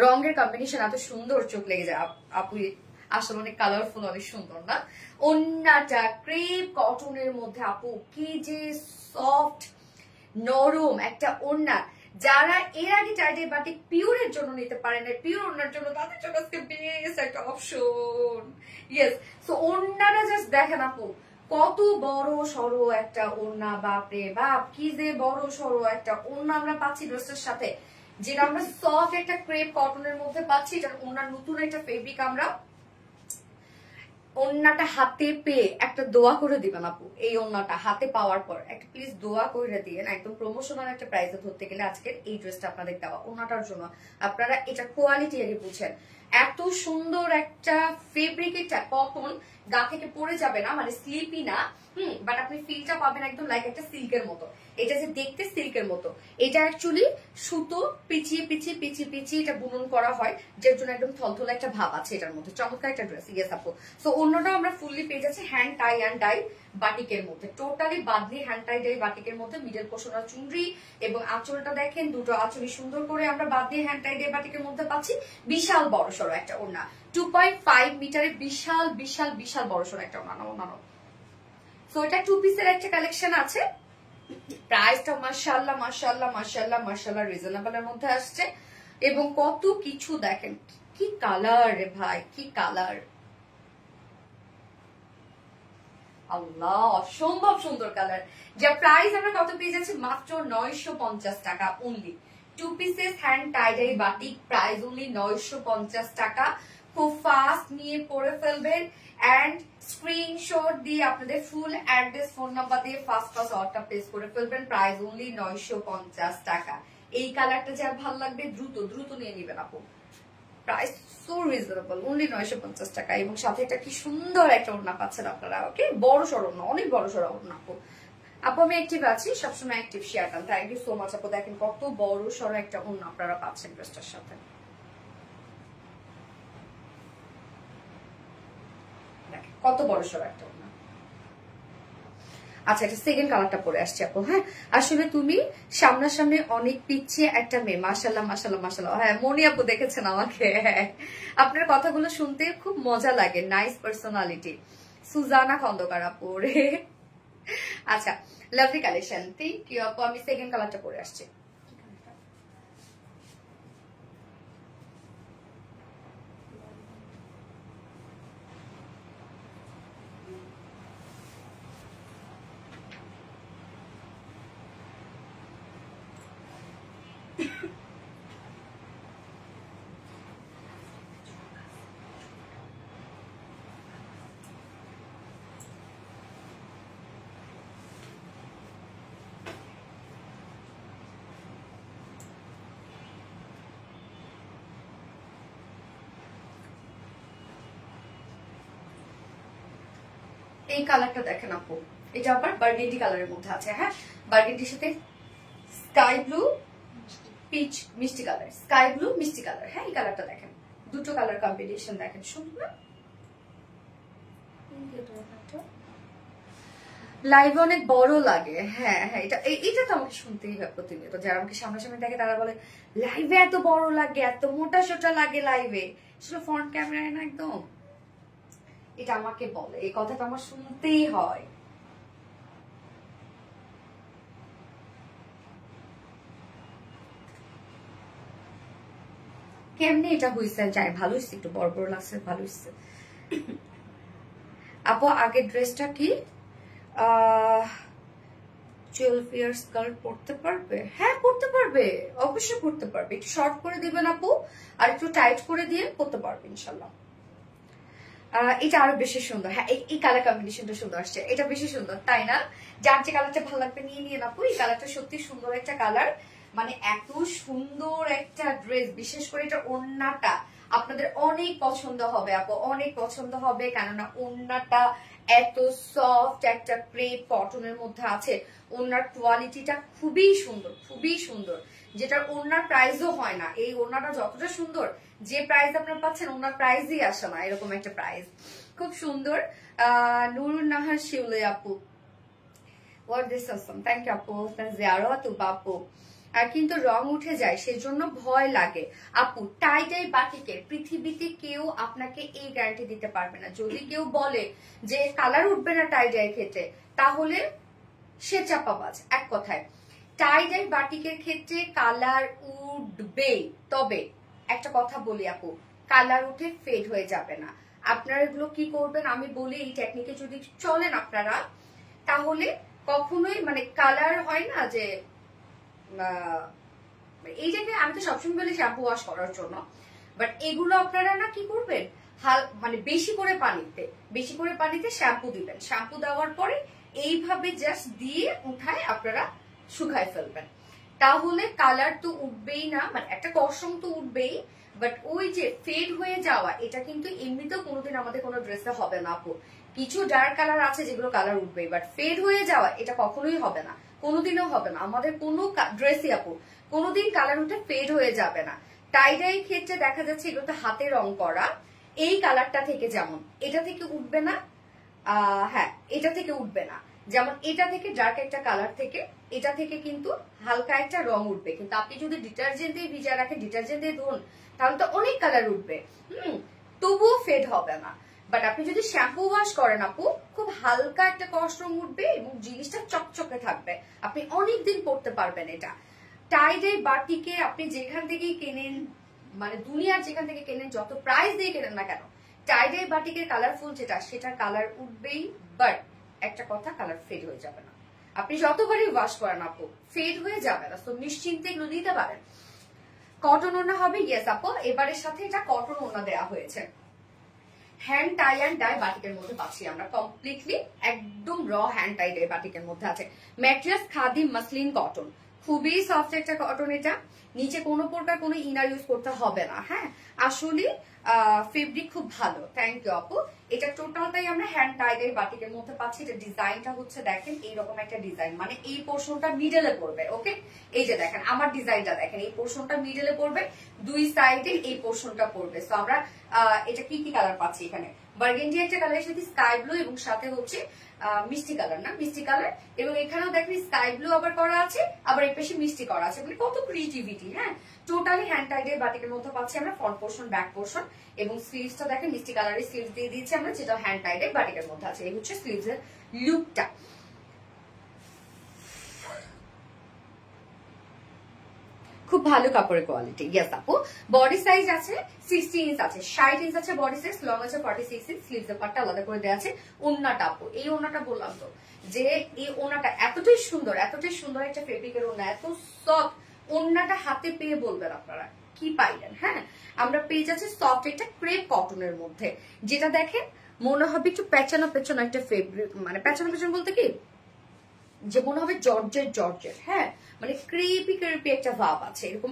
S1: রঙের কম্বিনেশন এত সুন্দর, চোখ লেগে যায় আপু, আসলে অনেক কালারফুল, অনেক সুন্দর না? ওড়নাটা ক্রেপ কটনের মধ্যে আপু, কি যে সফট নরম একটা ওড়না। যারা এর আগে টাইডের বাটিক পিওরের জন্য নিতে পারেন না, পিওর ওড়নার জন্য, তাদের জন্য আজকে বেস্ট একটা অপশন। ইয়েস, সো ওড়নাটা জাস্ট দেখেন আপু, কত বড় সড়ো একটা ওড়না, বাপরে বাপ কি যে বড় সড়ো একটা ওড়না আমরা পাচ্ছি ড্রেসের সাথে, যেটা আমরা সফট একটা ক্রেপ কটনের মধ্যে পাচ্ছি। এটা ওড়নার নতুন একটা ফেব্রিক। আমরা ওড়নাটা হাতে পেয়ে একটা দোয়া করে দিবেন আপু, এই ওড়নাটা হাতে পাওয়ার পর একটা প্লিজ দোয়া করে দিয়ে না, একদম প্রমোশনাল একটা প্রাইসে ধরতে গেলে আজকের এই ড্রেসটা আপনাদের দেওয়া ওড়নাটার জন্য। আপনারা এটা কোয়ালিটি আগে বুঝেন, এত সুন্দর একটা ফেব্রিক, এটা কটন, গা থেকে পড়ে যাবে না, মানে স্লিপি না। বাট আপনি ফিলটা পাবেন একদম লাইক একটা সিল্কের মতো। এটা যে দেখতে সিল্কের মতো, এটা অ্যাকচুয়ালি সুতো পিছিয়ে পিছিয়ে পিছিয়ে পিছিয়ে এটা বুনন করা হয়, যার জন্য একদম থলথলে একটা ভাব আছে এটার মধ্যে। চমৎকার একটা ড্রেস। ইয়েস আপু, সো অন্যটাও আমরা ফুললি পেয়ে যাচ্ছি হ্যান্ড টাই অ্যান্ড ডাই বাটিকের মধ্যে, টোটালি বাদলি হ্যান্ড টাই ডাই বাটিকের মধ্যে। মিডল পোর্শন চুনরি এবং আঁচলটা দেখেন, দুটো আঁচলই সুন্দর করে আমরা বাদলি হ্যান্ড টাই ডাই বাটিকের মধ্যে পাচ্ছি। বিশাল বড় সড়ো একটা ওড়না, 2.5 মিটারের বিশাল বিশাল বিশাল বড় সড়ো একটা ওড়না। সো এটা টু পিসের একটা কালেকশন আছে। প্রাইসটা মাশাআল্লাহ মাশাআল্লাহ মাশাআল্লাহ মাশাআল্লাহ রিজনেবল এর মধ্যে আসছে। এবং কত কিছু দেখেন, কি কালার রে ভাই, কি কালার, আল্লাহ অসম্ভব সুন্দর কালার, যা প্রাইস আমরা কত পেয়ে যাচ্ছি মাত্র 950 টাকা অনলি। 2 পিসেস হ্যান্ড টাই বাটিক, প্রাইস অনলি 950 টাকা। খুব ফাস্ট নিয়ে পরে ফেলবেন এন্ড স্ক্রিনশট দিয়ে আপনাদের ফুল অ্যাড্রেস ফোন নাম্বার দিয়ে ফাস্ট অর্ডারটা প্লেস করে ফেলবেন। প্রাইস অনলি 950 টাকা। এই কালারটা যার ভালো লাগবে দ্রুত দ্রুত নিয়ে নেবেন আপু। প্রাইস সো রিজনেবল, অনলি 950 টাকা। এবং সাথে একটা কি সুন্দর একটা ওড়না পাচ্ছেন আপনারা। ওকে, বড় সড় ওড়না, অনেক বড় সড় ওড়না আপু। আপু আমি অ্যাক্টিভ আছি, সবসময় অ্যাক্টিভ শেয়ার করেন। থ্যাংক ইউ সো মাচ আপু। দেখেন কত বড় সড় একটা ওড়না আপনারা পাচ্ছেন ড্রেসটার সাথে। দেখেন কত বড় সড় একটা ওড়না। আচ্ছা, এটা সেকেন্ড কালারটা পরে আসছে আপু। হ্যাঁ, আসলে তুমি সামনাসামনি অনেক পিছিয়ে একটা মেয়ে, মাশাল্লাহ মাশাল্লাহ মাশাল্লাহ। হ্যাঁ, মনি আপু দেখেছেন আমাকে। আপনার কথাগুলো শুনতে খুব মজা লাগে, নাইস পার্সোনালিটি। সুজানা খন্দকার আপু রে। আচ্ছা, লাভলি কালেকশন, থ্যাংক ইউ আপু। আমি সেকেন্ড কালারটা পরে আসছি। এই কালারটা দেখেন আপু, এটা আবার বার্গেন্ডি কালারের মধ্যে আছে। হ্যাঁ, বার্গেন্ডির সাথে স্কাই ব্লু পিচ মিষ্টি কালার, স্কাই ব্লু মিষ্টি কালার। হ্যাঁ, এই কালারটা দেখেন, দুটো কালার কম্বিনেশন দেখেন, সুন্দর। লাইভ অনেক বড় লাগে। হ্যাঁ হ্যাঁ, এটা তো আমাকে শুনতেই হয় প্রতিনিয়ত। যারা আমাকে সামনাসামনি দেখে তারা বলে লাইভে এত বড় লাগে, এত মোটা সোটা লাগে লাইভে, আসলে ফ্রন্ট ক্যামেরায় না একদম। এটা আমাকে বলে, এই কথাটা আমার শুনতেই হয়। কেমনি এটা হয়েছে যাই, ভালো হয়েছে, একটু বড় বড় লাগছে, ভালো হয়েছে। আপু আগের ড্রেসটা কি 12 ইয়ার্স স্কার্ট পড়তে পারবে? হ্যাঁ পড়তে পারবে, অবশ্যই পড়তে পারবে। একটু শর্ট করে দিবেন আপু, আর একটু টাইট করে দিয়ে পড়তে পারবে ইনশাল্লাহ। এটা আরো বেশি সুন্দর। হ্যাঁ, এই কালার কম্বিনেশনটা সুন্দর আসছে, এটা বেশি সুন্দর, তাই না? যার যে কালারটা ভালো লাগবে নিয়ে নিয়ে আপু। এই কালারটা সত্যি সুন্দর একটা কালার, মানে এত সুন্দর একটা ড্রেস, বিশেষ করে এটা ওড়নাটা আপনাদের অনেক পছন্দ হবে আপু, অনেক পছন্দ হবে। কেননা ওড়নাটা এত সফট একটা ক্রেপ কটনের মধ্যে আছে। ওড়নার কোয়ালিটিটা খুবই সুন্দর, খুবই সুন্দর, যেটা ওড়নার প্রাইসও হয় না। এই ওড়নাটা যতটা সুন্দর, যে প্রাইস আপনারা পাচ্ছেন ওনার প্রাইসই আসে না, এরকম একটা প্রাইস। খুব সুন্দর। নুরুন নাহার শিউলে আপু, what this awesome, thank you আপু। জিয়ারো তু বাপু। আর কিন্তু রং উঠে যায়, সেজন্য ভয় লাগে আপু। টাই টাই বাটিকে পৃথিবীতে কেউ আপনাকে এই গ্যারান্টি দিতে পারবে না। যদি কেউ বলে যে কালার উঠবে না টাই ডাই ক্ষেত্রে, তাহলে সে চাপাবাজ। এক কথায় টাই ডাই বাটিকের ক্ষেত্রে কালার উঠবে, তবে একটা কথা বলি আপু, কালার উঠে ফেড হয়ে যাবে না। আপনারা এগুলো কি করবেন আমি বলি, এই টেকনিকে যদি চলেন আপনারা, তাহলে কখনোই মানে কালার হয় না যে এই জায়গায়। আমি তো সবসময় বলি শ্যাম্পু ওয়াশ করার জন্য, বাট এগুলো আপনারা না কি করবেন, মানে বেশি করে পানিতে শ্যাম্পু দিবেন। শ্যাম্পু দেওয়ার পরে এইভাবে জাস্ট দিয়ে উঠায় আপনারা শুকায় ফেলবেন। তাহলে কালার তো উঠবেই না, মানে একটা কসম তো উঠবেই, বাট ওই যে ফেড হয়ে যাওয়া, এটা কিন্তু এমনিতেও কোনোদিন আমাদের কোনো ড্রেসে হবে না আপু। কিছু ডার্ক কালার আছে যেগুলো কালার উঠবেই, বাট ফেড হয়ে যাওয়া এটা কখনোই হবে না, কোনোদিনও হবে না আমাদের কোনো ড্রেসই আপু। কোনোদিন কালার উঠে ফেড হয়ে যাবে না। টাই ডাই ক্ষেত্রে দেখা যাচ্ছে এগুলোতে হাতে রং করা, এই কালারটা থেকে যেমন এটা থেকে উঠবে না, হ্যাঁ এটা থেকে উঠবে না। যেমন এটা থেকে ডার্ক একটা কালার থেকে, এটা থেকে কিন্তু হালকা একটা রং উঠবে। কিন্তু আপনি যদি ডিটারজেন্ট দিয়ে ভিজা রাখেন, ডিটারজেন্ট দিয়ে ধুন, তাহলে তো অনেক কালার উঠবে, তবুও ফেড হবে না। বাট আপনি যদি শ্যাম্পু ওয়াশ করেন আপু, খুব হালকা একটা কস রং উঠবে এবং জিনিসটা চকচকে থাকবে, আপনি অনেকদিন পরতে পারবেন। এটা টাই ডাই বাটিকে আপনি যেখান থেকেই কেনেন, মানে দুনিয়ার যেখান থেকে কেনেন, যত প্রাইস দিয়ে কেনেন না কেন, টাই ডাই বাটিকের কালারফুল যেটা, সেটা কালার উঠবেই। বাট একটা কথা, কালার ফেড হয়ে যাবে না। আপনি যতবারই ওয়াশ করেন আপু ফেড হয়ে যাবে না, তো নিশ্চিন্তে এগুলো নিতে পারেন। কটন ওড়না হবে, ইয়েস আপু এবারের সাথে এটা কটন ওড়না দেওয়া হয়েছে। হ্যান্ড টাই অ্যান্ড ডাই বাটিকের মধ্যে পাচ্ছি আমরা কমপ্লিটলি, একদম র হ্যান্ড টাই ডাই বাটিকের মধ্যে আছে। ম্যাটেরিয়ালস খাদি মাসলিন কটন, খুবই সফট একটা কটন। এটা নিচে কোনো প্রকার কোনো ইনার ইউজ করতে হবে না। হ্যাঁ আসলে ফেব্রিক খুব ভালো। থ্যাংক ইউ আপু। এটা টোটালটাই আমরা হ্যান্ড টাই ডাই বাটিকের মধ্যে পাচ্ছি। এটা ডিজাইনটা হচ্ছে দেখেন এইরকম একটা ডিজাইন, মানে এই পোর্শনটা মিডলে পড়বে। ওকে এই যে দেখেন আমার ডিজাইনটা দেখেন, এই পোর্শনটা মিডলে পড়বে, দুই সাইডে এই পোর্শনটা পড়বে। সো আমরা এটা কি কি কালার পাচ্ছি এখানে, বার্গেন্ডি একটা কালারের সাথে স্কাই ব্লু এবং সাথে হচ্ছে মিষ্টি কালার, না মিষ্টি কালার, এবং এখানেও দেখেন স্কাই ব্লু আবার করা আছে, আবার এই পাশে মিষ্টি করা আছে, মানে কত ক্রিয়েটিভিটি। হ্যাঁ টোটালি হ্যান্ড টাইডের বাটিকের মধ্যে পাচ্ছি আমরা ফ্রন্ট পোর্শন, ব্যাক পোর্শন, এবং স্লিভসটা দেখেন মিষ্টি কালারের স্লিভস দিয়ে দিয়েছি আমরা, যেটা হ্যান্ড টাইডের বাটিকের মধ্যে আছে। এই হচ্ছে স্লিভসের লুকটা। খুব ভালো কাপড়ের কোয়ালিটি। ইয়েস আপু বডি সাইজ আছে 60 ইঞ্চ আছে, 60 ইঞ্চ আছে বডি সাইজ, লং আছে 46 ইঞ্চ, স্লিভসের পার্টটা আলাদা করে দেওয়া আছে। ওন্নাটা আপু, এই ওন্নাটা বললাম তো যে এই ওন্নাটা এতটাই সুন্দর একটা ফেব্রিকের ওন্না, এত সফট। ওন্নাটা হাতে পেয়ে বলবেন আপনারা কি পাইলেন। হ্যাঁ আমরা পেয়ে যাচ্ছি সফট একটা ক্রেপ কটনের মধ্যে, যেটা দেখেন মনে হবে একটু পেঁচানো পেঁচানো একটা ফেব্রিক, মানে পেঁচানো পেঁচানো বলতে কি যে মনে হবে জর্জেট। হ্যাঁ মানে ক্রিপি একটা ভাব আছে, এরকম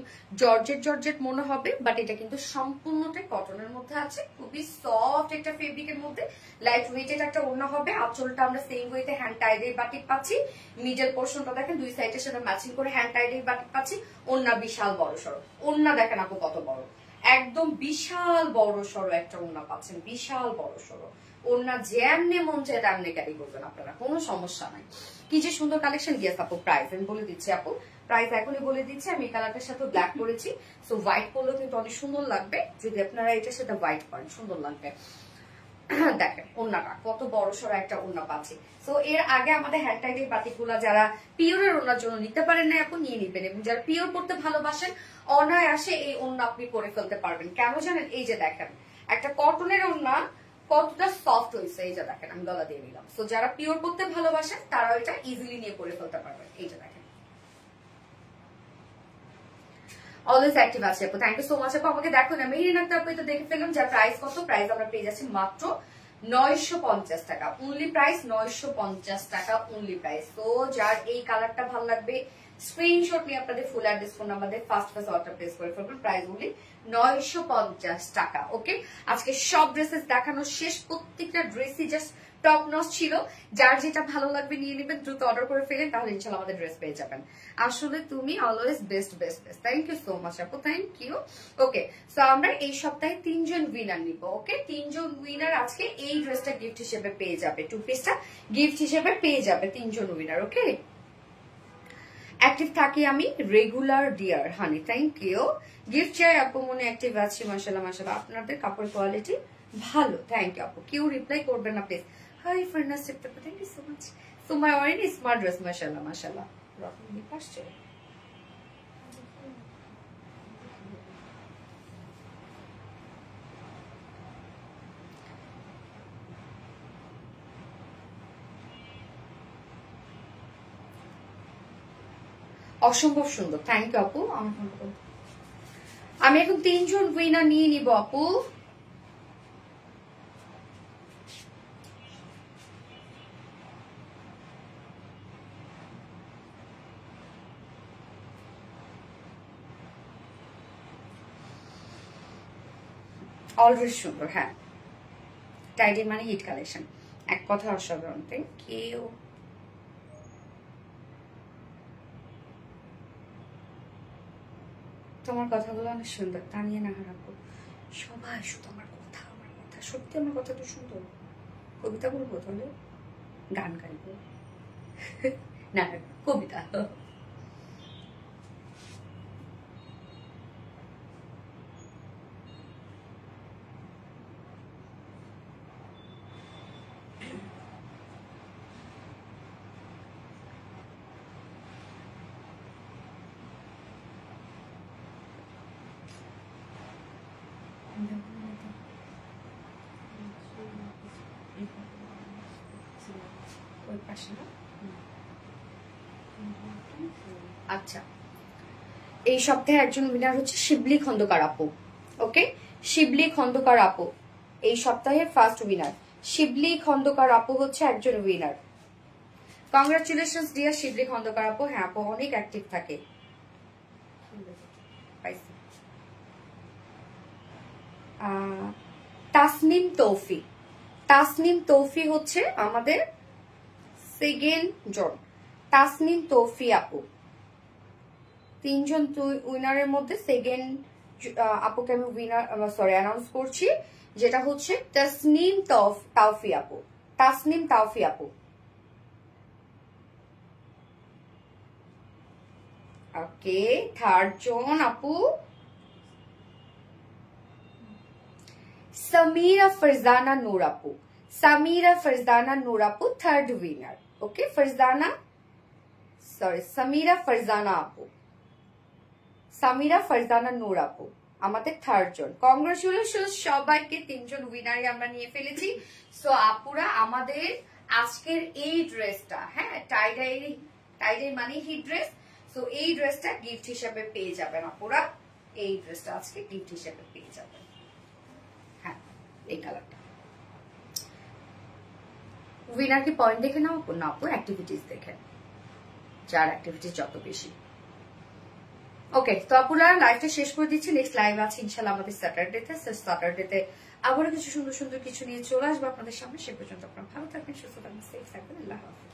S1: জর্জেট মনে হবে, বাট এটা কিন্তু সম্পূর্ণটাই কটনের মধ্যে আছে, খুবই সফট একটা ফেব্রিকের মধ্যে, লাইট ওয়েটেড একটা ওড়না হবে। আঁচলটা আমরা সেম ওয়েতে হ্যান্ড টাইডের বাটিক পাচ্ছি, মিডল পোর্শনটা দেখেন দুই সাইডের সাথে ম্যাচিং করে হ্যান্ড টাইডের বাটিক পাচ্ছি। ওড়না বিশাল বড় সড়ো, ওড়না দেখেন আপু কত বড়, একদম বিশাল বড় সড়ো একটা ওড়না পাচ্ছেন, বিশাল বড় সড়ো ওড়না, যেমনে মন চায় তেমনি ক্যারি করবেন আপনারা, কোনো সমস্যা নাই। কি যে সুন্দর কালেকশন। গিয়েছে আপু প্রাইস আমি বলে দিচ্ছি আপু, প্রাইস এখনই বলে দিচ্ছি। আমি এই কালারটার সাথে ব্ল্যাক করেছি, সো হোয়াইট করলেও কিন্তু অনেক সুন্দর লাগবে, যদি আপনারা এটার সাথে হোয়াইট করেন সুন্দর লাগবে। দেখেন ওড়নাটা কত বড় সড়ো একটা ওড়না পাচ্ছি। সো এর আগে আমাদের হ্যান্ড টাইডের বাটিকগুলা যারা পিওরের ওড়নার জন্য নিতে পারেন না আপু নিয়ে নিবেন, এবং যারা পিওর করতে ভালোবাসেন অনায়াসে এই ওড়না আপনি করে ফেলতে পারবেন। কেন জানেন, এই যে দেখেন একটা কটনের ওড়না কতটা সফট হয়েছে, এই যে দেখেন আমি গলা দিয়ে নিলাম। সো যারা পিওর করতে ভালোবাসেন তারা এটা ইজিলি নিয়ে করে ফেলতে পারবেন। এই যে দেখেন অলওয়েজ অ্যাক্টিভ আছে আপু, থ্যাংক ইউ সো মাচ আপু। আমাকে দেখো না মেহেরিন আক্তার আপু, তো দেখে ফেললাম। যার প্রাইস কত, প্রাইস আমরা পেয়ে যাচ্ছি মাত্র 950 টাকা, অনলি প্রাইস 950 টাকা, অনলি প্রাইস। তো যার এই কালারটা ভালো লাগবে স্ক্রিনশট নিয়ে আপনাদের full address phone number first order place করে ফেলবেন। প্রাইস অনলি 950 টাকা। ওকে আজকে সব ড্রেসেস দেখানো শেষ, প্রত্যেকটা ড্রেসই জাস্ট টপ নচ ছিল। যার যেটা ভালো লাগবে নিয়ে নেবেন, দ্রুত অর্ডার করে ফেলেন, তাহলে ইনশাআল্লাহ আমাদের ড্রেস পেয়ে যাবেন। আসলে তুমি always best. Thank you so much আপু, থ্যাংক ইউ। ওকে সো আমরা এই সপ্তাহে 3 জন উইনার নিব। ওকে 3 জন উইনার আজকে এই ড্রেসটা গিফট হিসেবে পেয়ে যাবে, 2 পিসটা গিফট হিসেবে পেয়ে যাবে 3 জন উইনার। ওকে অ্যাক্টিভ থাকি আমি regular dear honey, thank you. Gift চাই আপু, মনে অ্যাক্টিভ আছি মাশাআল্লাহ মাশাআল্লাহ, আপনাদের কাপড় কোয়ালিটি ভালো, থ্যাংক ইউ আপু। কেউ রিপ্লাই করবেন না প্লিজ। হাই ফার্নাস টিপটা, thank you so much. So my ওয়ারিন স্মার্ট ড্রেস মাশাআল্লাহ মাশাআল্লাহ। রকম দিক আসছে অসম্ভব সুন্দর, থ্যাংক ইউ আপু। আমি এখন 3 জন উইনার নিয়ে নিব আপু। অলরেডি সুন্দর, হ্যাঁ টাইডি মানে হিট কালেকশন, এক কথা অসাধারণ। Thank you. তোমার কথাগুলো অনেক সুন্দর, তানিয়া নাহার আপু। সবাই শুধু আমার কথা, সত্যি আমার কথা তো সুন্দর। কবিতা বলবো তাহলে, গান গাইবো না কবিতা। আসে না। আচ্ছা, এই সপ্তাহে একজন উইনার হচ্ছে শিবলি খন্দকার আপু। ওকে, শিবলি খন্দকার আপু এই সপ্তাহের ফার্স্ট উইনার। শিবলি খন্দকার আপু হচ্ছে একজন উইনার। কংগ্রাচুলেশনস ডিয়ার শিবলি খন্দকার আপু। হ্যাঁ আপু অনেক অ্যাক্টিভ থাকে। তাসনিম তৌফি, তাসনিম তৌফি হচ্ছে আমাদের সেকেন্ড জন। তাসনিম তৌফি আপু, তিনজন উইনারের মধ্যে সেকেন্ড আপুকে আমি উইনার অ্যানাউন্স করছি, যেটা হচ্ছে তাসনিম তাওফি আপু। তাসনিম তাওফি আপু। ওকে, থার্ড জন আপু সামিরা ফারজানা নূর আপু। সামিরা ফারজানা নূর আপু থার্ড উইনার। ওকে, সামিরা ফারজানা আপু, সামিরা ফারজানা নূর আপু আমাদের থার্ড জন। কংগ্রাচুলেশন সবাইকে, তিনজন উইনারই আমরা নিয়ে ফেলেছি। সো আপুরা আমাদের আজকের এই ড্রেসটা, হ্যাঁ টাইডাই মানে হিট ড্রেস, সো এই ড্রেসটা গিফট হিসেবে পেয়ে যাবেন আপুরা। এই ড্রেসটা আজকে গিফট হিসেবে পেয়ে যাবেন। হ্যাঁ, এই কালারটা। উইনার কি পয়েন্ট দেখে নাও না আপু, অ্যাক্টিভিটিস দেখে, যার অ্যাক্টিভিটিস যত বেশি। ওকে, তো আপনারা লাইভটা শেষ করে দিচ্ছি। নেক্সট লাইভ আছে ইনশাল্লাহ আমাদের স্যাটারডেতে। স্যাটারডেতে আবারও কিছু সুন্দর সুন্দর কিছু নিয়ে চলে আসবো আপনাদের সামনে। সে পর্যন্ত আপনারা ভালো থাকবেন, সুস্থ থাকবেন, সেফ থাকবেন। আল্লাহ হাফেজ।